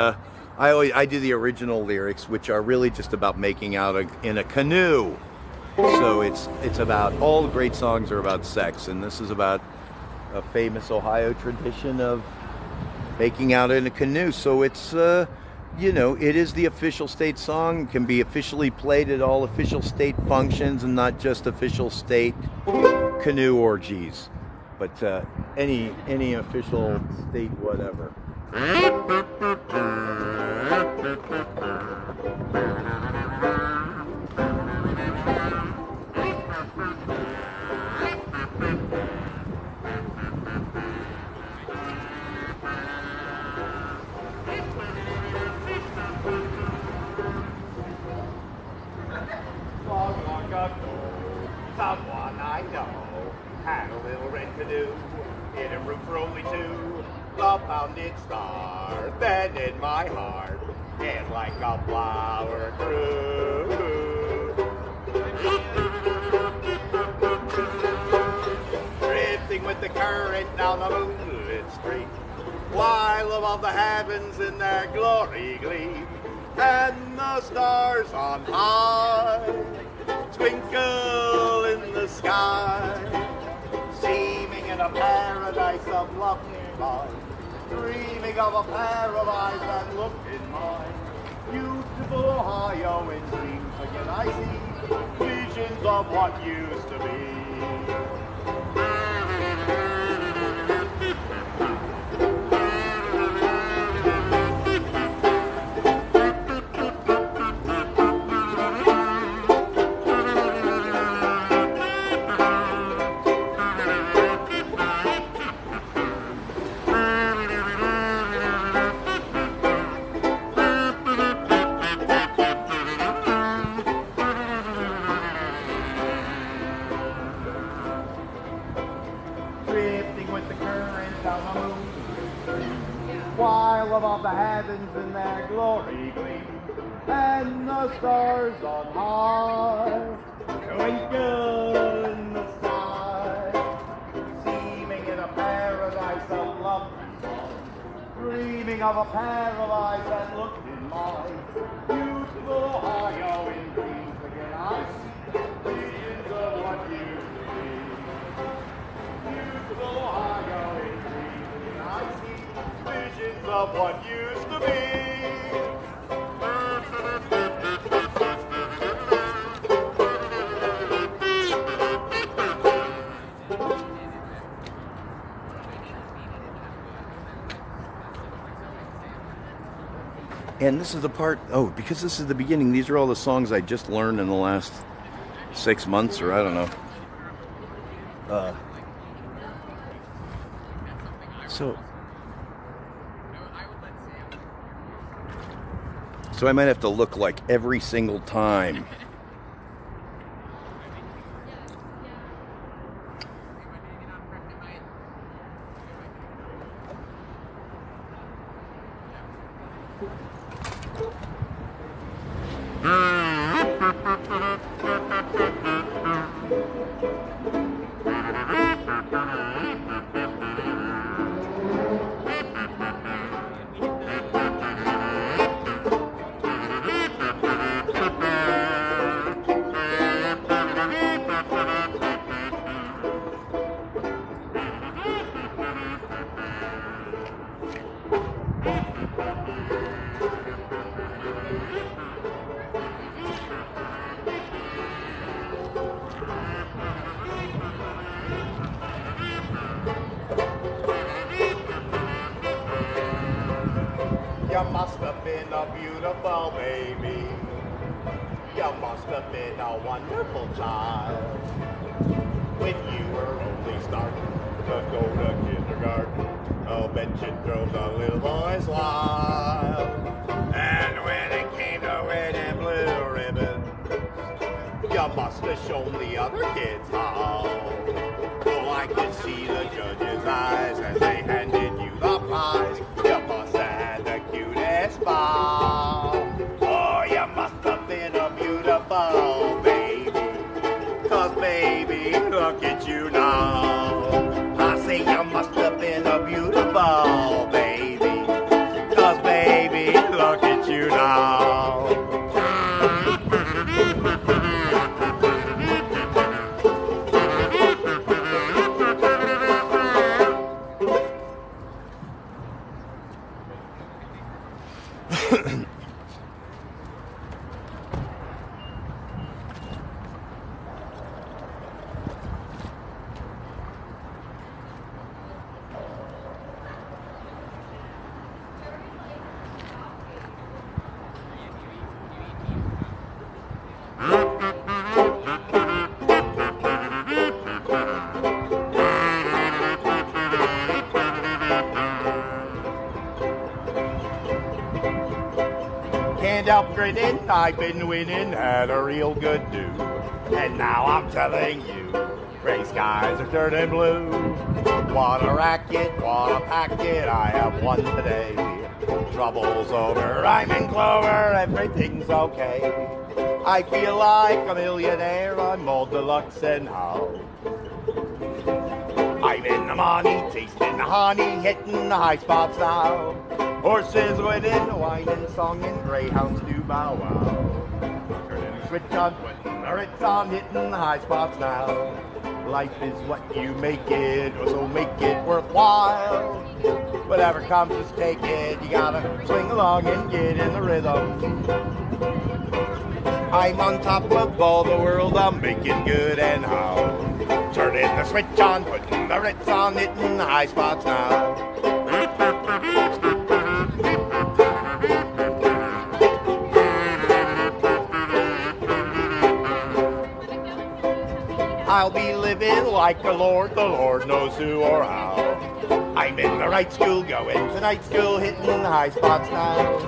I do the original lyrics, which are really just about making out in a canoe. So it's about, all the great songs are about sex, and this is about a famous Ohio tradition of making out in a canoe. So it's it is the official state song. It can be officially played at all official state functions, and not just official state canoe orgies, but any official state whatever. Someone I know had a little red canoe in a room for only two. Love found its star, then in my heart, and like a flower grew. Drifting with the current down the moonlit street, while above the heavens in their glory gleam, and the stars on high twinkle in the sky, seeming in a paradise of love divine, dreaming of a paradise that looked in mine. Beautiful Ohio in dreams again I see, visions of what used to be. While above the heavens in their glory gleam, and the stars on high twinkle in the sky, seeming in a paradise of love divine, dreaming of a paradise that looked in mine. Beautiful Ohio in dreams again I see, visions of what used to be. Beautiful Ohio in dreams again I see, visions of what used to be. And this is the part, because this is the beginning, these are all the songs I just learned in the last 6 months, or I don't know. So I might have to look like every single time. you must have been a beautiful baby. You must have been a wonderful child. When you were only starting to go to kindergarten, I'll bet you drove the little boys wild. And when it came to wedding blue ribbon, you must have shown the other kids how. Oh, I could see the judge's eyes as they handed you the prize. You must have had the cutest bow. Oh, you must have been a beautiful baby. 'Cause baby, look at you now. I say you must have been a beautiful baby. 'Cause baby, look at you now. Can't help grinning, I've been winning, had a real good do. And now I'm telling you, gray skies are turning blue. What a racket, what a packet, I have won today. Trouble's over, I'm in clover, everything's okay. I feel like a millionaire, I'm all deluxe and how. I'm in the money, tasting the honey, hitting the high spots now. Horses winning, whining, songing, greyhounds do bow wow. Turning the switch on, putting the ritz on, hitting the high spots now. Life is what you make it, so make it worthwhile. Whatever comes, just take it. You gotta swing along and get in the rhythm. I'm on top of all the world, I'm making good and how. Turning the switch on, putting the ritz on, hitting the high spots now. I'll be living like the Lord knows who or how. I'm in the right school, going to night school, hitting the high spots now.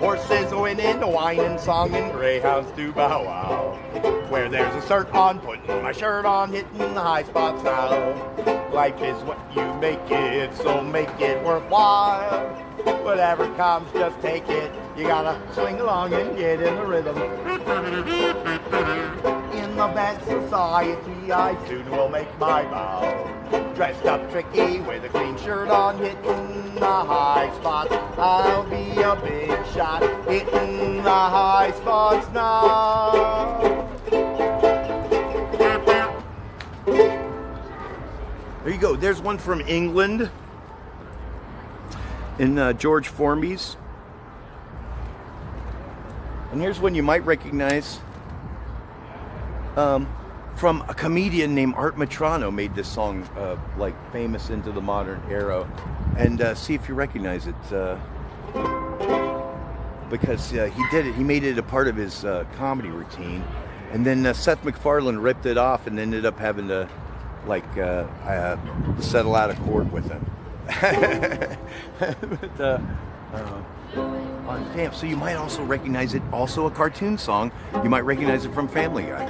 Horses winning, whining, songing, greyhounds do bow wow. Where there's a shirt on, putting my shirt on, hitting the high spots now. Life is what you make it, so make it worthwhile. Whatever comes, just take it. You gotta swing along and get in the rhythm. In the best society, I soon will make my bow. Dressed up tricky with a clean shirt on, hitting the high spots. I'll be a big shot, hitting the high spots now. There you go. There's one from England in George Formby's. And here's one you might recognize from a comedian named Art Matrano. Made this song like famous into the modern era. And see if you recognize it. Because he did it. He made it a part of his comedy routine. And then Seth MacFarlane ripped it off and ended up having to settle out of court with him. But, on Family. So you might also recognize it, also a cartoon song. You might recognize it from Family Guy.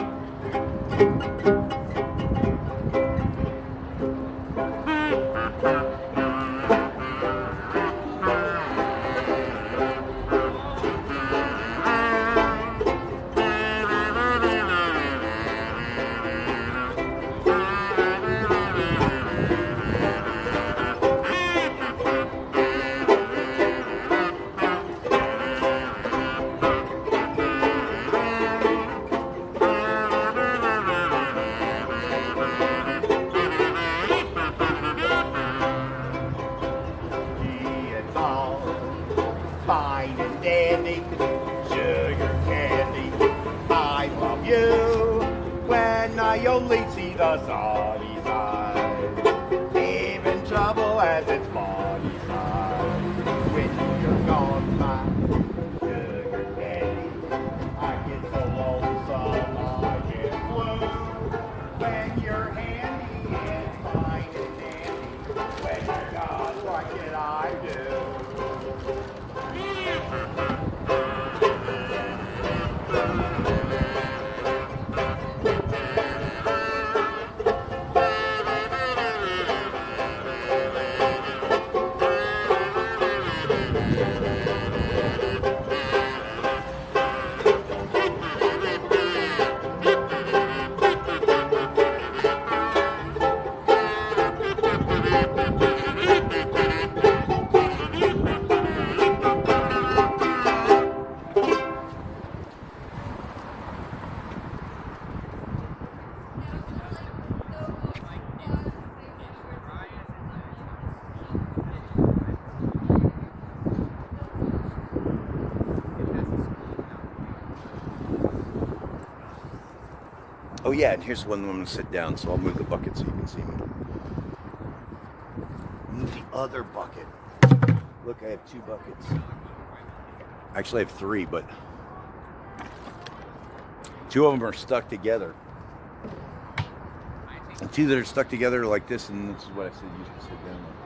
Fine and dandy, sugar candy, I love you when I only see the sunny side. Even trouble has its funny side. When you're gone, Oh yeah, and here's one I'm going to sit down, so I'll move the bucket so you can see me. Move the other bucket. Look, I have 2 buckets. Actually, I have 3, but 2 of them are stuck together. The 2 that are stuck together are like this, and this is what I said used to sit down on.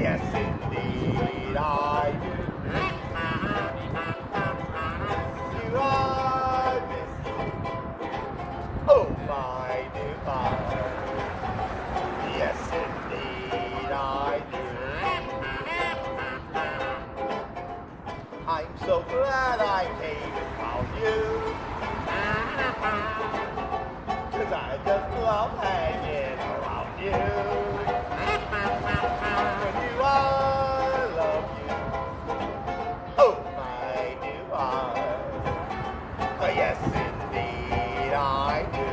Yes, indeed I do. Do I miss you? Oh, my do I? Yes, indeed I do. I'm so glad I came and found you, 'cause I just love hanging around you. I love you. Oh, my do I. Yes, indeed I do.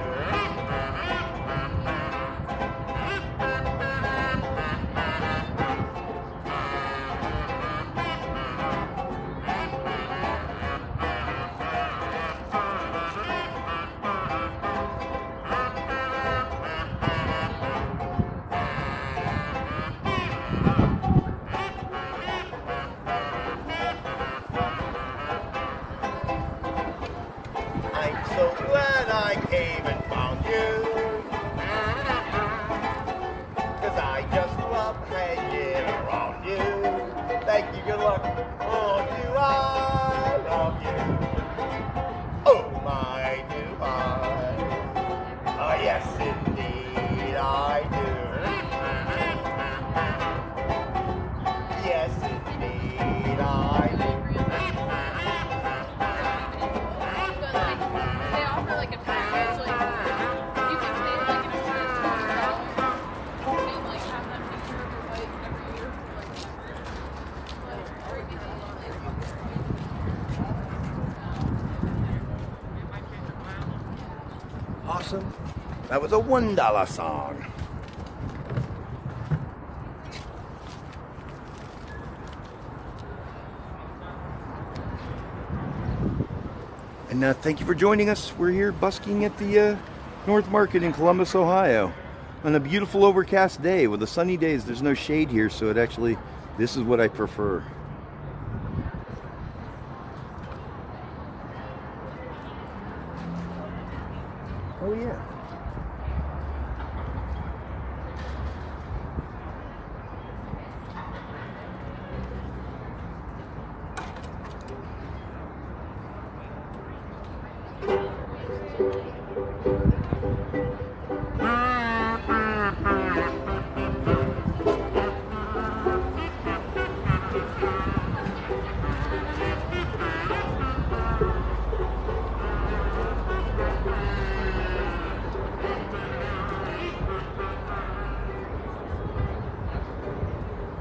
I'm so glad I came and found you, 'cause I just love hanging around you. Thank you, good luck. Oh, do I love you? Oh, my do I. Yes, indeed I do. Yes, indeed I do. They offer like a package, like you can pay like an extra $200 and like have that picture of your bike every year for like or you can Awesome. That was a $1 song. And thank you for joining us. We're here busking at the North Market in Columbus, Ohio, on a beautiful overcast day. With the sunny days, there's no shade here, so it actually, this is what I prefer. Oh yeah.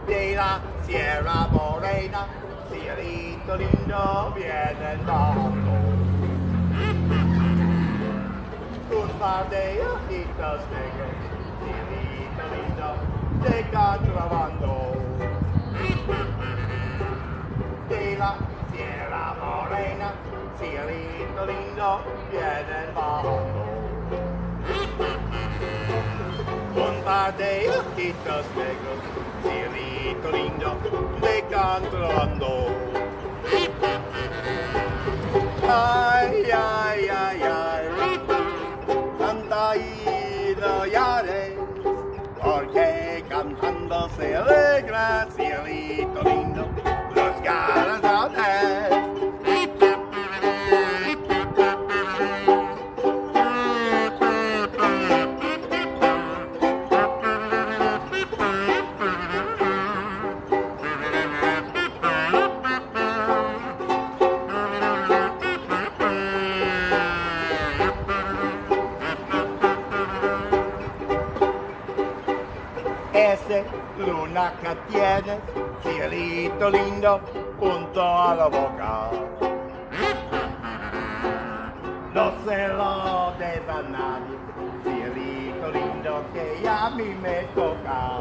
De la Sierra Morena, cielito lindo, viene el barco. Un par de ojitos negros, cielito lindo, de contrabando. De la Sierra Morena, cielito lindo, viene el barco. Un par de ojitos negros, cielito lindo, de contrabando. Ay, ay, ay, ay, canta y no llores, porque cantando se alegra, cielito lindo, los galardones. luna que tienes, cielito lindo, junto a la boca. No se lo des a nadie, cielito lindo que a mí me toca.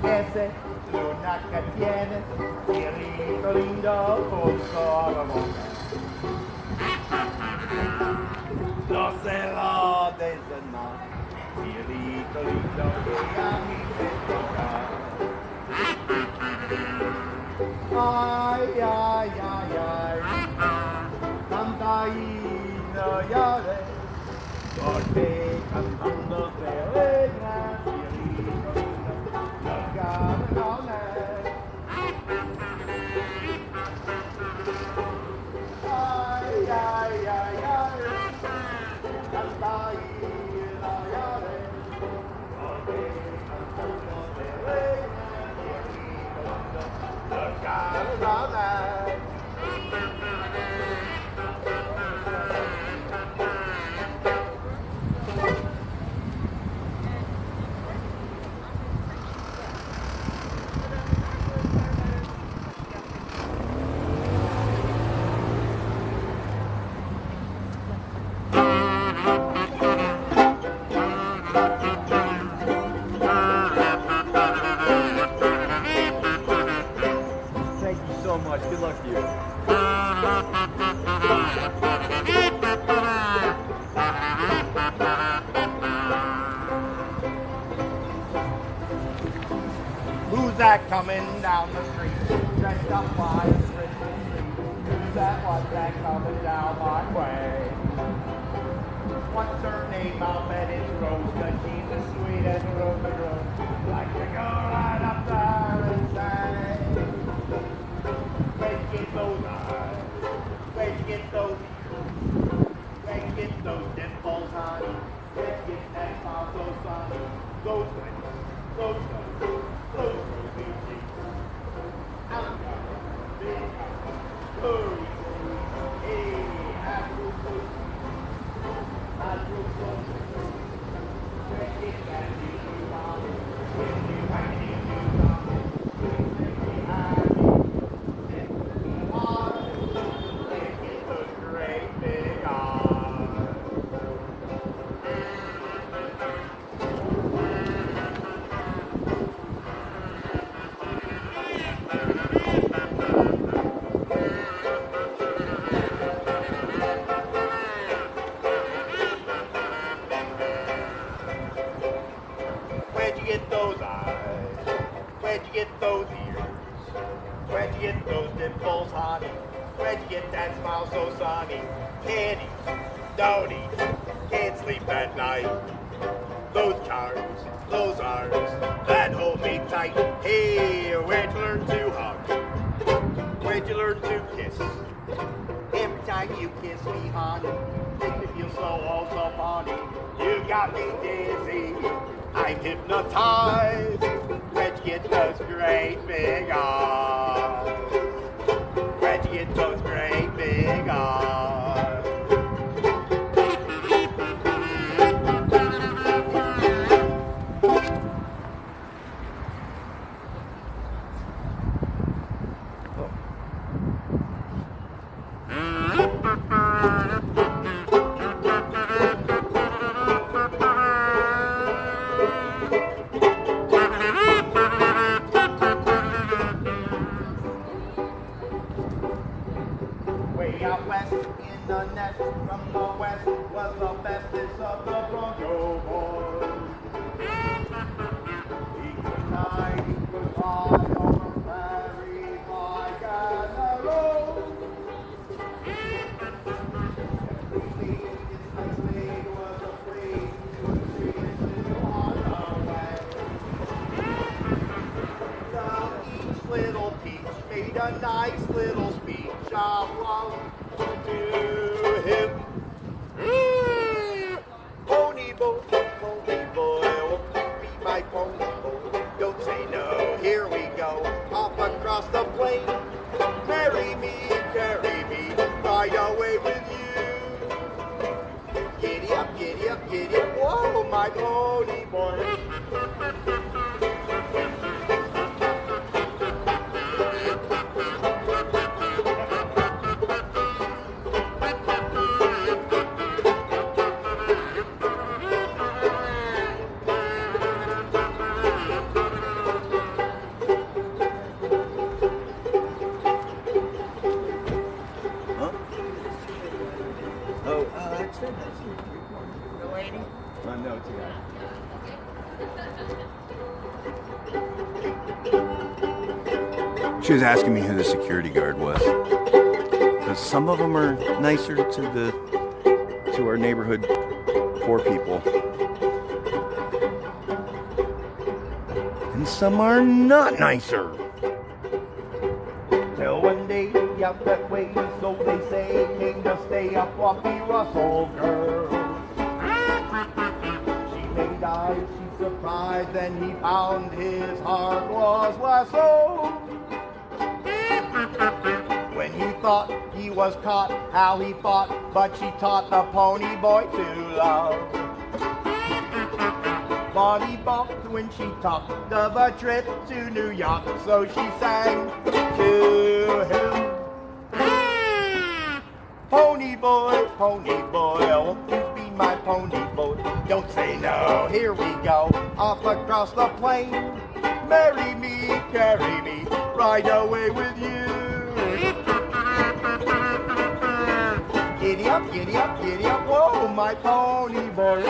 Ese luna que tienes, cielito lindo, junto a la boca. No se lo des a nadie, cielito lindo que a mí me toca. Ay, ay, ay, ay, canta y no llores, porque cantando se alegra, cielito lindo, los gavilanes. Ay, ay, ay, ay, canta y no llores, porque cantando se alegra, cielito lindo, los gavilanes. Thank you so much. Good luck to you. Who's that coming down the street, dressed up by a Christmas tree? Who's that, what's that coming down my way? What's her name? I'll bet it's Rose, 'cause she's as sweet as a rose of rose. Like to go right up there and say, where'd you get those eyes? Where'd you get those ears? Where'd you get those dimples, honey? Where'd you get that smile so sunny? Those lips, those lips, those rosy cheeks. I'm gonna be good. Hey, apple juice. Apple juice. Where'd you get that deep honey? Where'd you get deep honey? Where'd you get happy? Where'd you get those great big eyes? Where'd you get those eyes? Where'd you get those ears? Where'd you get those dimples, honey? Where'd you get that smile so sunny? Can't eat, don't eat, can't sleep at night. Those charms, those arms that hold me tight. Hey, where'd you learn to hug? Where'd you learn to kiss? Every time you kiss me, honey, make me feel so, oh, so funny. You got me dizzy, I'm hypnotized. Where'd you get those great big eyes? Where'd you get those great big eyes? Way out west in the nest from the west was the bestest of the Bronco boys. He could hide, he could fly over prairies like an arrow. Every lead his next lead was afraid he would treat his little heart away. So each little peach made a nice little speech of love to him. Pony boy, oh, be my pony boy. Don't say no, here we go, off across the plain. Carry me, right away with you. Giddy up, whoa, my pony boy. She was asking me who the security guard was. Because some of them are nicer to our neighborhood poor people. And some are not nicer. Till one day out that way, so they say, came to stay a floppy Russell girl. She made eyes, she surprised, then he found his heart was lassoed. When he thought he was caught, how he fought, but she taught the pony boy to love. But he balked when she talked of a trip to New York, so she sang to him. Pony boy, won't you be my pony boy? Don't say no, here we go, off across the plain. Marry me, carry me, ride away with you. Giddy up, giddy up, giddy up, whoa, my pony boy.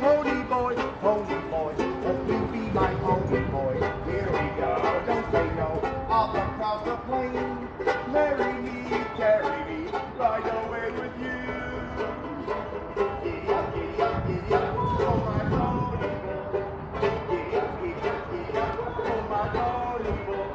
Pony boy, won't you be my pony boy? Here we go, don't say no, off across the plain. Marry me, carry me, ride away with you. Giddy up, giddy up, giddy up, oh my pony boy. Giddy up, giddy up, giddy up, oh my pony boy.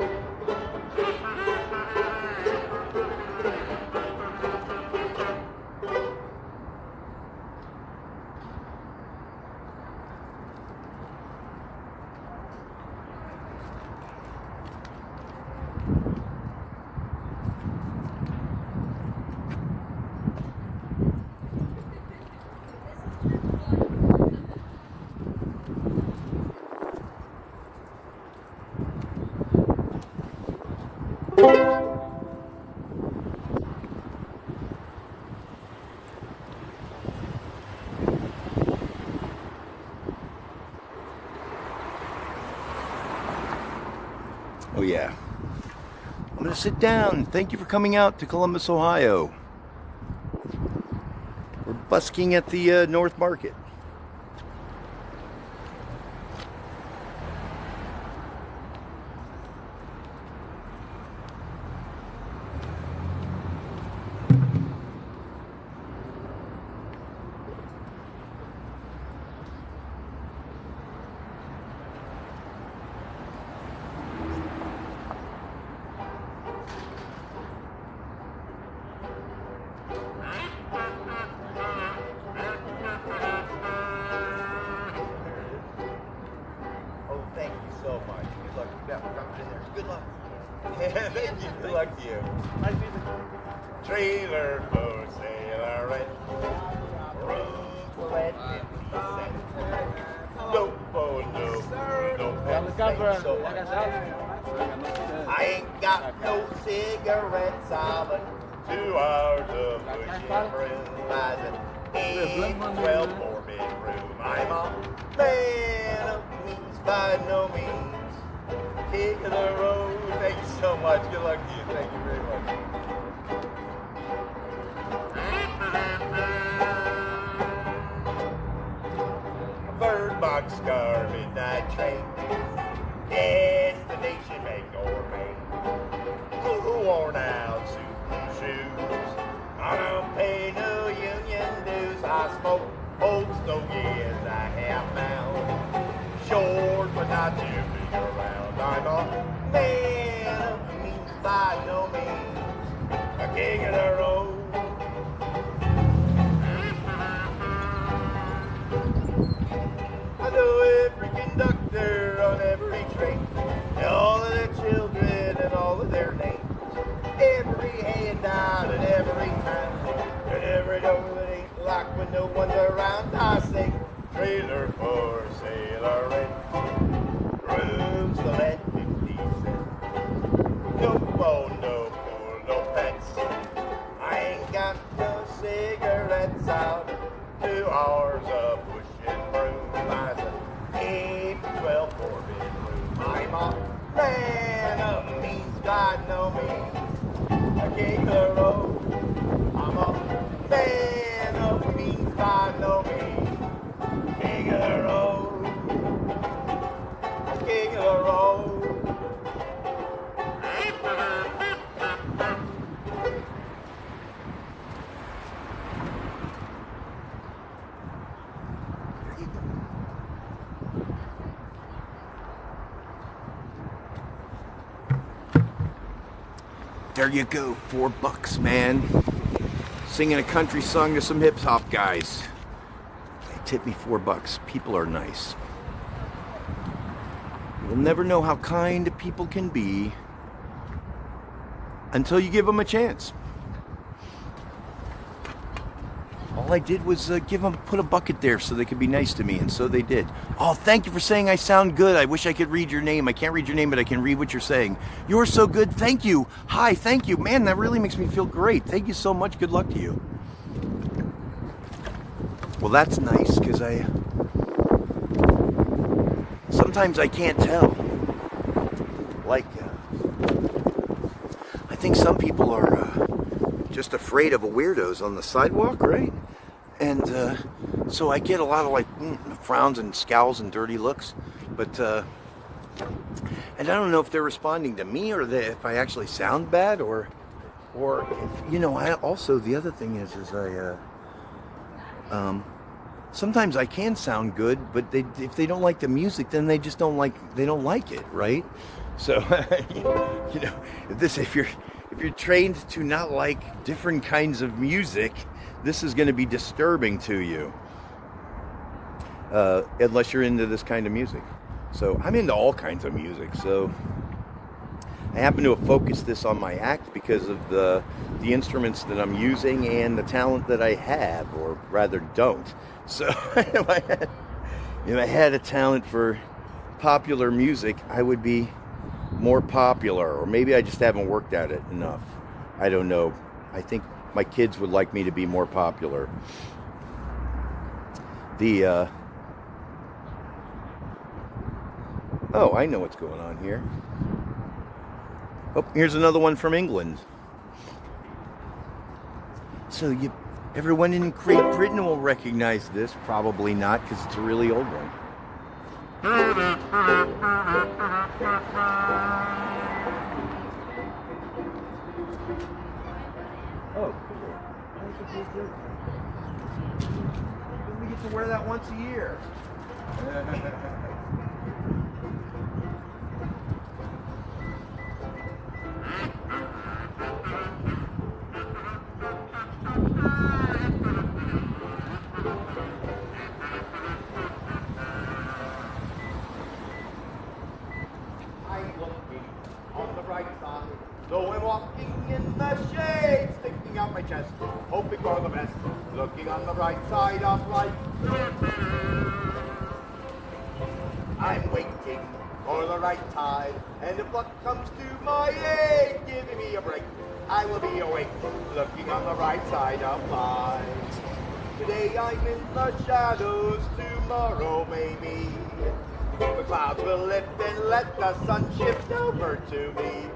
Oh yeah. I'm gonna sit down. Thank you for coming out to Columbus, Ohio. We're busking at the North Market. Thank you so much. Good luck. You got in there. Good luck. Yeah, thank you. Good luck to you. Trailer for sale, alright. Room for rent, 50 cents. No phone, no pets. Thank you so much. I ain't got no cigarettes, I'm 2 hours of pushing broom. Buys an 8-12 4-bedroom. I'm a man of means by no means. King of the road. Thank you so much. Good luck to you. Thank you very much. Bird boxcar midnight train. Destination make or make. Worn out suit and shoes. I don't pay no union dues. I smoke old stogies. I have mouth. Short but not too big around. I'm a man of means by no means. A king of the road. I know every conductor on every train, and all of their children and all of their names. Every handout and every time, and every door that ain't locked when no one's around. I say, trailer for sale or rent, rooms to let 50 cents. No phone, no pool, no pets. I ain't got no cigarettes out. 2 hours of pushing broom. Buys an 8-12 4-bedroom. I'm a man of means by no means. A king of the road. I'm a man of means by no means. King of the road. King of the road. there you go. $4, man. Singing a country song to some hip hop guys. They tipped me $4. People are nice. You'll never know how kind people can be until you give them a chance. All I did was put a bucket there so they could be nice to me, and so they did. Oh, thank you for saying I sound good. I wish I could read your name. I can't read your name, but I can read what you're saying. You're so good. Thank you. Hi, thank you. Man, that really makes me feel great. Thank you so much. Good luck to you. Well, that's nice, because sometimes I can't tell. Like, I think some people are just afraid of weirdos on the sidewalk, right? And so I get a lot of frowns and scowls and dirty looks, but and I don't know if they're responding to me or if I actually sound bad or if, I also, the other thing is I sometimes I can sound good, but if they don't like the music, then they just don't like it, right? So if you're trained to not like different kinds of music, this is going to be disturbing to you, unless you're into this kind of music. So I'm into all kinds of music. So I happen to have focused this on my act because of the instruments that I'm using and the talent that I have, or rather don't. So if I had a talent for popular music, I would be more popular, or maybe I just haven't worked at it enough. I don't know. I think my kids would like me to be more popular. Oh, I know what's going on here. Oh, here's another one from England. So everyone in Great Britain will recognize this. Probably not, because it's a really old one. Oh, cool. We get to wear that once a year. So I'm walking in the shade, sticking out my chest, hoping for the best, looking on the right side of life. I'm waiting for the right tide, and if luck comes to my aid, giving me a break, I will be awake, looking on the right side of life. Today I'm in the shadows, tomorrow maybe the clouds will lift and let the sun shift over to me.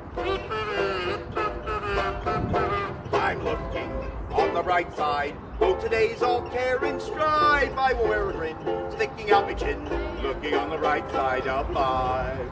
I'm looking on the bright side, though today's all care and strife. I will wear a grin, sticking out my chin, looking on the right side of life.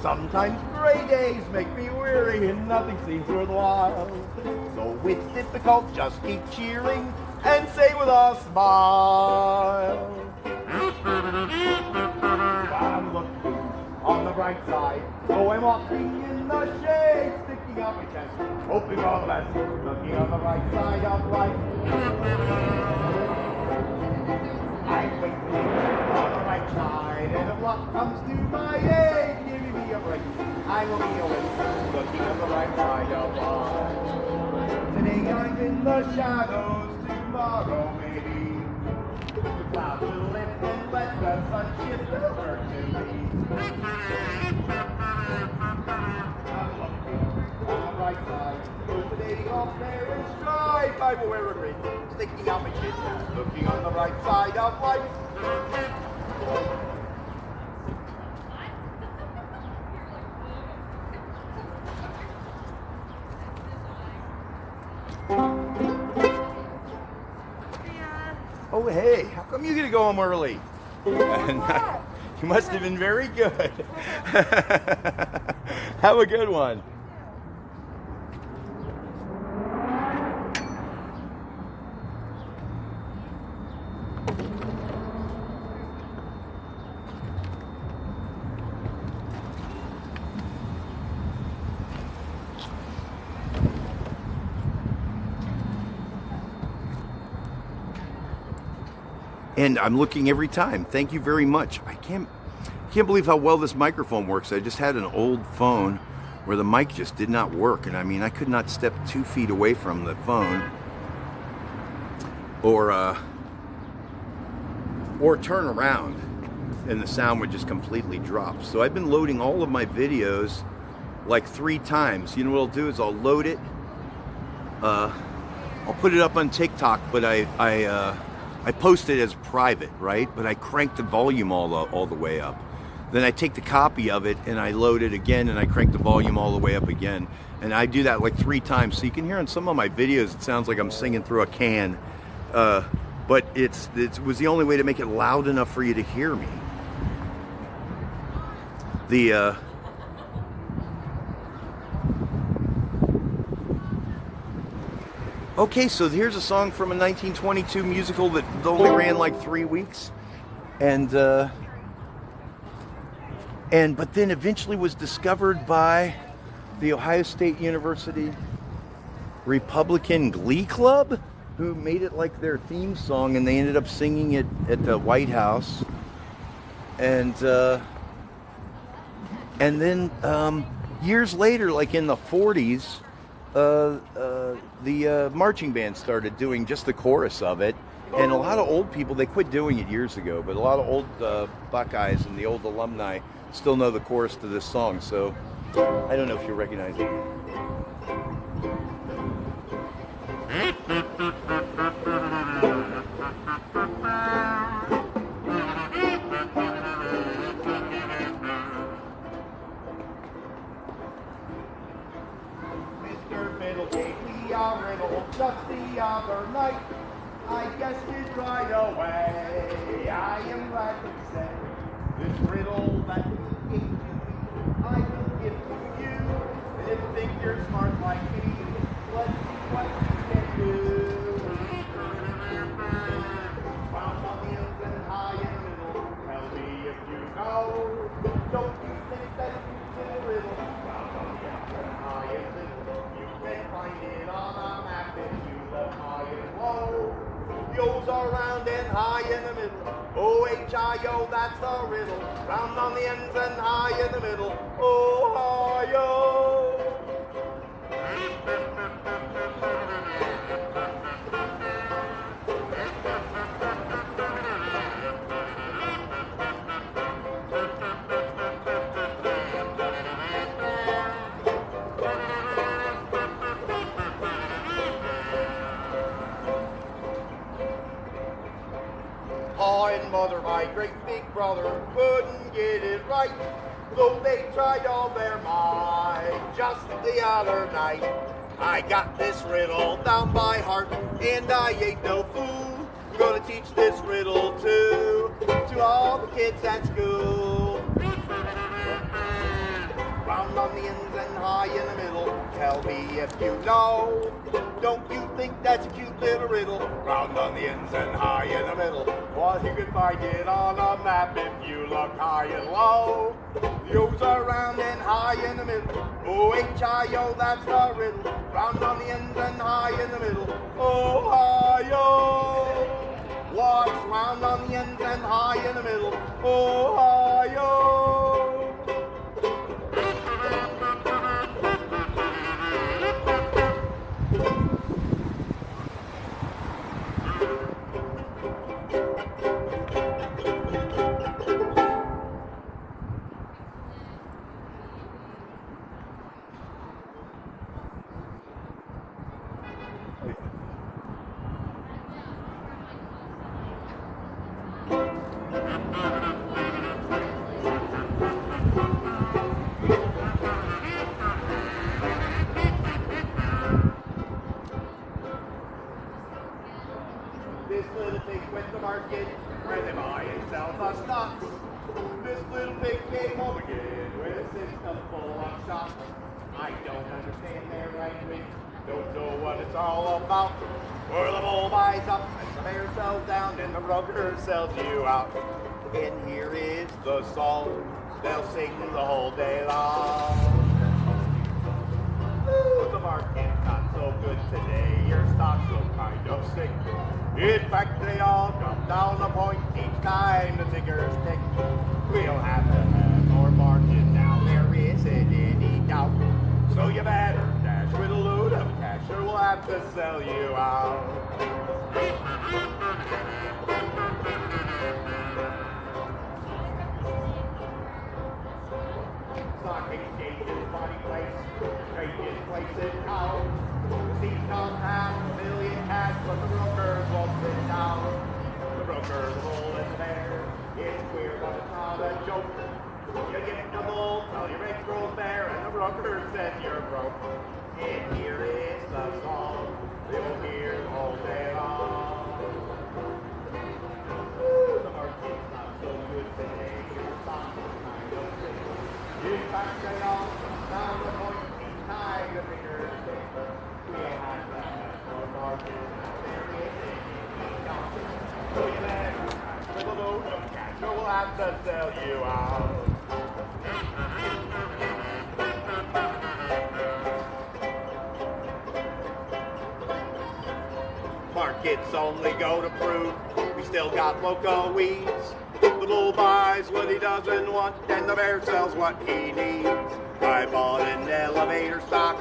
Sometimes gray days make me weary and nothing seems worthwhile. So it's difficult, just keep cheering and say with a smile. I'm looking on the bright side, so I'm walking in the shade, sticking out my chest, hoping for the best, looking on the right side of life. I'm waiting on the right side, and if luck comes to my aid, giving me a break, I will be awake, looking on the right side of life. Today I'm in the shadows, tomorrow maybe the clouds will lift and let the sun shift over to me. I'm looking on the right side, so today all fair and strife, I will wear a grin, sticking out my chin, looking on the right side of life. Oh, hey, how come you get to go home early? You must have been very good. Have a good one. And I'm looking every time. Thank you very much. I can't believe how well this microphone works. I just had an old phone where the mic just did not work. And I mean, I could not step 2 feet away from the phone or turn around and the sound would just completely drop. So I've been loading all of my videos like 3 times. You know what I'll do is I'll load it. I'll put it up on TikTok, but I post it as private, right? But I crank the volume all the way up. Then I take the copy of it and I load it again and I crank the volume all the way up again. And I do that like 3 times. So you can hear in some of my videos, it sounds like I'm singing through a can. But it was the only way to make it loud enough for you to hear me. Okay, so here's a song from a 1922 musical that only ran like 3 weeks, but then eventually was discovered by the Ohio State University Republican Glee Club, who made it like their theme song, and they ended up singing it at the White House, and then years later, like in the 40s. The marching band started doing just the chorus of it, and a lot of old people, they quit doing it years ago, but a lot of old Buckeyes and the old alumni still know the chorus to this song, so I don't know if you recognize it. Just the other night, I guessed it right away. I am glad to say this riddle that he gave to me, I will give to you. And if you think you're smart like me, let's see what you can do. Round on the ends and high in the middle, tell me if you know. Don't you think that's a little riddle? Round on the ends and high in the middle, you can find it on a map. High and low, the O's are round and high in the middle. O-H-I-O, that's the riddle. Round on the ends and high in the middle. Ohio. Pa and mother, my great big brother, couldn't get it right, though they tried all their might. Just the other night, I got this riddle down by heart, and I ain't no fool. I'm gonna teach this riddle to all the kids at school. Round on the ends and high in the middle, tell me if you know. Don't you think that's a cute little riddle? Round on the ends and high in the middle. Well, you can find it on a map if you look high and low. The O's are round and high in the middle. O-H-I-O, that's the riddle. Round on the ends and high in the middle. Ohio. What's round on the ends and high in the middle? Ohio. market where they buy and sell the stocks. This little pig came home again with a system full of shocks. I don't understand their language, don't know what it's all about. Where the bull buys up and the bear sells down and the broker sells you out. And here is the song they'll sing the whole day long. Ooh, the market's not so good today, your stocks look kind of sick. In fact, they all drop down a point each time the tickers tick. We'll have to have more margin now, there isn't any doubt. So you better dash with a load of cash or we'll have to sell you out. Stock exchanges, body place, trading place in town. The seats don't have $1 million cash, but the brokers won't sit down. The brokers roll in the bear. It's queer, but it's not a joke. You get the bull till your rate grows bare, and the broker says you're broke. And here is the song you'll hear all day long. Ooh, the market's not so good today. Your stock is kind of sick. In fact, they all come down the point each time the fingers stick. We'll have to have more margin. There isn't any doubt. So you better with a load of cash, or we'll have to sell you out. Markets only go to prove we still got local weeds. The bull buys what he doesn't want, and the bear sells what he needs. I bought an elevator stock,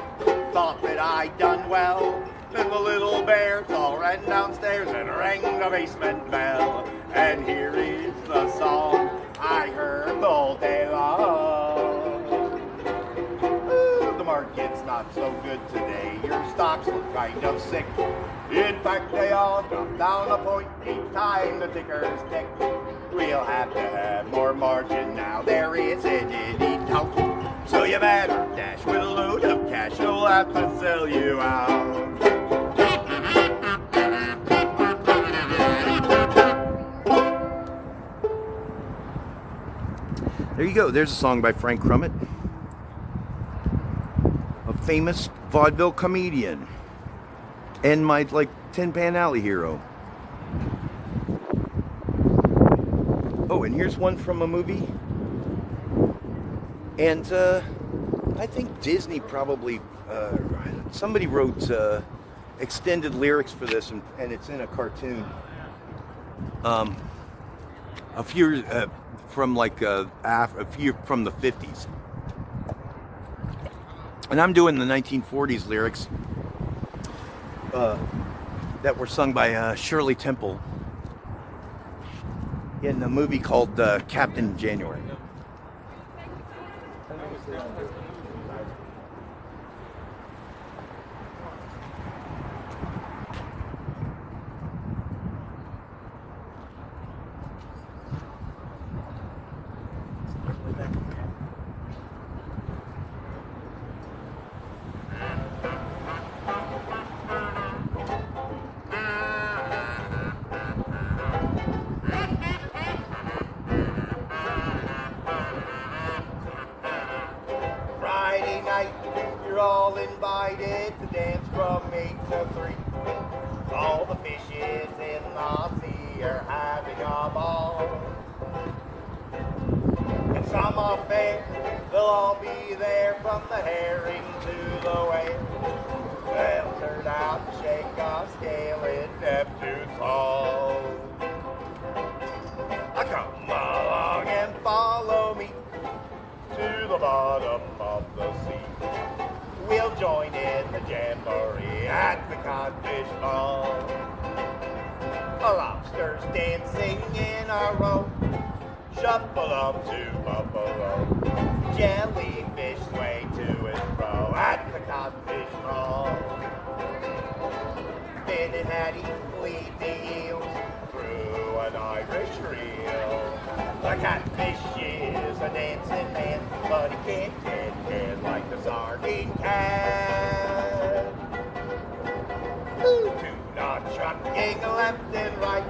thought that I'd done well. Then the little bear all ran downstairs and rang the basement bell. And here is the song I heard all day long. Ooh, the market's not so good today, your stocks look kind of sick. In fact, they all drop down a point each time the tickers tick. We'll have to have more margin now, there isn't any doubt. So you better dash with a load of cash, you'll have to sell you out. There you go. There's a song by Frank Crummett, a famous vaudeville comedian, and my Tin Pan Alley hero. Oh, and here's one from a movie. And I think Disney probably somebody wrote extended lyrics for this, and it's in a cartoon. A few from a few from the 50s, and I'm doing the 1940s lyrics that were sung by Shirley Temple in a movie called Captain January. You're all invited to dance from 8 to 3. All the fishes in the sea are having a ball. And some are fair, they'll all be there, from the herring to the whale. They'll turn out to shake a scale in Neptune's hall. Come along and follow me to the bottom of the sea. We'll join in the jamboree at the codfish ball. Lobsters dancing in a row, shuffle up to buffalo. Jellyfish sway to and fro at the codfish ball. Finn and Hattie lead the eels through an Irish reel. The catfish is a dancing man, but he can't get like the sardine can. Tuna trucking left and right,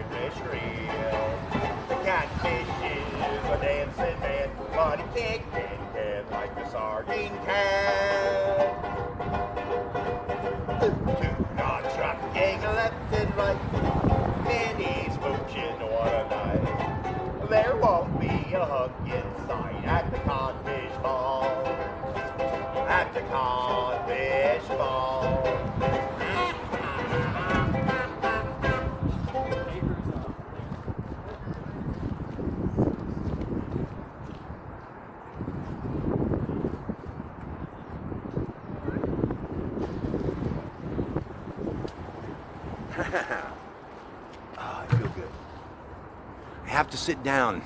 catfish reel. The catfish is a dancing man, but he can't like the sardine can. Two-knot trucking left and right, many smooching what a night. There won't be a hug in sight at the codfish ball. At the codfish ball. I feel good. I have to sit down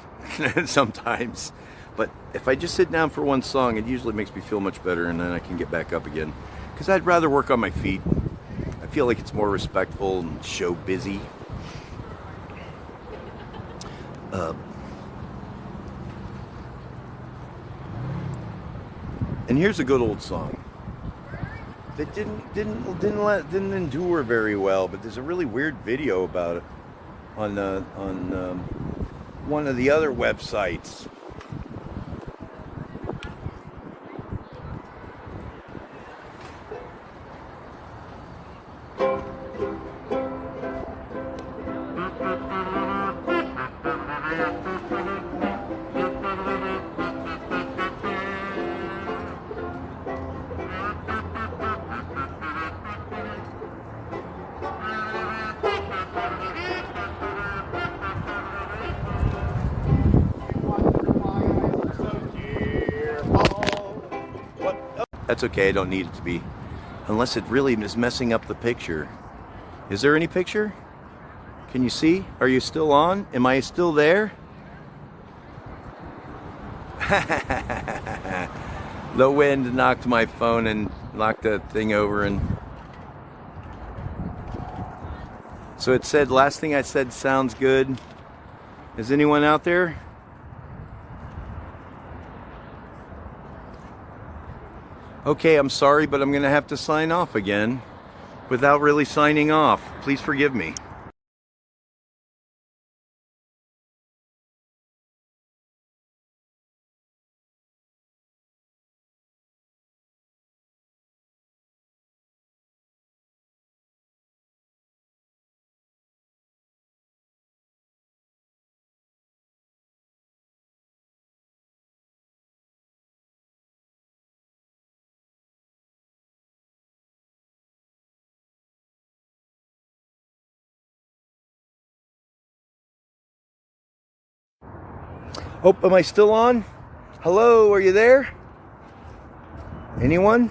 sometimes, but if I just sit down for one song, it usually makes me feel much better, and then I can get back up again. Because I'd rather work on my feet. I feel like it's more respectful and show busy. And here's a good old song that didn't endure very well, but there's a really weird video about it on one of the other websites. That's okay, I don't need it to be. Unless it really is messing up the picture. Is there any picture? Can you see? Are you still on? Am I still there? The wind knocked my phone and knocked the thing over, and so it said, last thing I said sounds good. Is anyone out there? Okay, I'm sorry, but I'm going to have to sign off again without really signing off. Please forgive me. Oh, am I still on? Hello, are you there? Anyone?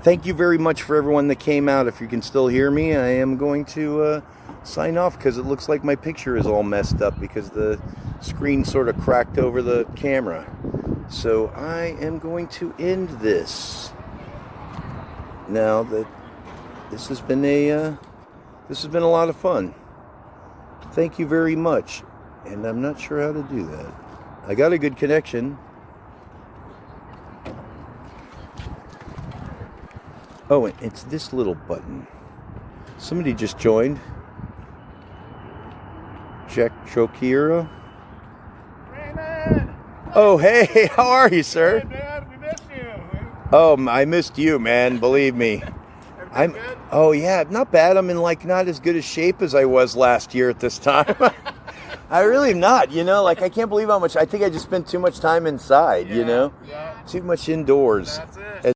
Thank you very much for everyone that came out. If you can still hear me, I am going to sign off because it looks like my picture is all messed up because the screen sort of cracked over the camera. So I am going to end this. Now that this has been a lot of fun. Thank you very much. And I'm not sure how to do that. I got a good connection. Oh, and it's this little button. Somebody just joined. Jack Chokira. Raymond! Oh, hey, how are you, sir? Hey, Dad, we missed you. Oh, I missed you, man. Believe me. Everything good? Oh yeah, not bad. I'm in like not as good a shape as I was last year at this time. I really am not, like I can't believe how much, I think I just spent too much time inside, Yeah. too much indoors. That's it.